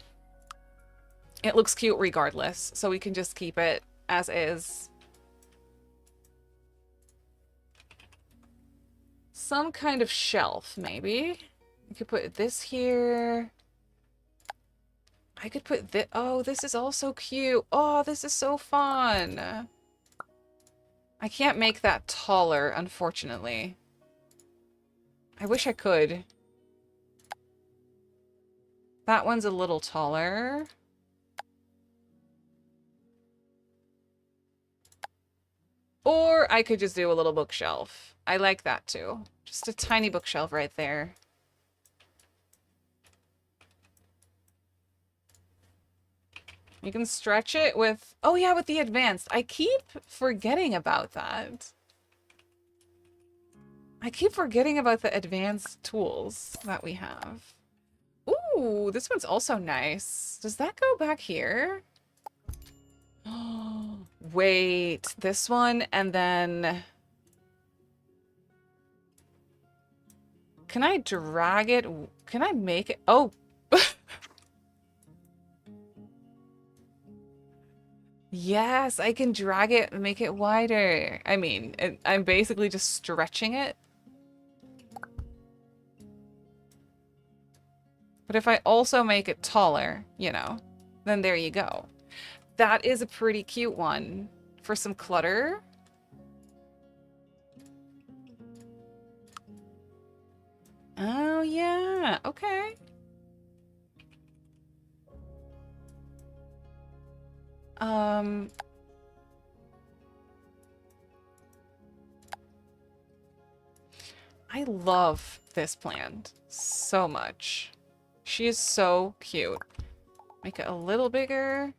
A: It looks cute regardless, so we can just keep it as is. Some kind of shelf, maybe. I could put this here. I could put this. Oh, this is also cute. Oh, this is so fun. I can't make that taller, unfortunately. I wish I could. That one's a little taller. Or I could just do a little bookshelf. I like that too. Just a tiny bookshelf right there. You can stretch it with... Oh yeah, with the advanced. I keep forgetting about that. I keep forgetting about the advanced tools that we have. Ooh, this one's also nice. Does that go back here? Oh, wait. This one and then... Can I drag it? Can I make it? Oh. Yes, I can drag it and make it wider. I mean, I'm basically just stretching it. But if I also make it taller, you know, then there you go. That is a pretty cute one for some clutter. Oh, yeah. Okay. I love this plant so much. She is so cute. Make it a little bigger.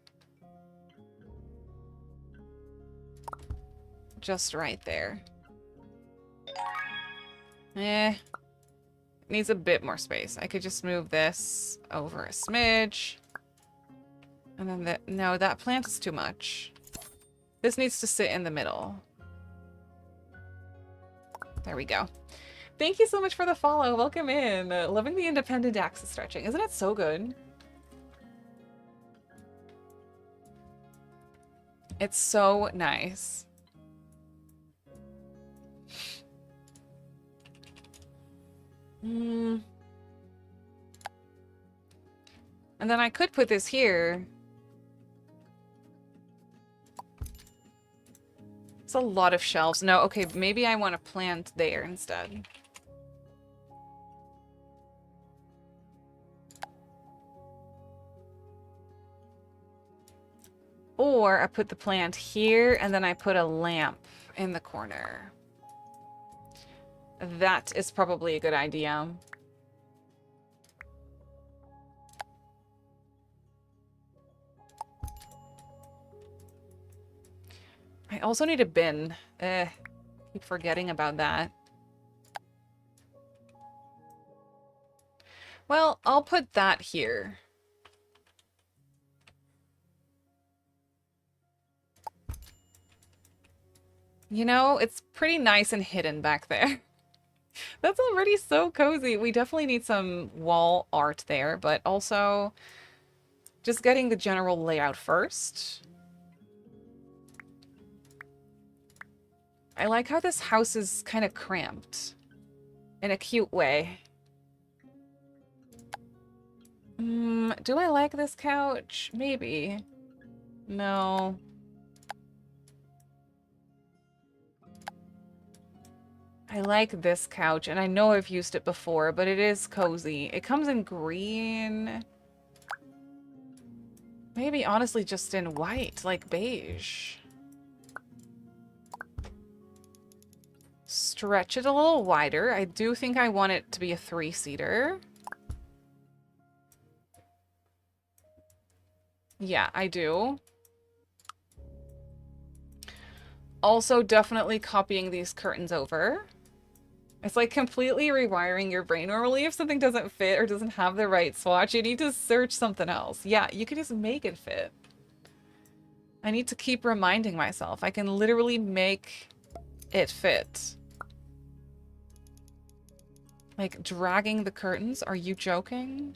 A: Just right there. Eh. Needs a bit more space. I could just move this over a smidge. And then that... No, that plant is too much. This needs to sit in the middle. There we go. Thank you so much for the follow. Welcome in. Loving the independent axis stretching. Isn't it so good? It's so nice. And then I could put this here. It's a lot of shelves. No, okay, maybe I want to plant there instead. Or I put the plant here and then I put a lamp in the corner. That is probably a good idea. I also need a bin. Keep forgetting about that. Well, I'll put that here. You know, it's pretty nice and hidden back there. That's already so cozy. We definitely need some wall art there, but also just getting the general layout first. I like how this house is kind of cramped in a cute way. Do I like this couch? Maybe. No. I like this couch, and I know I've used it before, but it is cozy. It comes in green. Maybe honestly just in white, like beige. Stretch it a little wider. I do think I want it to be a 3-seater. Yeah, I do. Also, definitely copying these curtains over. It's like completely rewiring your brain. Normally, if something doesn't fit or doesn't have the right swatch, you need to search something else. Yeah, you can just make it fit. I need to keep reminding myself. I can literally make it fit. Like, dragging the curtains? Are you joking?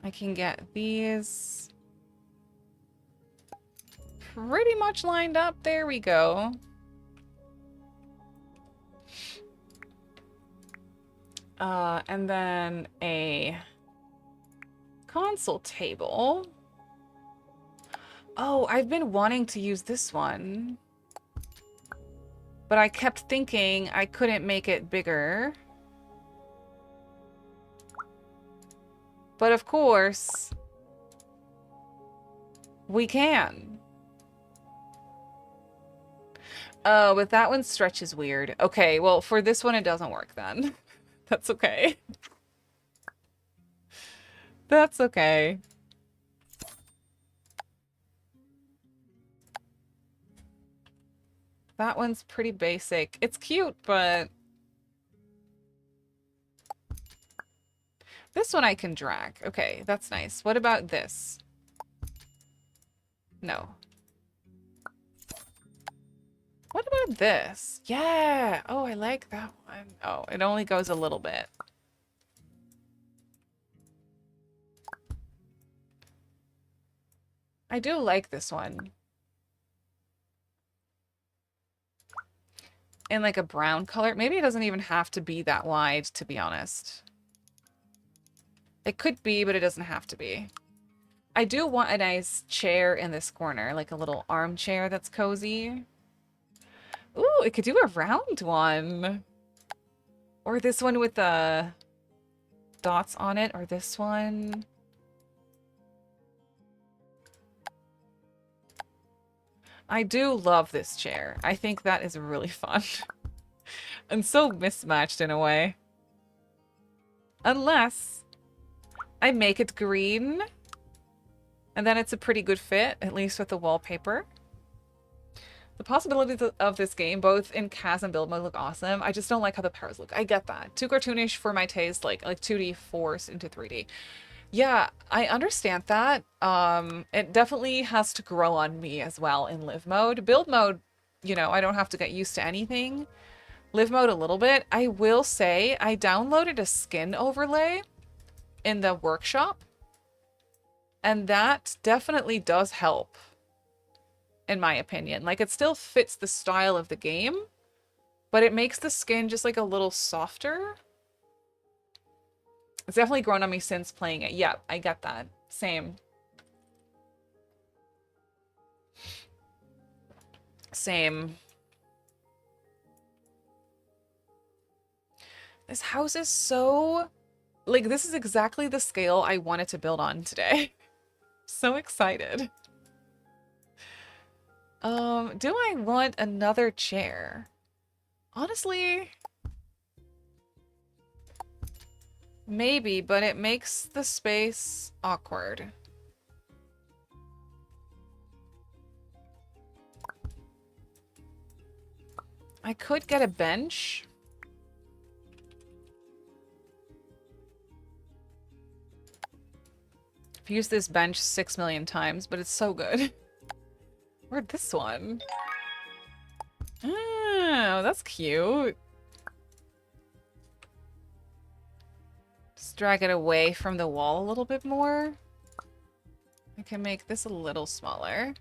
A: I can get these pretty much lined up. There we go. And then a console table. Oh, I've been wanting to use this one. But I kept thinking I couldn't make it bigger. But of course, we can. Oh, but that one stretches weird. Okay, well, for this one, it doesn't work then. That's okay. That's okay. That one's pretty basic. It's cute, but this one I can drag. Okay, that's nice. What about this? No. What about this? Yeah. Oh, I like that one. Oh, it only goes a little bit. I do like this one. In like a brown color. Maybe it doesn't even have to be that wide, to be honest. It could be, but it doesn't have to be. I do want a nice chair in this corner, like a little armchair that's cozy. Ooh, it could do a round one. Or this one with the dots on it, or this one. I do love this chair. I think that is really fun. And so mismatched in a way. Unless I make it green. And then it's a pretty good fit, at least with the wallpaper. The possibilities of this game, both in CAS and build mode, look awesome. I just don't like how the powers look. I get that. Too cartoonish for my taste, like 2D forced into 3D. Yeah, I understand that. It definitely has to grow on me as well in live mode. Build mode, you know, I don't have to get used to anything. Live mode a little bit. I will say I downloaded a skin overlay in the workshop, and that definitely does help, in my opinion. Like, it still fits the style of the game, but it makes the skin just like a little softer. It's definitely grown on me since playing it. Yeah, I get that. Same. Same. This house is so... Like, this is exactly the scale I wanted to build on today. So excited. Do I want another chair? Honestly, maybe, but it makes the space awkward. I could get a bench. I've used this bench 6 million times, but it's so good. Where'd this one? Oh, that's cute. Just drag it away from the wall a little bit more. I can make this a little smaller.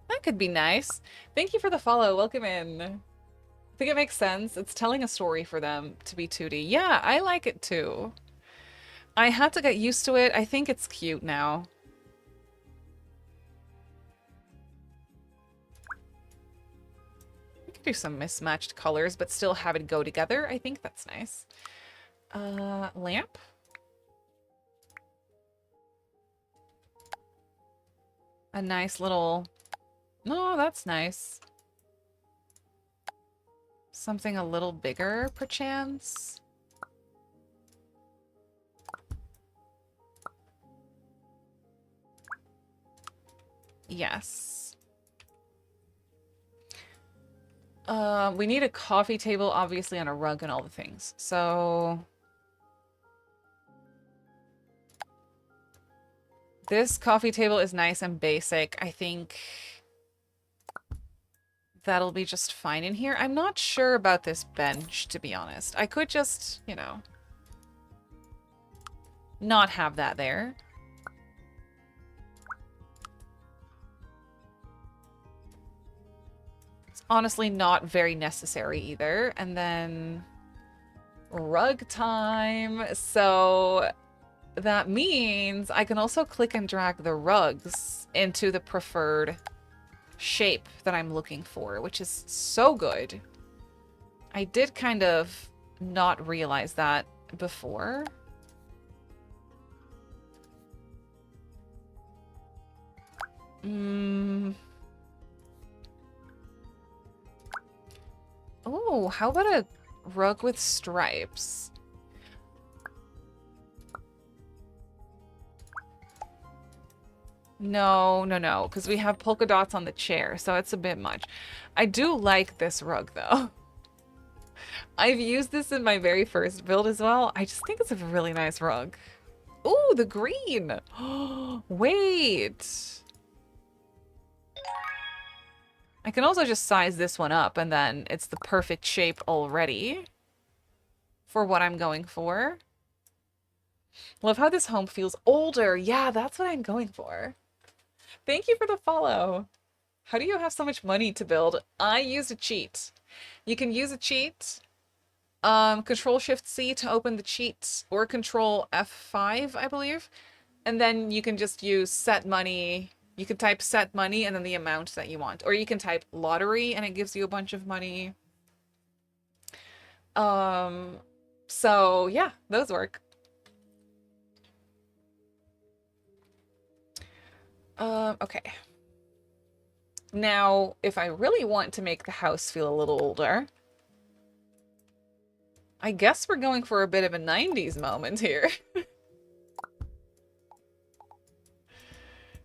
A: That could be nice. Thank you for the follow. Welcome in. I think it makes sense. It's telling a story for them to be 2D. Yeah, I like it too. I had to get used to it. I think it's cute now. We could do some mismatched colors, but still have it go together. I think that's nice. Lamp? A nice little... Oh, that's nice. Something a little bigger, perchance? Yes. We need a coffee table, obviously, and a rug and all the things. So... this coffee table is nice and basic. I think that'll be just fine in here. I'm not sure about this bench, to be honest. I could just, you know, not have that there. It's honestly not very necessary either. And then rug time. So that means I can also click and drag the rugs into the preferred shape that I'm looking for, which is so good. I did kind of not realize that before. Oh, how about a rug with stripes? No, no, no, because we have polka dots on the chair, so it's a bit much. I do like this rug, though. I've used this in my very first build as well. I just think it's a really nice rug. Ooh, the green! Wait! I can also just size this one up, and then it's the perfect shape already for what I'm going for. Love how this home feels older. Yeah, that's what I'm going for. Thank you for the follow. How do you have so much money to build? I used a cheat. You can use a cheat. Control Shift C to open the cheat, or Control F5, I believe. And then you can just use set money. You can type set money and then the amount that you want. Or you can type lottery and it gives you a bunch of money. So yeah, those work. Okay. Now, if I really want to make the house feel a little older, I guess we're going for a bit of a 90s moment here.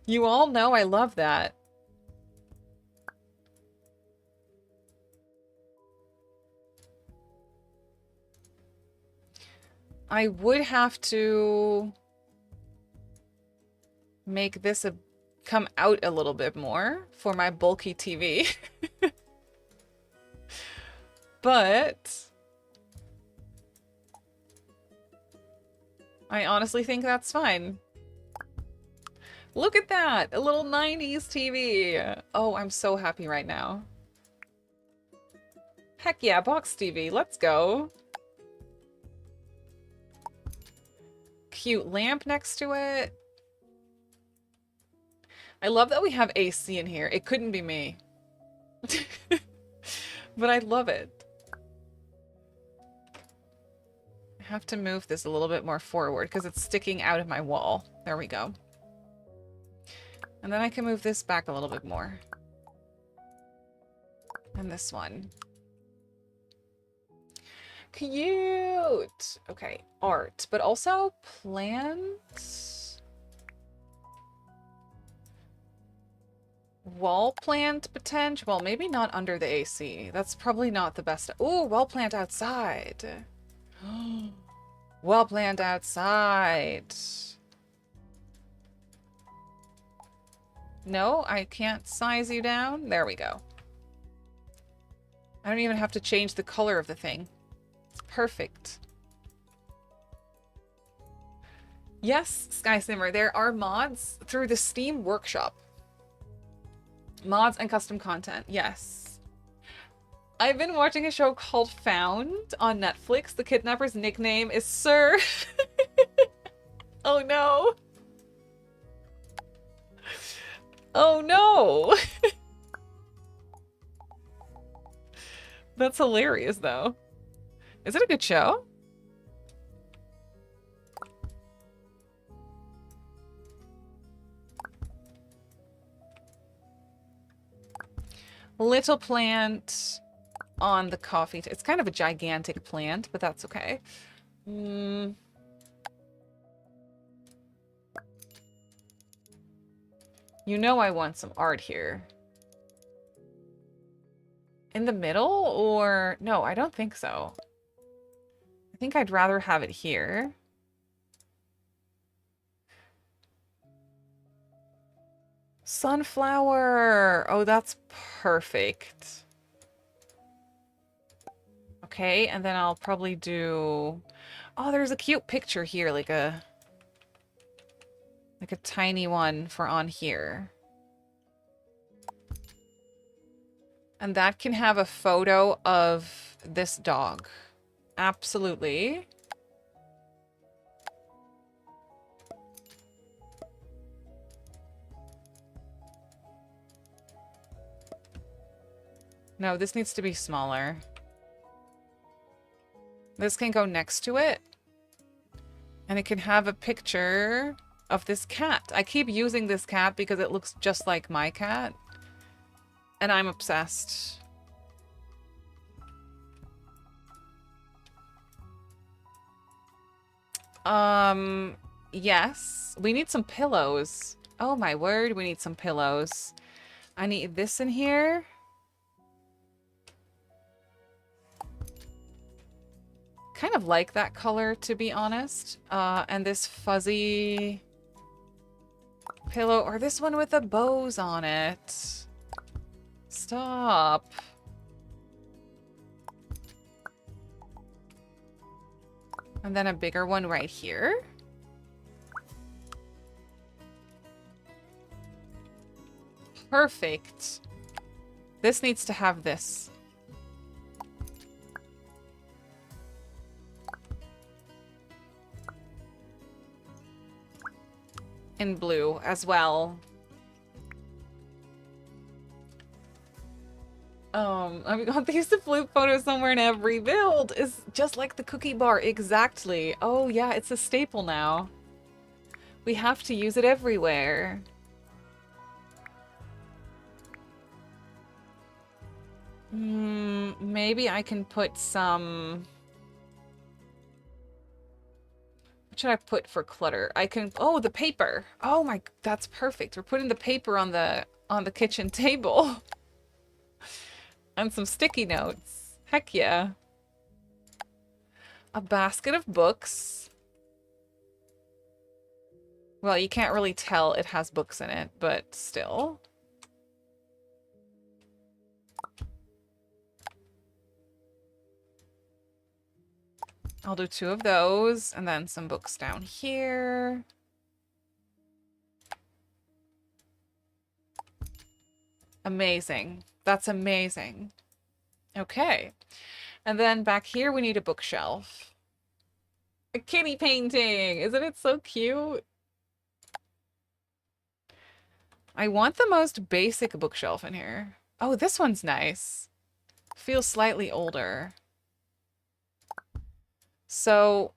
A: You all know I love that. I would have to make this come out a little bit more for my bulky TV. But I honestly think that's fine. Look at that! A little 90s TV! Oh, I'm so happy right now. Heck yeah, box TV, let's go. Cute lamp next to it. I love that we have AC in here. It couldn't be me. But I love it. I have to move this a little bit more forward because it's sticking out of my wall. There we go. And then I can move this back a little bit more. And this one. Cute! Okay, art, but also plants. Wall plant potential? Well, maybe not under the AC. That's probably not the best. Ooh, wall plant outside. Wall plant outside. No, I can't size you down. There we go. I don't even have to change the color of the thing. Perfect. Yes, Sky Simmer, there are mods through the Steam Workshop. Mods and custom content, yes. I've been watching a show called Found on Netflix. The kidnapper's nickname is Sir. Oh no. Oh no. That's hilarious though. Is it a good show? Little plant on the coffee. It's kind of a gigantic plant, but that's okay. You know I want some art here. In the middle or... No, I don't think so. I think I'd rather have it here. Sunflower! Oh, that's perfect. Okay, and then I'll probably do... Oh, there's a cute picture here, like a tiny one for on here. And that can have a photo of this dog. Absolutely. No, this needs to be smaller. This can go next to it. And it can have a picture of this cat. I keep using this cat because it looks just like my cat. And I'm obsessed. Yes. We need some pillows. Oh my word, we need some pillows. I need this in here. Kind of like that color, to be honest. And this fuzzy pillow, or this one with the bows on it. Stop. And then a bigger one right here. Perfect. This needs to have this. In blue as well. I've got these to flip photos somewhere in every build. Is just like the cookie bar. Exactly. Oh yeah, it's a staple now. We have to use it everywhere. Maybe I can put some... What should I put for clutter? I can... Oh, the paper. Oh my... That's perfect. We're putting the paper on the kitchen table. And some sticky notes. Heck yeah. A basket of books. Well, you can't really tell it has books in it, but still. I'll do 2 of those, and then some books down here. Amazing. That's amazing. Okay. And then back here, we need a bookshelf. A kitty painting! Isn't it so cute? I want the most basic bookshelf in here. Oh, this one's nice. Feels slightly older. So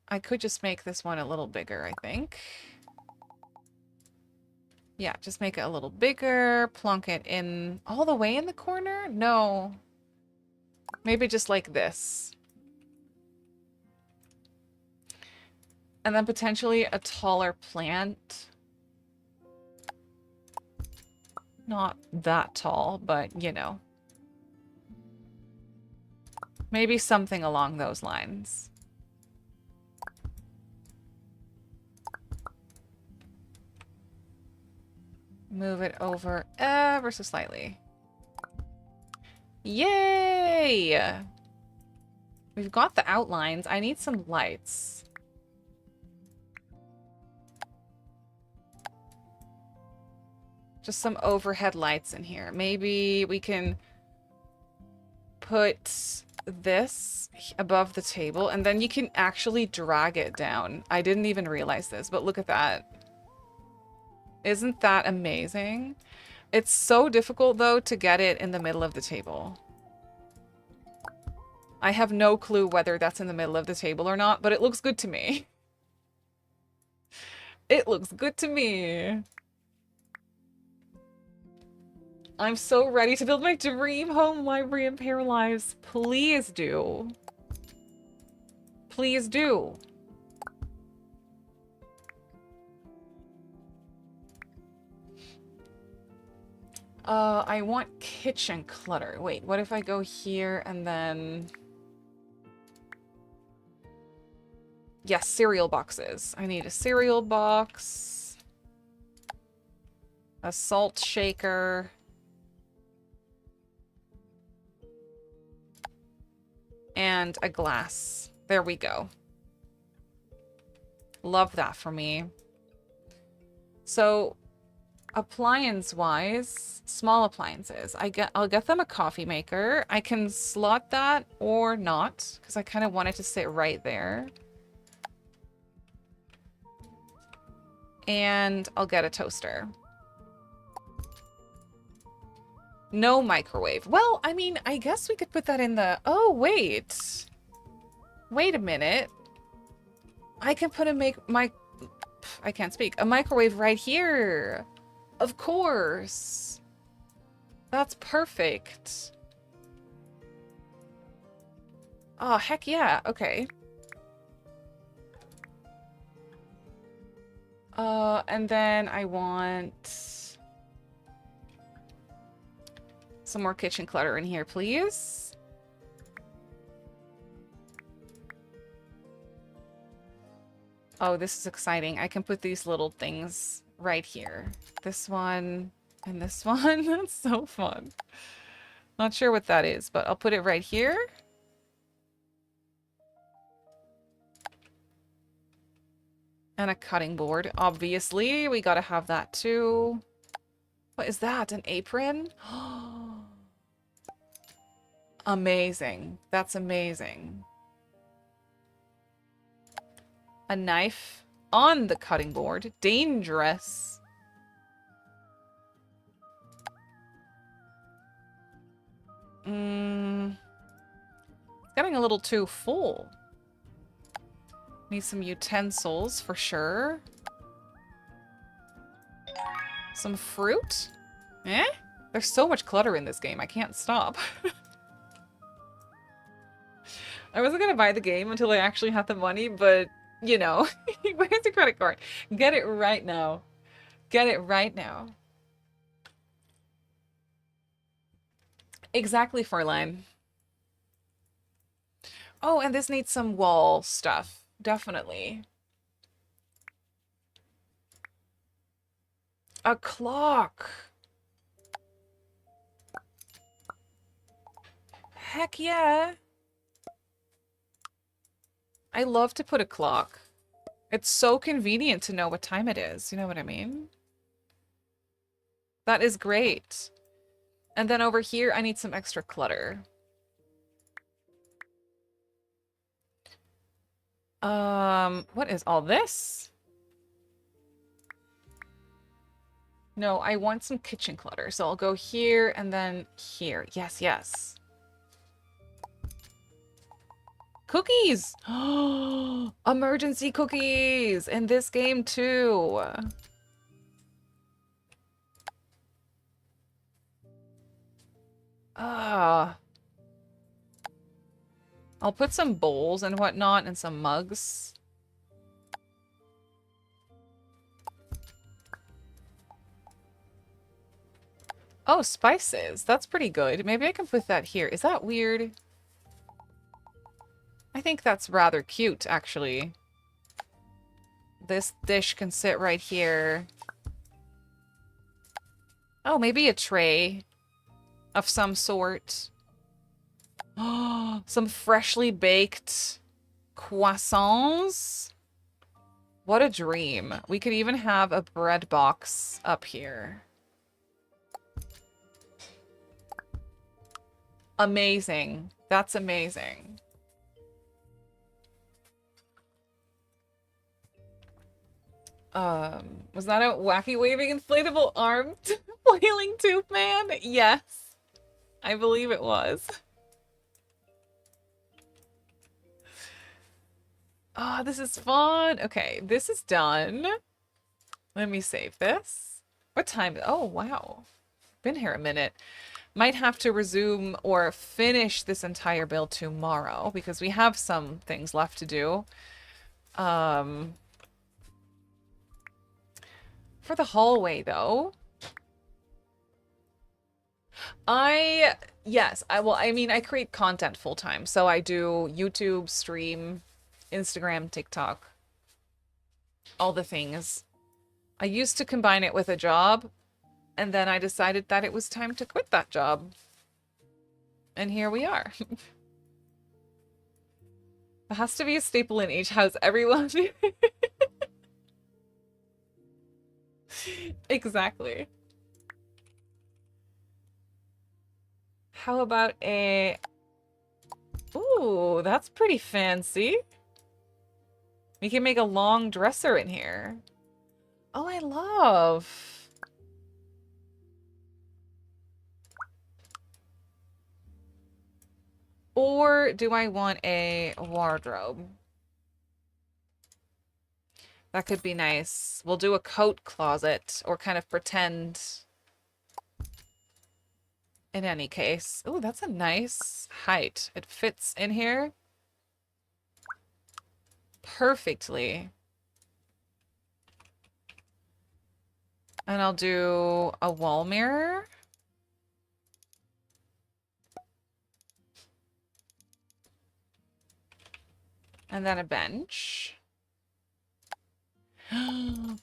A: I could just make this one a little bigger, I think. Yeah, just make it a little bigger. Plonk it in all the way in the corner? No. Maybe just like this. And then potentially a taller plant. Not that tall, but you know. Maybe something along those lines. Move it over ever so slightly. Yay! We've got the outlines. I need some lights. Just some overhead lights in here. Maybe we can put this above the table, and then you can actually drag it down. I didn't even realize this, but look at that. Isn't that amazing? It's so difficult, though, to get it in the middle of the table. I have no clue whether that's in the middle of the table or not, but it looks good to me. It looks good to me. I'm so ready to build my dream home library in Paralives. Please do. Please do. I want kitchen clutter. Wait, what if I go here and then... Yes, cereal boxes. I need a cereal box. A salt shaker. And a glass. There we go. Love that for me. So, appliance-wise, small appliances. I'll get them a coffee maker. I can slot that or not, because I kind of want it to sit right there. And I'll get a toaster. No microwave. Well, I mean, I guess we could put that in the... Oh, wait. Wait a minute. I can put I can't speak. A microwave right here. Of course. That's perfect. Oh, heck yeah. Okay. And then I want some more kitchen clutter in here, please. Oh, this is exciting. I can put these little things right here. This one and this one. That's so fun. Not sure what that is, but I'll put it right here. And a cutting board. Obviously, we gotta have that too. What is that? An apron? Amazing. That's amazing. A knife on the cutting board. Dangerous. It's getting a little too full. Need some utensils for sure. Some fruit? Eh? There's so much clutter in this game. I can't stop. I wasn't gonna buy the game until I actually had the money, but, you know, where's the credit card? Get it right now. Get it right now. Exactly, Fräulein. Oh, and this needs some wall stuff. Definitely. A clock. Heck yeah. I love to put a clock. It's so convenient to know what time it is. You know what I mean? That is great. And then over here, I need some extra clutter. What is all this? No, I want some kitchen clutter. So I'll go here and then here. Yes, yes. Cookies! Emergency cookies! In this game, too. I'll put some bowls and whatnot and some mugs. Oh, spices. That's pretty good. Maybe I can put that here. Is that weird? I think that's rather cute, actually. This dish can sit right here. Oh, maybe a tray of some sort. Oh, some freshly baked croissants. What a dream. We could even have a bread box up here. Amazing. That's amazing. Was that a wacky waving inflatable armed flailing tooth man? Yes. I believe it was. Oh, this is fun. Okay, this is done. Let me save this. What time? Oh, wow. Been here a minute. Might have to resume or finish this entire build tomorrow because we have some things left to do. For the hallway, though, yes, I mean, I create content full time. So I do YouTube, stream, Instagram, TikTok, all the things. I used to combine it with a job, and then I decided that it was time to quit that job. And here we are. It has to be a staple in each house, everyone. Exactly. How about a... Ooh, that's pretty fancy. We can make a long dresser in here. Oh, I love. Or do I want a wardrobe? That could be nice. We'll do a coat closet or kind of pretend in any case. Oh, that's a nice height. It fits in here perfectly. And I'll do a wall mirror. And then a bench.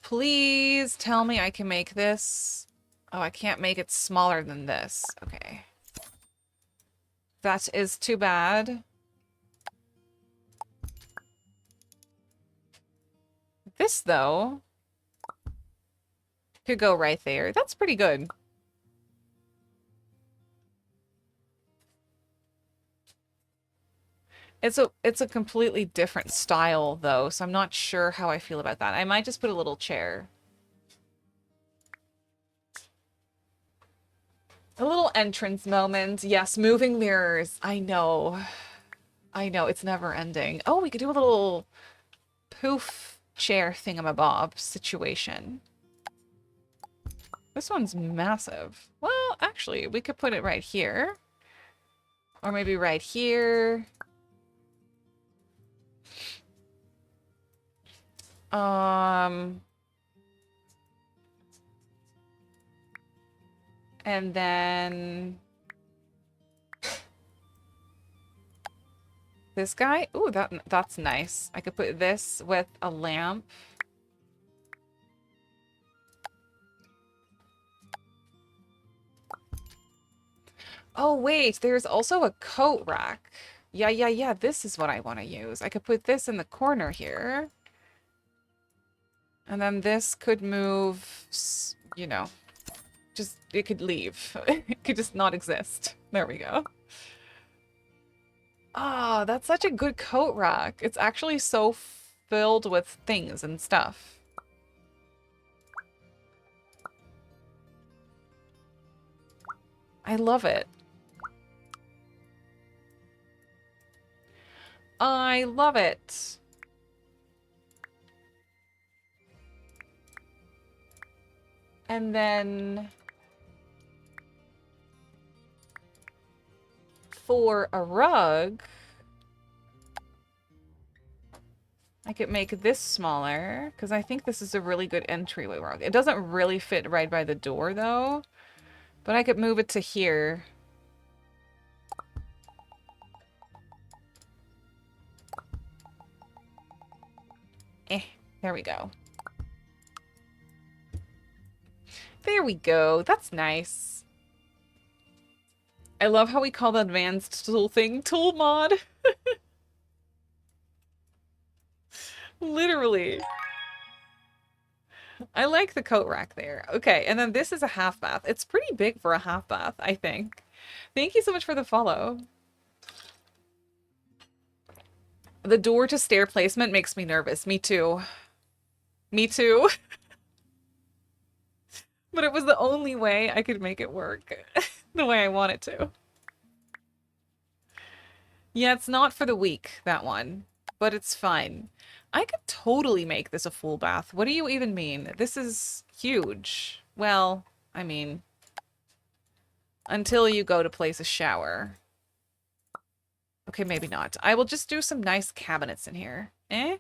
A: Please tell me I can make this. Oh, I can't make it smaller than this. Okay. That is too bad. This, though, could go right there. That's pretty good. It's a completely different style, though, so I'm not sure how I feel about that. I might just put a little chair. A little entrance moment. Yes, moving mirrors. I know. I know, it's never ending. Oh, we could do a little poof chair thingamabob situation. This one's massive. Well, actually, we could put it right here. Or maybe right here. And then this guy. Ooh, that's nice. I could put this with a lamp. Oh, wait, there's also a coat rack. Yeah, this is what I want to use. I could put this in the corner here. And then this could move, you know, just, it could leave. It could just not exist. There we go. Ah, that's such a good coat rack. It's actually so filled with things and stuff. I love it. I love it. And then for a rug, I could make this smaller, because I think this is a really good entryway rug. It doesn't really fit right by the door, though. But I could move it to here. There we go. There we go. That's nice. I love how we call the advanced tool thing tool mod. Literally. I like the coat rack there. Okay, and then this is a half bath. It's pretty big for a half bath, I think. Thank you so much for the follow. The door to stair placement makes me nervous. Me too. Me too. But it was the only way I could make it work the way I want it to. Yeah, it's not for the weak, that one. But it's fine. I could totally make this a full bath. What do you even mean? This is huge. Well, I mean, until you go to place a shower. Okay, maybe not. I will just do some nice cabinets in here. Eh?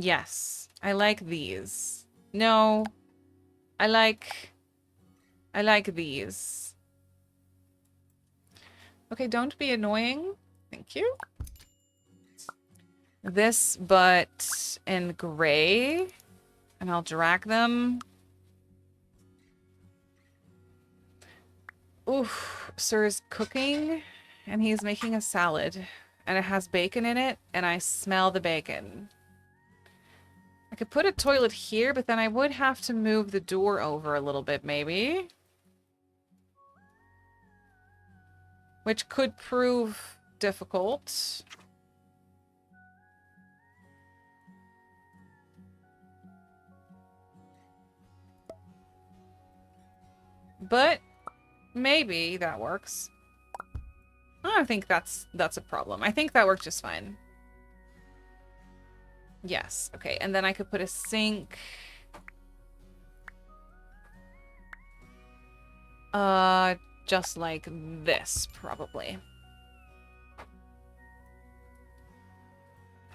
A: Yes. I like these. No. I like these. Okay, don't be annoying. Thank you. This, but in gray. And I'll drag them. Oof. Sir is cooking. And he's making a salad. And it has bacon in it. And I smell the bacon. I could put a toilet here, but then I would have to move the door over a little bit, maybe. Which could prove difficult. But maybe that works. I don't think that's a problem. I think that worked just fine. Yes. Okay, and then I could put a sink. Just like this, probably.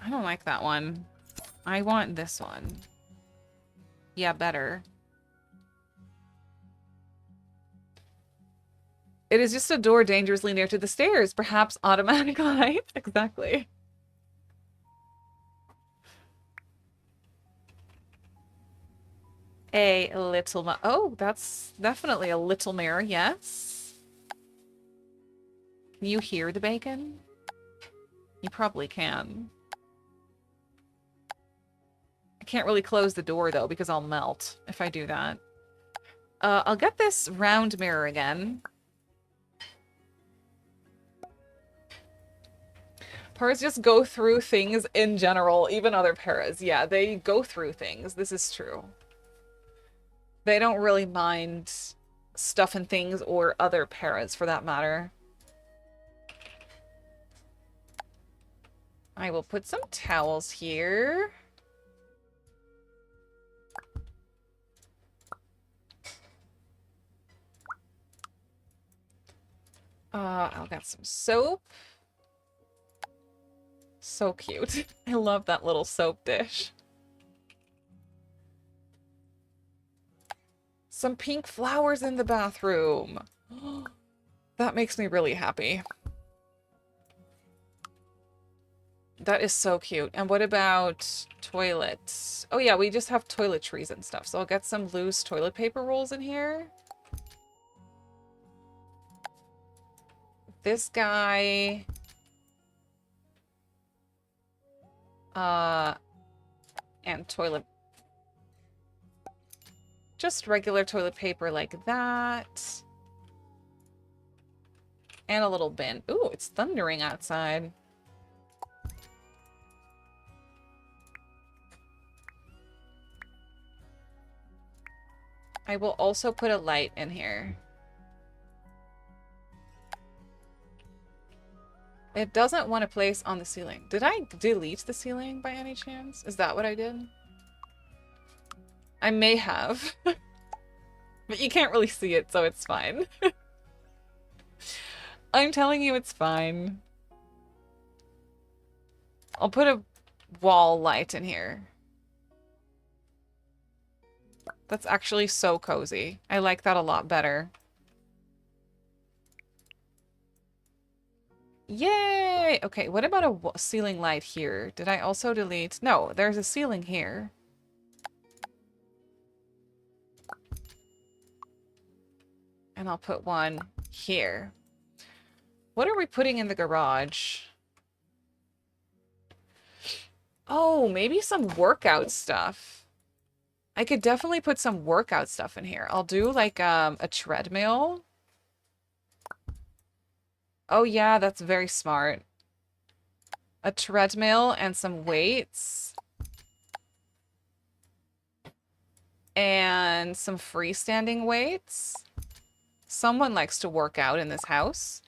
A: I don't like that one. I want this one. Yeah, better. It is just a door dangerously near to the stairs. Perhaps automatic light. Exactly. A little... Oh, that's definitely a little mirror, yes. Can you hear the bacon? You probably can. I can't really close the door, though, because I'll melt if I do that. I'll get this round mirror again. Paras just go through things in general, even other paras. Yeah, they go through things. This is true. They don't really mind stuff and things or other paras, for that matter. I will put some towels here. I'll get some soap. So cute. I love that little soap dish. Some pink flowers in the bathroom. That makes me really happy. That is so cute. And what about toilets? Oh yeah, we just have toiletries and stuff. So I'll get some loose toilet paper rolls in here. This guy... and toilet... Just regular toilet paper like that. And a little bin. Ooh, it's thundering outside. I will also put a light in here. It doesn't want to place on the ceiling. Did I delete the ceiling by any chance? Is that what I did? I may have. But you can't really see it, so it's fine. I'm telling you it's fine. I'll put a wall light in here. That's actually so cozy. I like that a lot better. Yay! Okay, what about a ceiling light here? Did I also delete? No, there's a ceiling here. And I'll put one here. What are we putting in the garage? Oh, maybe some workout stuff. I could definitely put some workout stuff in here. I'll do like a treadmill. Oh yeah, that's very smart. A treadmill and some weights. And some freestanding weights. Someone likes to work out in this house.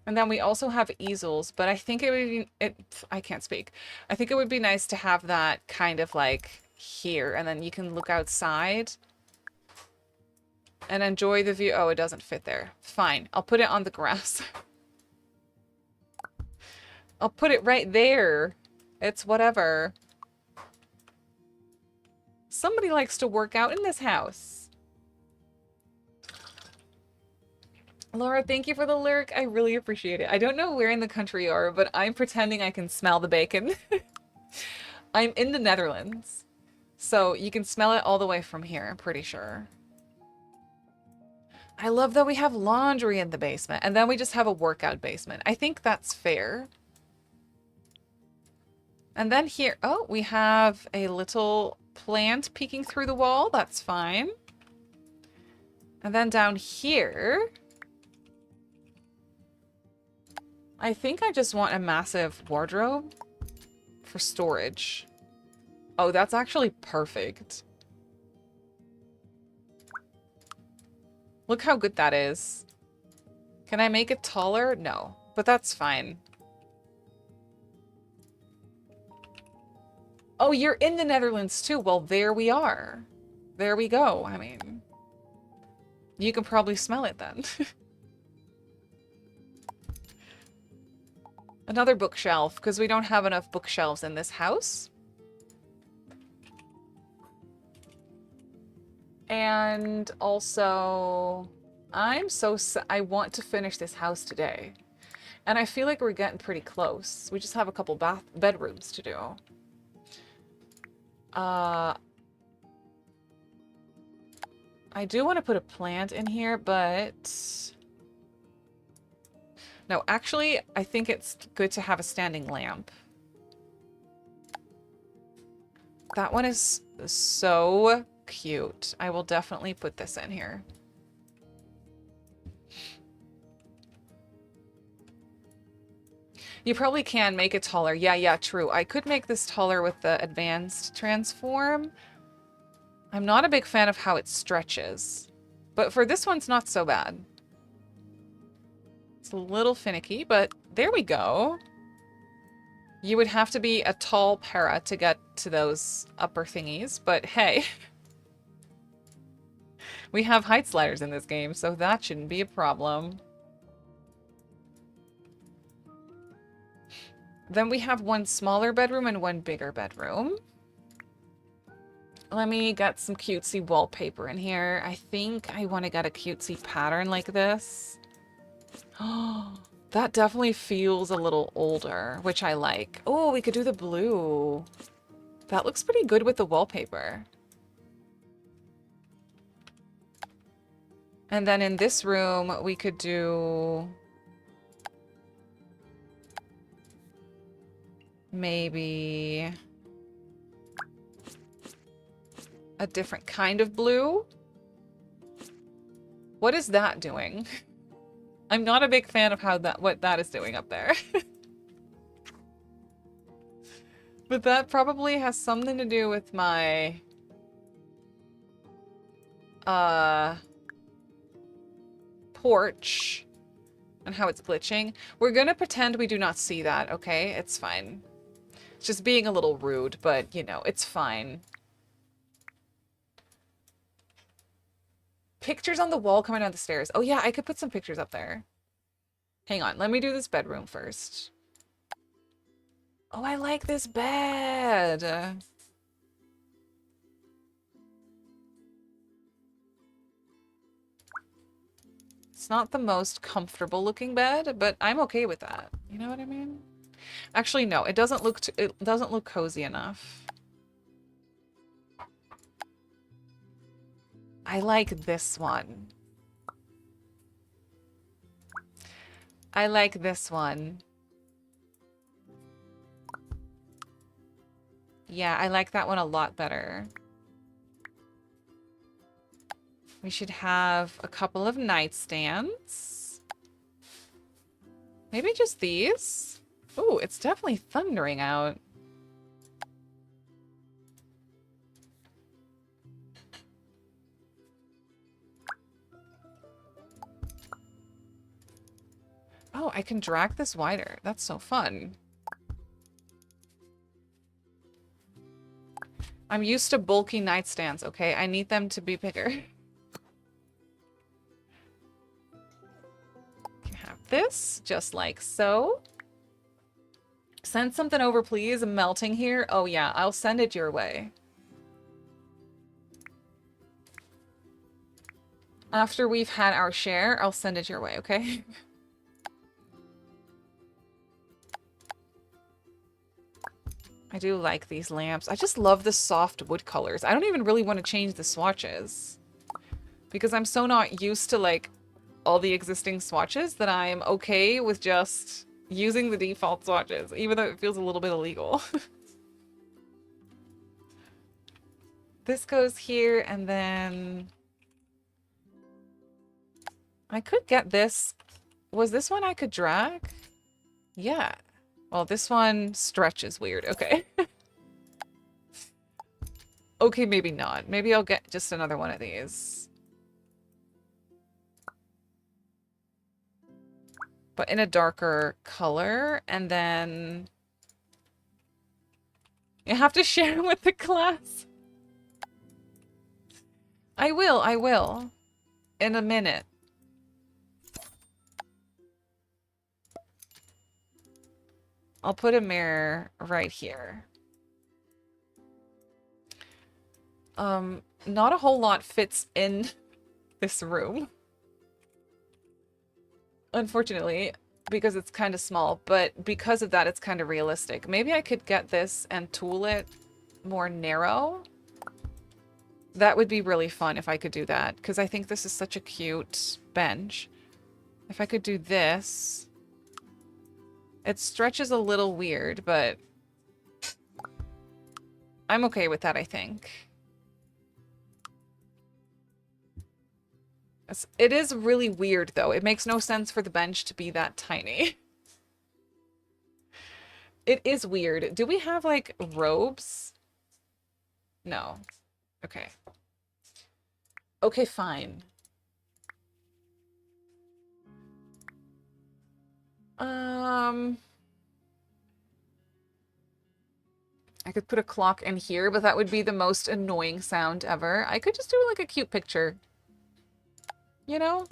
A: And then we also have easels, but I think it would be, I can't speak. I think it would be nice to have that kind of like here, and then you can look outside and enjoy the view. Oh, it doesn't fit there. Fine. I'll put it on the grass. I'll put it right there. It's whatever. Somebody likes to work out in this house. Laura, thank you for the lyric. I really appreciate it. I don't know where in the country you are, but I'm pretending I can smell the bacon. I'm in the Netherlands. So you can smell it all the way from here, I'm pretty sure. I love that we have laundry in the basement, and then we just have a workout basement. I think that's fair. And then here, oh, we have a little plant peeking through the wall. That's fine. And then down here, I think I just want a massive wardrobe for storage. Oh, that's actually perfect. Look how good that is. Can I make it taller? No, but that's fine. Oh, you're in the Netherlands too. Well, there we are. There we go. I mean, you can probably smell it then. Another bookshelf, because we don't have enough bookshelves in this house. And also, I want to finish this house today. And I feel like we're getting pretty close. We just have a couple bedrooms to do. I do want to put a plant in here, but... No, actually, I think it's good to have a standing lamp. That one is so cute. I will definitely put this in here. You probably can make it taller. Yeah, true. I could make this taller with the advanced transform. I'm not a big fan of how it stretches. But for this one's not so bad. It's a little finicky, but there we go. You would have to be a tall para to get to those upper thingies, but hey. We have height sliders in this game, so that shouldn't be a problem. Then we have one smaller bedroom and one bigger bedroom. Let me get some cutesy wallpaper in here. I think I want to get a cutesy pattern like this. Oh, that definitely feels a little older, which I like. Oh, we could do the blue. That looks pretty good with the wallpaper. And then in this room, we could do... maybe... a different kind of blue? What is that doing? I'm not a big fan of what that is doing up there. But that probably has something to do with my uh, porch and how it's glitching. We're gonna pretend we do not see that, okay? It's fine. It's just being a little rude, but, you know, it's fine. Pictures on the wall coming down the stairs. Oh yeah, I could put some pictures up there. Hang on, let me do this bedroom first. Oh, I like this bed. It's not the most comfortable looking bed, but I'm okay with that. You know what I mean? Actually, no, it doesn't look it doesn't look cozy enough. I like this one. I like this one. Yeah, I like that one a lot better. We should have a couple of nightstands. Maybe just these? Ooh, it's definitely thundering out. Oh, I can drag this wider. That's so fun. I'm used to bulky nightstands, okay? I need them to be bigger. Can have this, just like so. Send something over, please. Melting here. Oh, yeah, I'll send it your way. After we've had our share, I'll send it your way, okay? I do like these lamps. I just love the soft wood colors. I don't even really want to change the swatches because I'm so not used to like all the existing swatches that I'm okay with just using the default swatches, even though it feels a little bit illegal. This goes here and then I could get this. Was this one I could drag? Yeah. Well, this one stretches weird. Okay. Okay, maybe not. Maybe I'll get just another one of these. But in a darker color, and then you have to share with the class. I will, I will. In a minute. I'll put a mirror right here. Not a whole lot fits in this room. Unfortunately, because it's kind of small, but because of that, it's kind of realistic. Maybe I could get this and tool it more narrow. That would be really fun if I could do that, because I think this is such a cute bench. If I could do this... It stretches a little weird, but I'm okay with that, I think. It is really weird, though. It makes no sense for the bench to be that tiny. It is weird. Do we have, like, robes? No. Okay. Okay, fine. I could put a clock in here, but that would be the most annoying sound ever. I could just do, like, a cute picture. You know?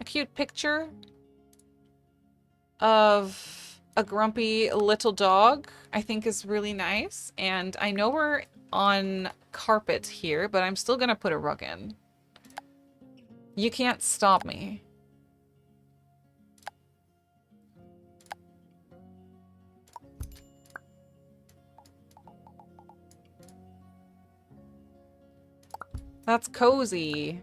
A: A cute picture of a grumpy little dog, I think is really nice. And I know we're on carpet here, but I'm still gonna put a rug in. You can't stop me. That's cozy.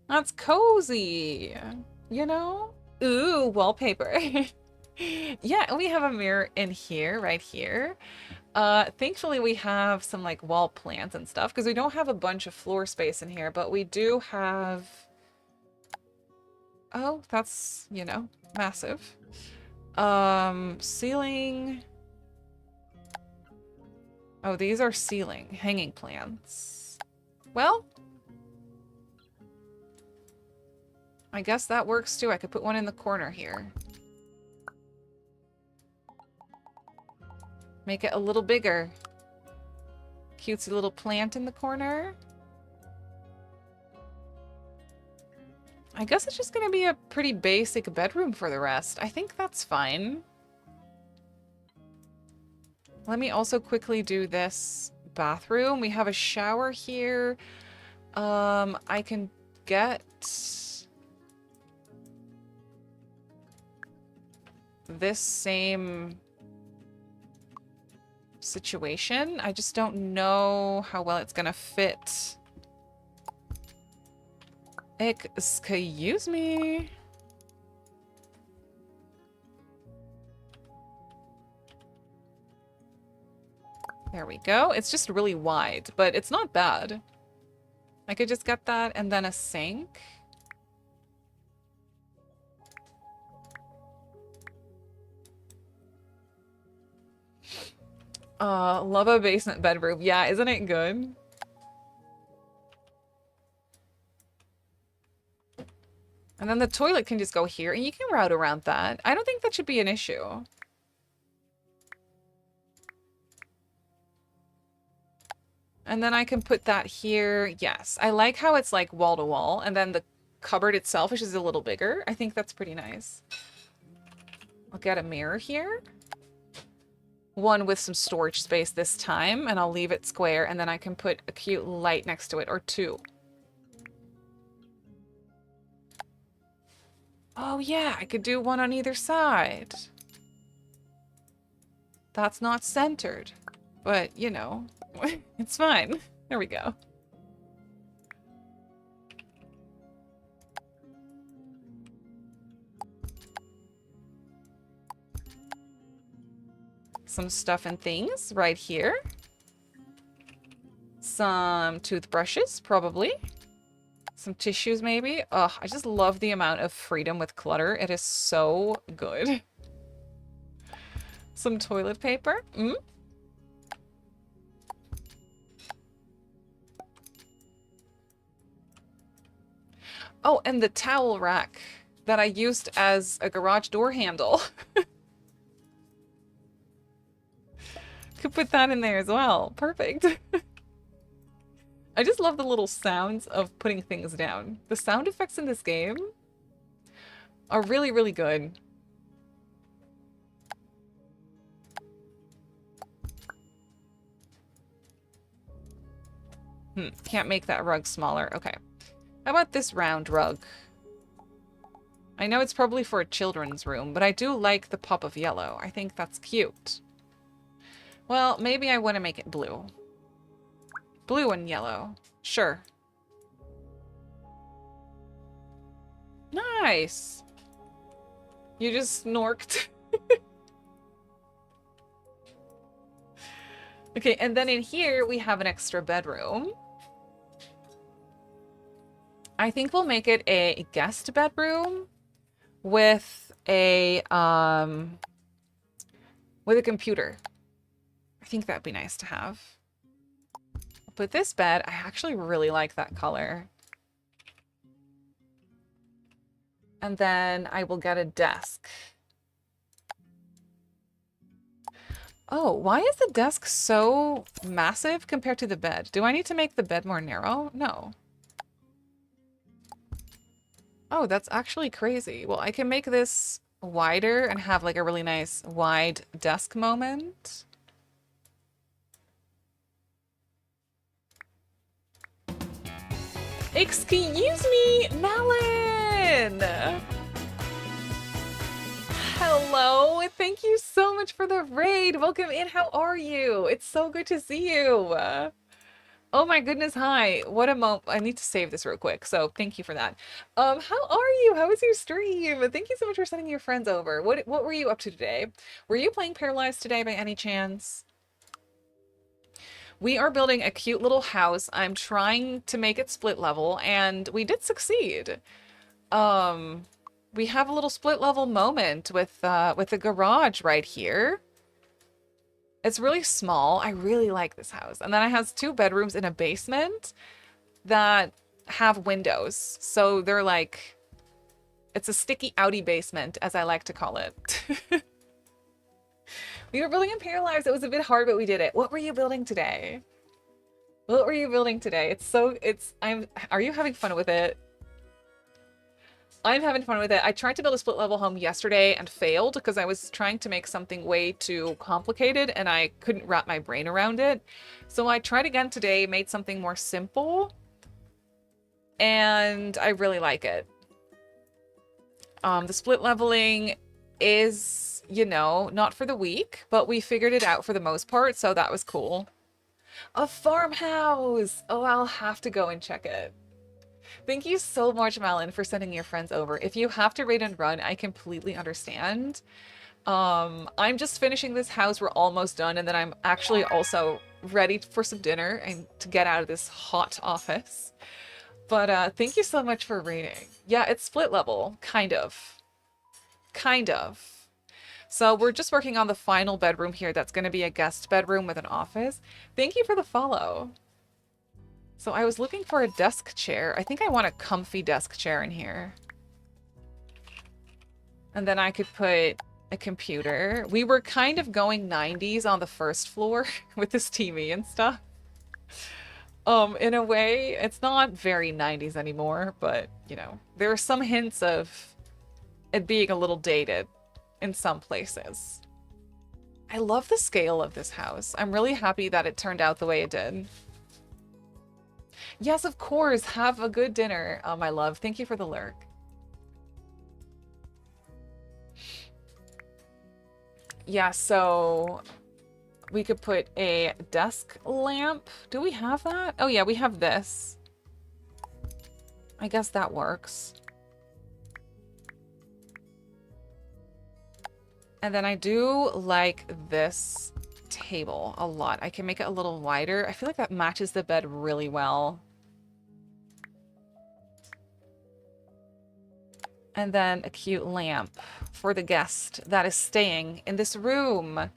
A: That's cozy. You know? Ooh, wallpaper. Yeah, we have a mirror in here, right here. Thankfully we have some like wall plants and stuff because we don't have a bunch of floor space in here, but we do have... Oh, that's, you know, massive. Ceiling. Oh, these are ceiling hanging plants. Well, I guess that works too. I could put one in the corner here. Make it a little bigger. Cutesy little plant in the corner. I guess it's just gonna be a pretty basic bedroom for the rest. I think that's fine. Let me also quickly do this bathroom. We have a shower here. I can get this same situation. I just don't know how well it's gonna fit. Excuse me. There we go. It's just really wide, but it's not bad. I could just get that and then a sink. Love a basement bedroom. Yeah, isn't it good? And then the toilet can just go here, and you can route around that. I don't think that should be an issue. And then I can put that here. Yes, I like how it's like wall to wall, and then the cupboard itself is just a little bigger. I think that's pretty nice. I'll get a mirror here. One with some storage space this time, and I'll leave it square, and then I can put a cute light next to it, or two. Oh yeah, I could do one on either side. That's not centered, but you know, it's fine. There we go. Some stuff and things right here. Some toothbrushes, probably. Some tissues, maybe. Ugh, I just love the amount of freedom with clutter. It is so good. Some toilet paper. Oh, and the towel rack that I used as a garage door handle. Could put that in there as well. Perfect. I just love the little sounds of putting things down. The sound effects in this game are really, really good. Can't make that rug smaller. Okay. How about this round rug? I know it's probably for a children's room, but I do like the pop of yellow. I think that's cute. Well, maybe I want to make it blue. Blue and yellow. Sure. Nice. You just snorked. Okay, and then in here we have an extra bedroom. I think we'll make it a guest bedroom with a computer. I think that'd be nice to have. But this bed, I actually really like that color. And then I will get a desk. Oh, why is the desk so massive compared to the bed? Do I need to make the bed more narrow? No. Oh, that's actually crazy. Well, I can make this wider and have like a really nice wide desk moment. Excuse me, Melon! Hello, thank you so much for the raid. Welcome in, how are you? It's so good to see you. Oh my goodness, hi. What a moment. I need to save this real quick, so thank you for that. How are you? How was your stream? Thank you so much for sending your friends over. What were you up to today? Were you playing Paralyzed today by any chance? We are building a cute little house. I'm trying to make it split level, and we did succeed. We have a little split level moment with the garage right here. It's really small. I really like this house. And then it has 2 bedrooms in a basement that have windows. So they're like, it's a sticky outy basement, as I like to call it. We were building in Paralives. It was a bit hard, but we did it. What were you building today? What were you building today? Are you having fun with it? I'm having fun with it. I tried to build a split level home yesterday and failed because I was trying to make something way too complicated and I couldn't wrap my brain around it. So I tried again today, made something more simple, and I really like it. The split leveling is, you know, not for the weak, but we figured it out for the most part, so that was cool. A farmhouse! Oh, I'll have to go and check it. Thank you so much, Malin, for sending your friends over. If you have to raid and run, I completely understand. I'm just finishing this house. We're almost done, and then I'm actually also ready for some dinner and to get out of this hot office. But thank you so much for raiding. Yeah, it's split level, kind of. Kind of. So we're just working on the final bedroom here. That's going to be a guest bedroom with an office. Thank you for the follow. So I was looking for a desk chair. I think I want a comfy desk chair in here. And then I could put a computer. We were kind of going 90s on the first floor with this TV and stuff. In a way, it's not very 90s anymore, but, you know, there are some hints of it being a little dated in some places. I love the scale of this house. I'm really happy that it turned out the way it did. Yes, of course. Have a good dinner, my love. Thank you for the lurk. Yeah, so we could put a desk lamp. Do we have that? Oh yeah, we have this. I guess that works. And then I do like this table a lot. I can make it a little wider. I feel like that matches the bed really well. And then a cute lamp for the guest that is staying in this room.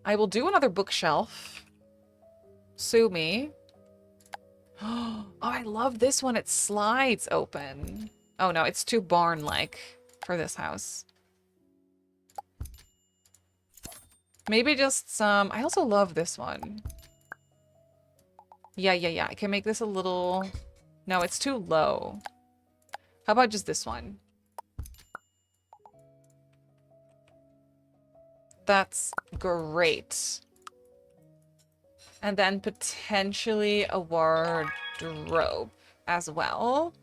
A: I will do another bookshelf. Sue me. Oh, I love this one. It slides open. Oh no, it's too barn-like for this house. Maybe just some... I also love this one. Yeah. I can make this a little... No, it's too low. How about just this one? That's great. And then potentially a wardrobe as well.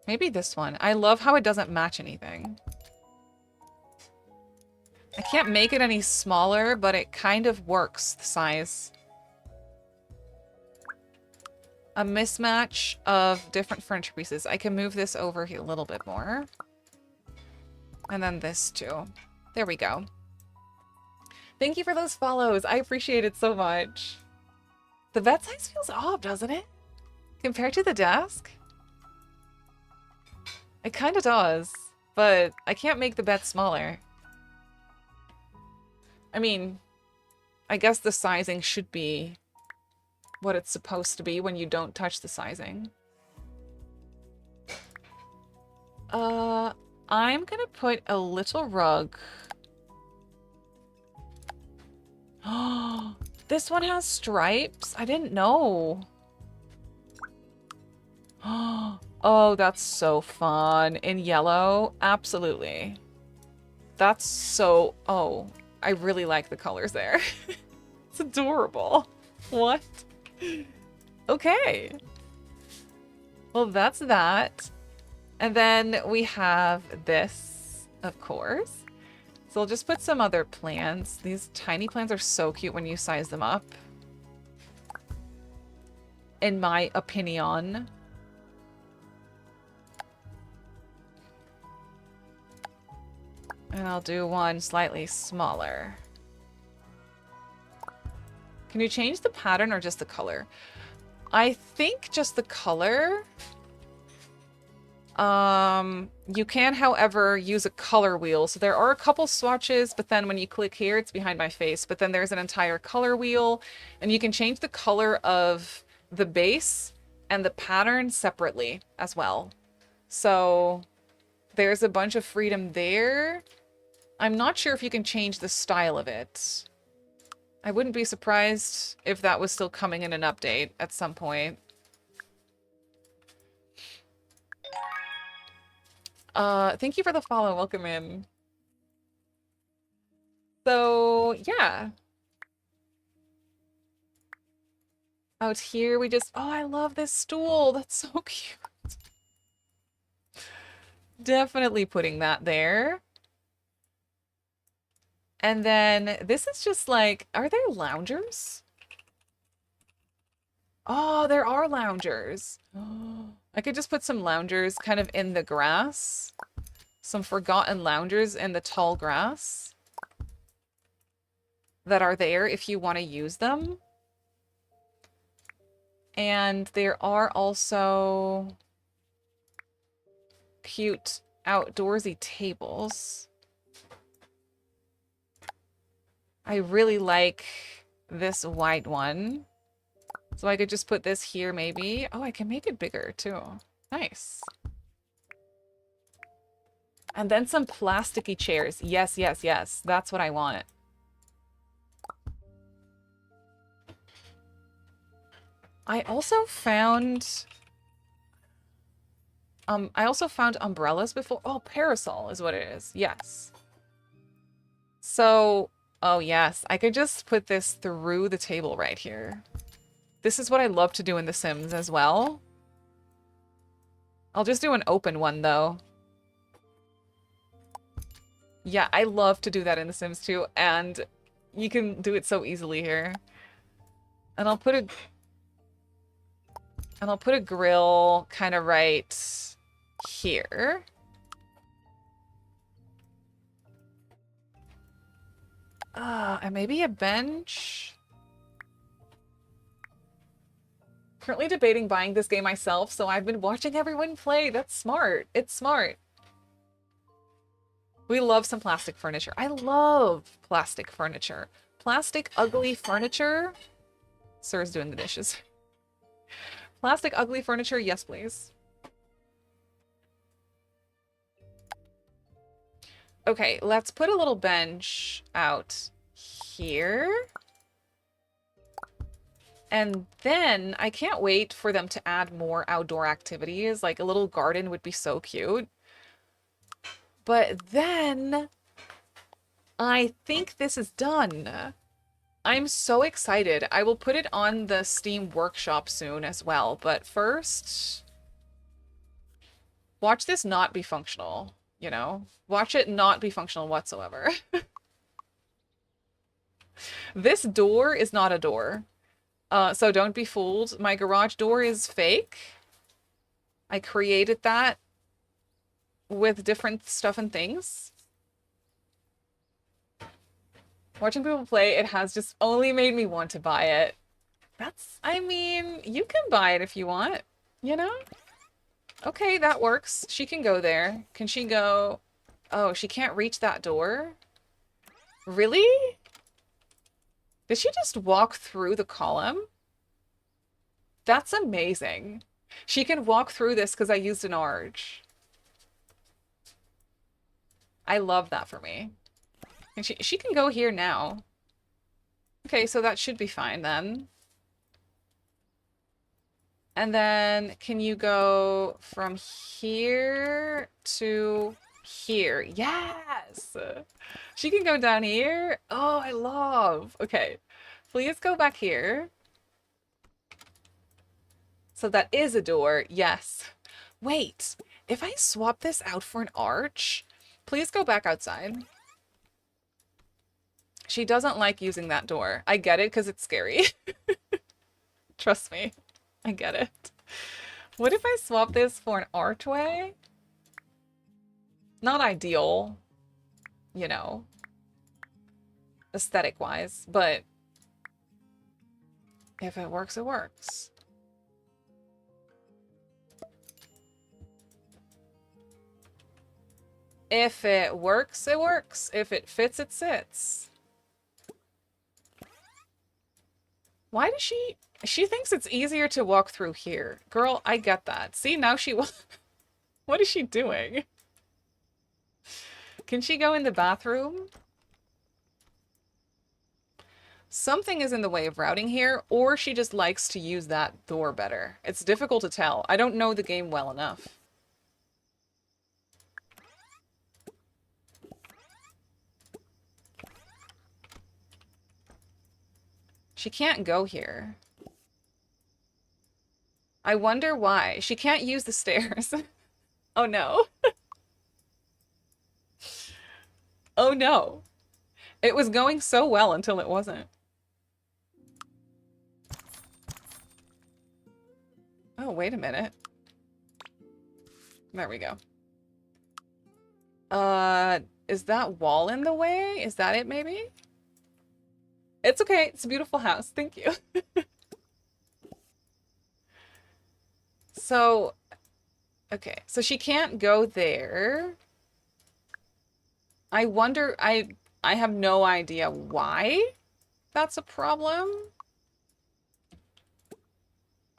A: Maybe this one. I love how it doesn't match anything. I can't make it any smaller, but it kind of works, the size. A mismatch of different furniture pieces. I can move this over here a little bit more. And then this too. There we go. Thank you for those follows. I appreciate it so much. The bed size feels off, doesn't it? Compared to the desk? It kind of does, but I can't make the bed smaller. I mean, I guess the sizing should be what it's supposed to be when you don't touch the sizing. I'm gonna put a little rug. Oh, this one has stripes? I didn't know. Oh, that's so fun. In yellow? Absolutely. That's so... Oh, I really like the colors there. It's adorable. What? Okay. Well, that's that. And then we have this, of course. So I'll just put some other plants. These tiny plants are so cute when you size them up. In my opinion. And I'll do one slightly smaller. Can you change the pattern or just the color? I think just the color. You can, however, use a color wheel. So there are a couple swatches, but then when you click here, it's behind my face. But then there's an entire color wheel, and you can change the color of the base and the pattern separately as well. So there's a bunch of freedom there. I'm not sure if you can change the style of it. I wouldn't be surprised if that was still coming in an update at some point. Thank you for the follow. Welcome in. So, yeah. Out here, we just... Oh, I love this stool. That's so cute. Definitely putting that there. And then this is just like... Are there loungers? Oh, there are loungers. I could just put some loungers kind of in the grass. Some forgotten loungers in the tall grass that are there if you want to use them. And there are also cute outdoorsy tables. I really like this white one. So I could just put this here maybe. Oh, I can make it bigger too. Nice. And then some plasticky chairs. Yes, yes, yes. That's what I want. I also found umbrellas before. Oh, parasol is what it is. Yes. So, oh yes, I could just put this through the table right here. This is what I love to do in The Sims as well. I'll just do an open one though. Yeah, I love to do that in The Sims too, and you can do it so easily here. And I'll put a grill kind of right here. And maybe a bench. Currently debating buying this game myself, so I've been watching everyone play. That's smart. It's smart. We love some plastic furniture. I love plastic furniture. Plastic ugly furniture. Sir's doing the dishes. Plastic ugly furniture, yes please. Okay, let's put a little bench out here. And then I can't wait for them to add more outdoor activities. Like a little garden would be so cute. But then I think this is done. I'm so excited. I will put it on the Steam Workshop soon as well. But first, watch this not be functional, you know? Watch it not be functional whatsoever. This door is not a door. So don't be fooled. My garage door is fake. I created that with different stuff and things. Watching people play, it has just only made me want to buy it. I mean, you can buy it if you want, you know? Okay, that works. She can go there. Can she go? Oh, she can't reach that door? Really? Did she just walk through the column? That's amazing. She can walk through this because I used an arch. I love that for me. And she can go here now. Okay, so that should be fine then. And then can you go from here to here? Yes! She can go down here. Oh, I love. Okay, please go back here. So that is a door. Yes. Wait, if I swap this out for an arch, please go back outside. She doesn't like using that door. I get it because it's scary. Trust me. I get it. What if I swap this for an archway? Not ideal, you know, aesthetic-wise, but if it works, it works. If it works, it works. If it fits, it sits. Why does she... She thinks it's easier to walk through here. Girl, I get that. See, now she... What is she doing? Can she go in the bathroom? Something is in the way of routing here, or she just likes to use that door better. It's difficult to tell. I don't know the game well enough. She can't go here. I wonder why. She can't use the stairs. Oh no. Oh no. It was going so well until it wasn't. Oh, wait a minute. There we go. Is that wall in the way? Is that it, maybe? It's okay. It's a beautiful house. Thank you. So, okay. So she can't go there. I wonder, I have no idea why that's a problem.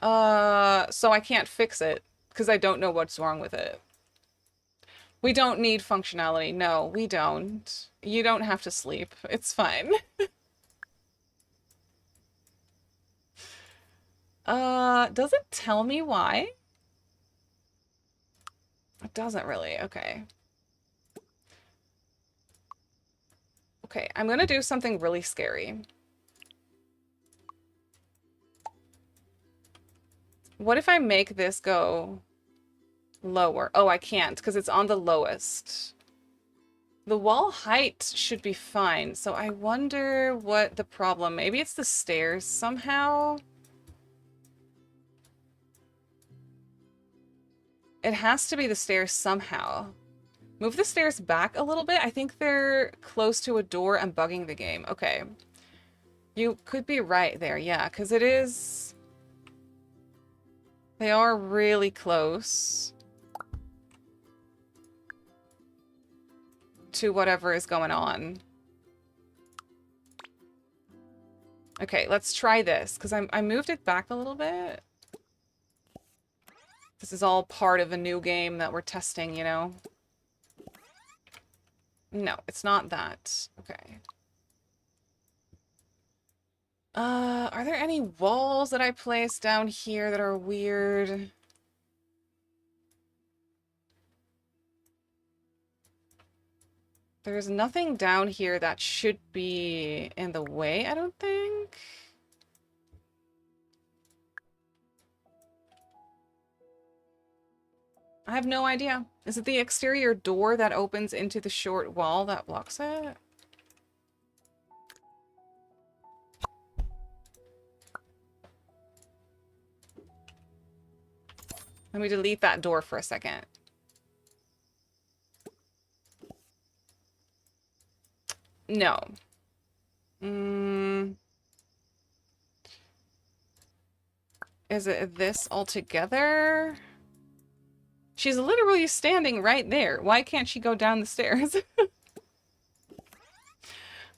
A: So I can't fix it because I don't know what's wrong with it. We don't need functionality. No, we don't. You don't have to sleep. It's fine. Does it tell me why? It doesn't really. Okay. Okay, I'm gonna do something really scary. What if I make this go lower? Oh, I can't because it's on the lowest. The wall height should be fine, so I wonder what the problem... Maybe it's the stairs somehow? It has to be the stairs somehow. Move the stairs back a little bit. I think they're close to a door and bugging the game. Okay. You could be right there, yeah, because it is... They are really close to whatever is going on. Okay, let's try this, because I moved it back a little bit. This is all part of a new game that we're testing, you know? No, it's not that. Okay. Are there any walls that I placed down here that are weird? There's nothing down here that should be in the way, I don't think. I have no idea. Is it the exterior door that opens into the short wall that blocks it? Let me delete that door for a second. No. Is it this altogether? She's literally standing right there. Why can't she go down the stairs?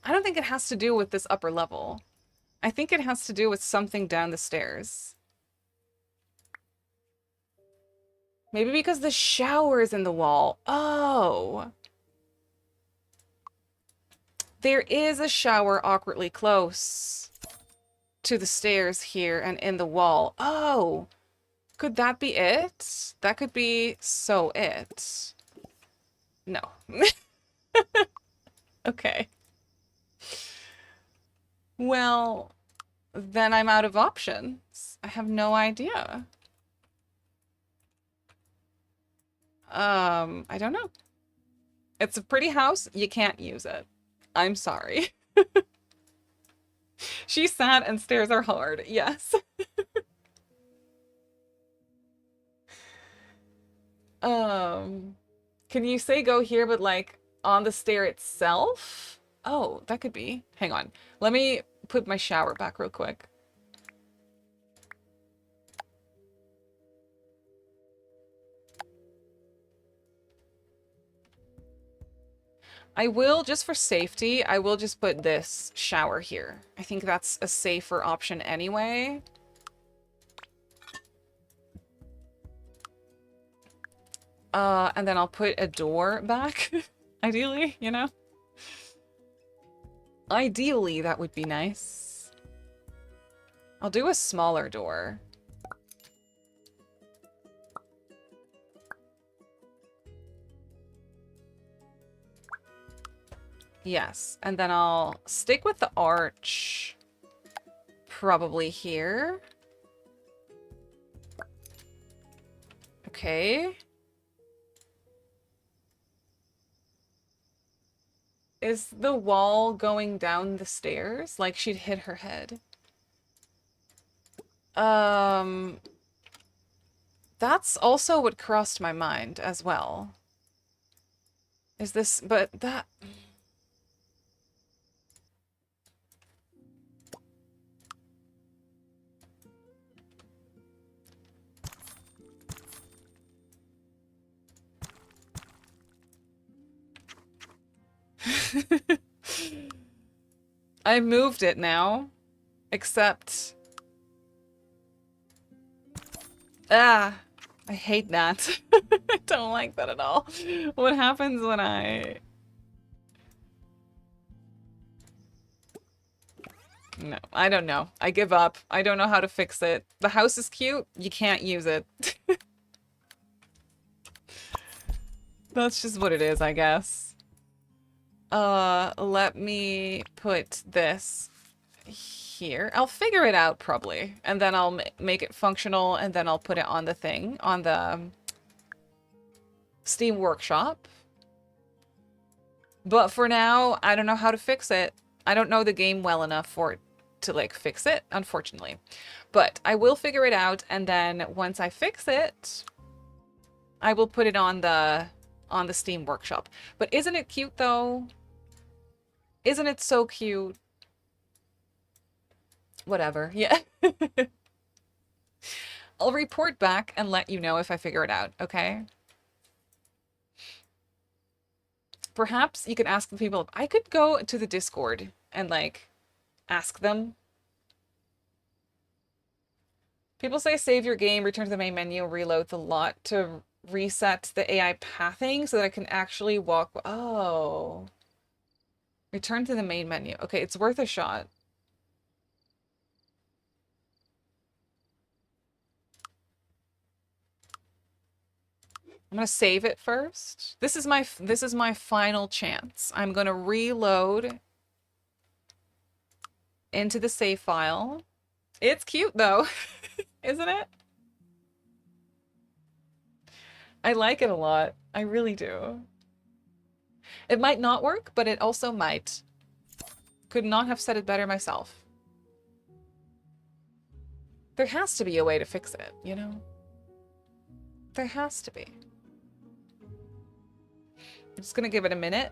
A: I don't think it has to do with this upper level. I think it has to do with something down the stairs. Maybe because the shower is in the wall. Oh. There is a shower awkwardly close to the stairs here and in the wall. Oh. Could that be it? That could be so it. No. Okay. Well, then I'm out of options. I have no idea. I don't know. It's a pretty house. You can't use it. I'm sorry. She's sad and stairs are hard. Yes. Can you say go here, but like on the stair itself? Oh, that could be. Hang on. Let me put my shower back real quick. I will, just for safety, I will just put this shower here. I think that's a safer option anyway. And then I'll put a door back, ideally, you know? Ideally, that would be nice. I'll do a smaller door. Yes, and then I'll stick with the arch. Probably here. Okay. Is the wall going down the stairs? Like she'd hit her head. That's also what crossed my mind as well. Is this, but that... I moved it now, except... Ah, I hate that. I don't like that at all. What happens when I... No, I don't know. I give up. I don't know how to fix it. The house is cute. You can't use it. That's just what it is, I guess. Let me put this here. I'll figure it out probably. And then I'll make it functional and then I'll put it on the thing, on the Steam Workshop. But for now, I don't know how to fix it. I don't know the game well enough for it to like fix it, unfortunately. But I will figure it out and then once I fix it, I will put it on the Steam Workshop. But isn't it cute though? Isn't it so cute? Whatever. Yeah. I'll report back and let you know if I figure it out, okay? Perhaps you could ask the people. I could go to the Discord and like ask them. People say save your game, return to the main menu, reload the lot to reset the AI pathing so that I can actually walk. Oh. Return to the main menu. Okay, it's worth a shot. I'm gonna save it first. This is my final chance. I'm gonna reload into the save file. It's cute though, isn't it? I like it a lot. I really do. It might not work, but it also might. Could not have said it better myself. There has to be a way to fix it, you know? There has to be. I'm just gonna give it a minute.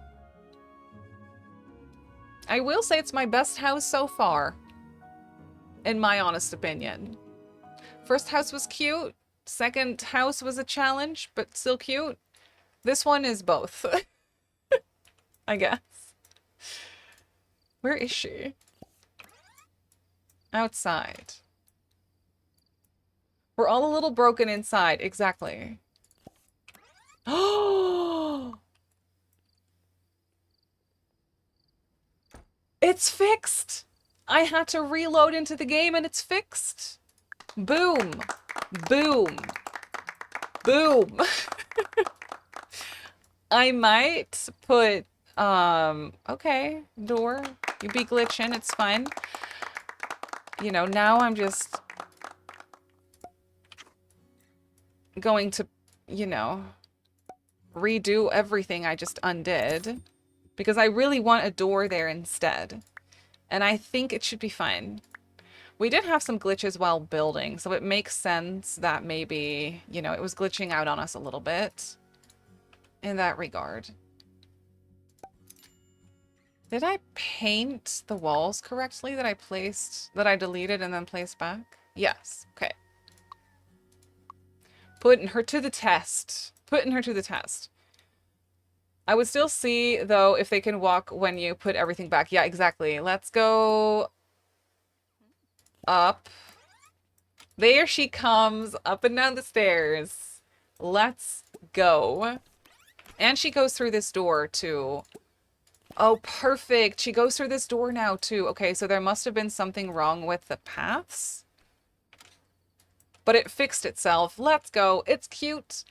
A: I will say it's my best house so far, in my honest opinion. First house was cute. Second house was a challenge, but still cute. This one is both, I guess. Where is she? Outside. We're all a little broken inside. Exactly. Oh! It's fixed! I had to reload into the game and it's fixed. Boom. Boom. Boom. I might put, okay, door. You be glitching, it's fine. You know, now I'm just going to, you know, redo everything I just undid. Because I really want a door there instead. And I think it should be fine. We did have some glitches while building, so it makes sense that maybe, you know, it was glitching out on us a little bit in that regard. Did I paint the walls correctly that I deleted and then placed back? Yes. Okay. Putting her to the test. Putting her to the test. I would still see, though, if they can walk when you put everything back. Yeah, exactly. Let's go up. There she comes, up and down the stairs. Let's go. And she goes through this door, too. Oh, perfect. She goes through this door now, too. Okay, so there must have been something wrong with the paths. But it fixed itself. Let's go. It's cute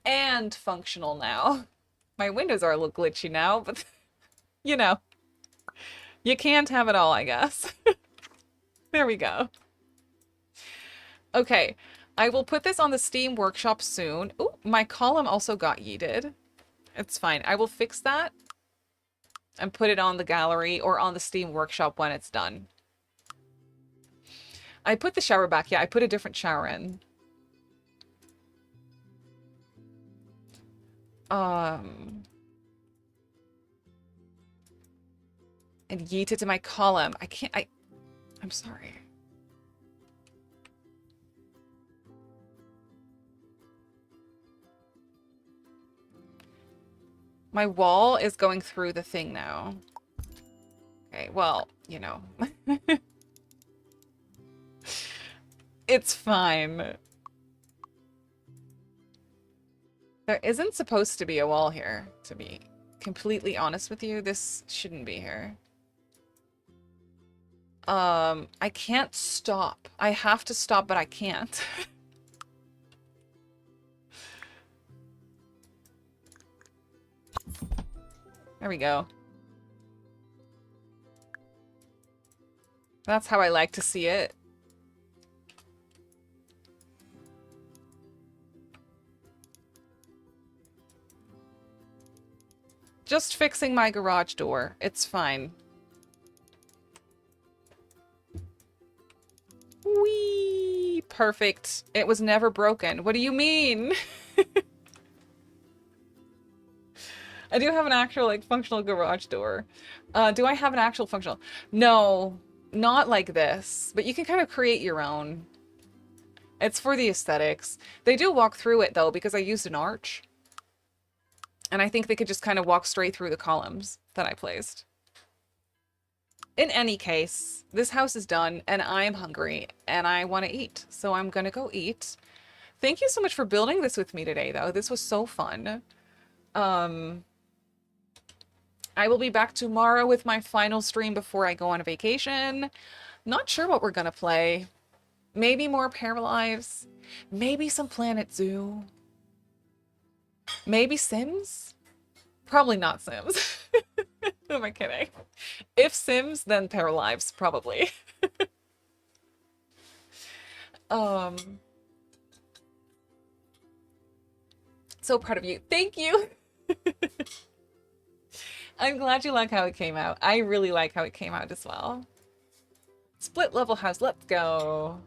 A: and functional now. My windows are a little glitchy now, but you know, you can't have it all, I guess. There we go. Okay, I will put this on the Steam Workshop soon. Oh, my column also got yeeted. It's fine. I will fix that and put it on the gallery or on the Steam Workshop when it's done. I put the shower back. Yeah, I put a different shower in. And yeet it to my column. I can't, I'm sorry. My wall is going through the thing now. Okay, well, you know. It's fine. There isn't supposed to be a wall here, to be completely honest with you. This shouldn't be here. I can't stop. I have to stop, but I can't. There we go. That's how I like to see it. Just fixing my garage door. It's fine. Whee! Perfect. It was never broken. What do you mean? I do have an actual, like, functional garage door. Do I have an actual functional? No, not like this. But you can kind of create your own. It's for the aesthetics. They do walk through it, though, because I used an arch. And I think they could just kind of walk straight through the columns that I placed. In any case, this house is done, and I am hungry, and I want to eat. So I'm going to go eat. Thank you so much for building this with me today, though. This was so fun. I will be back tomorrow with my final stream before I go on a vacation. Not sure what we're going to play. Maybe more Paralives. Maybe some Planet Zoo. Maybe Sims? Probably not Sims. Who am I kidding? If Sims, then Paralives, probably. So proud of you. Thank you. I'm glad you like how it came out. I really like how it came out as well. Split level house. Let's go.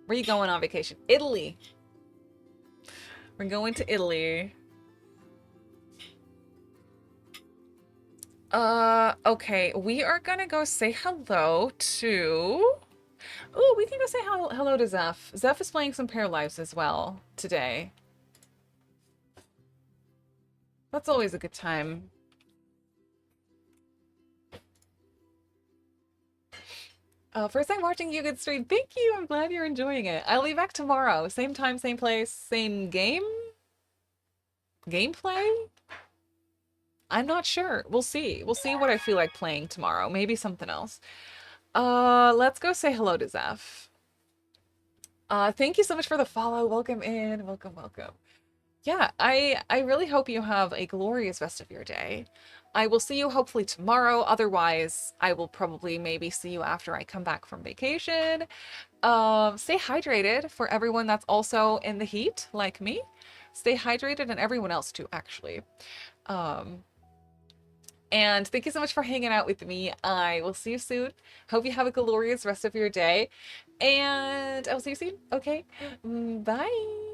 A: Where are you going on vacation? Italy. We're going to Italy. Okay. We are gonna go say hello to... Oh, we can go say hello to Zeph. Zeph is playing some Paralives as well today. That's always a good time. First time watching you, good stream. Thank you. I'm glad you're enjoying it. I'll be back tomorrow. Same time, same place, same game? Gameplay? I'm not sure. We'll see. We'll see what I feel like playing tomorrow. Maybe something else. Let's go say hello to Zeph. Thank you so much for the follow. Welcome in. Welcome, welcome. Yeah, I really hope you have a glorious rest of your day. I will see you hopefully tomorrow. Otherwise, I will probably maybe see you after I come back from vacation. Stay hydrated for everyone that's also in the heat, like me. Stay hydrated and everyone else too, actually. And thank you so much for hanging out with me. I will see you soon. Hope you have a glorious rest of your day. And I will see you soon. Okay. Bye.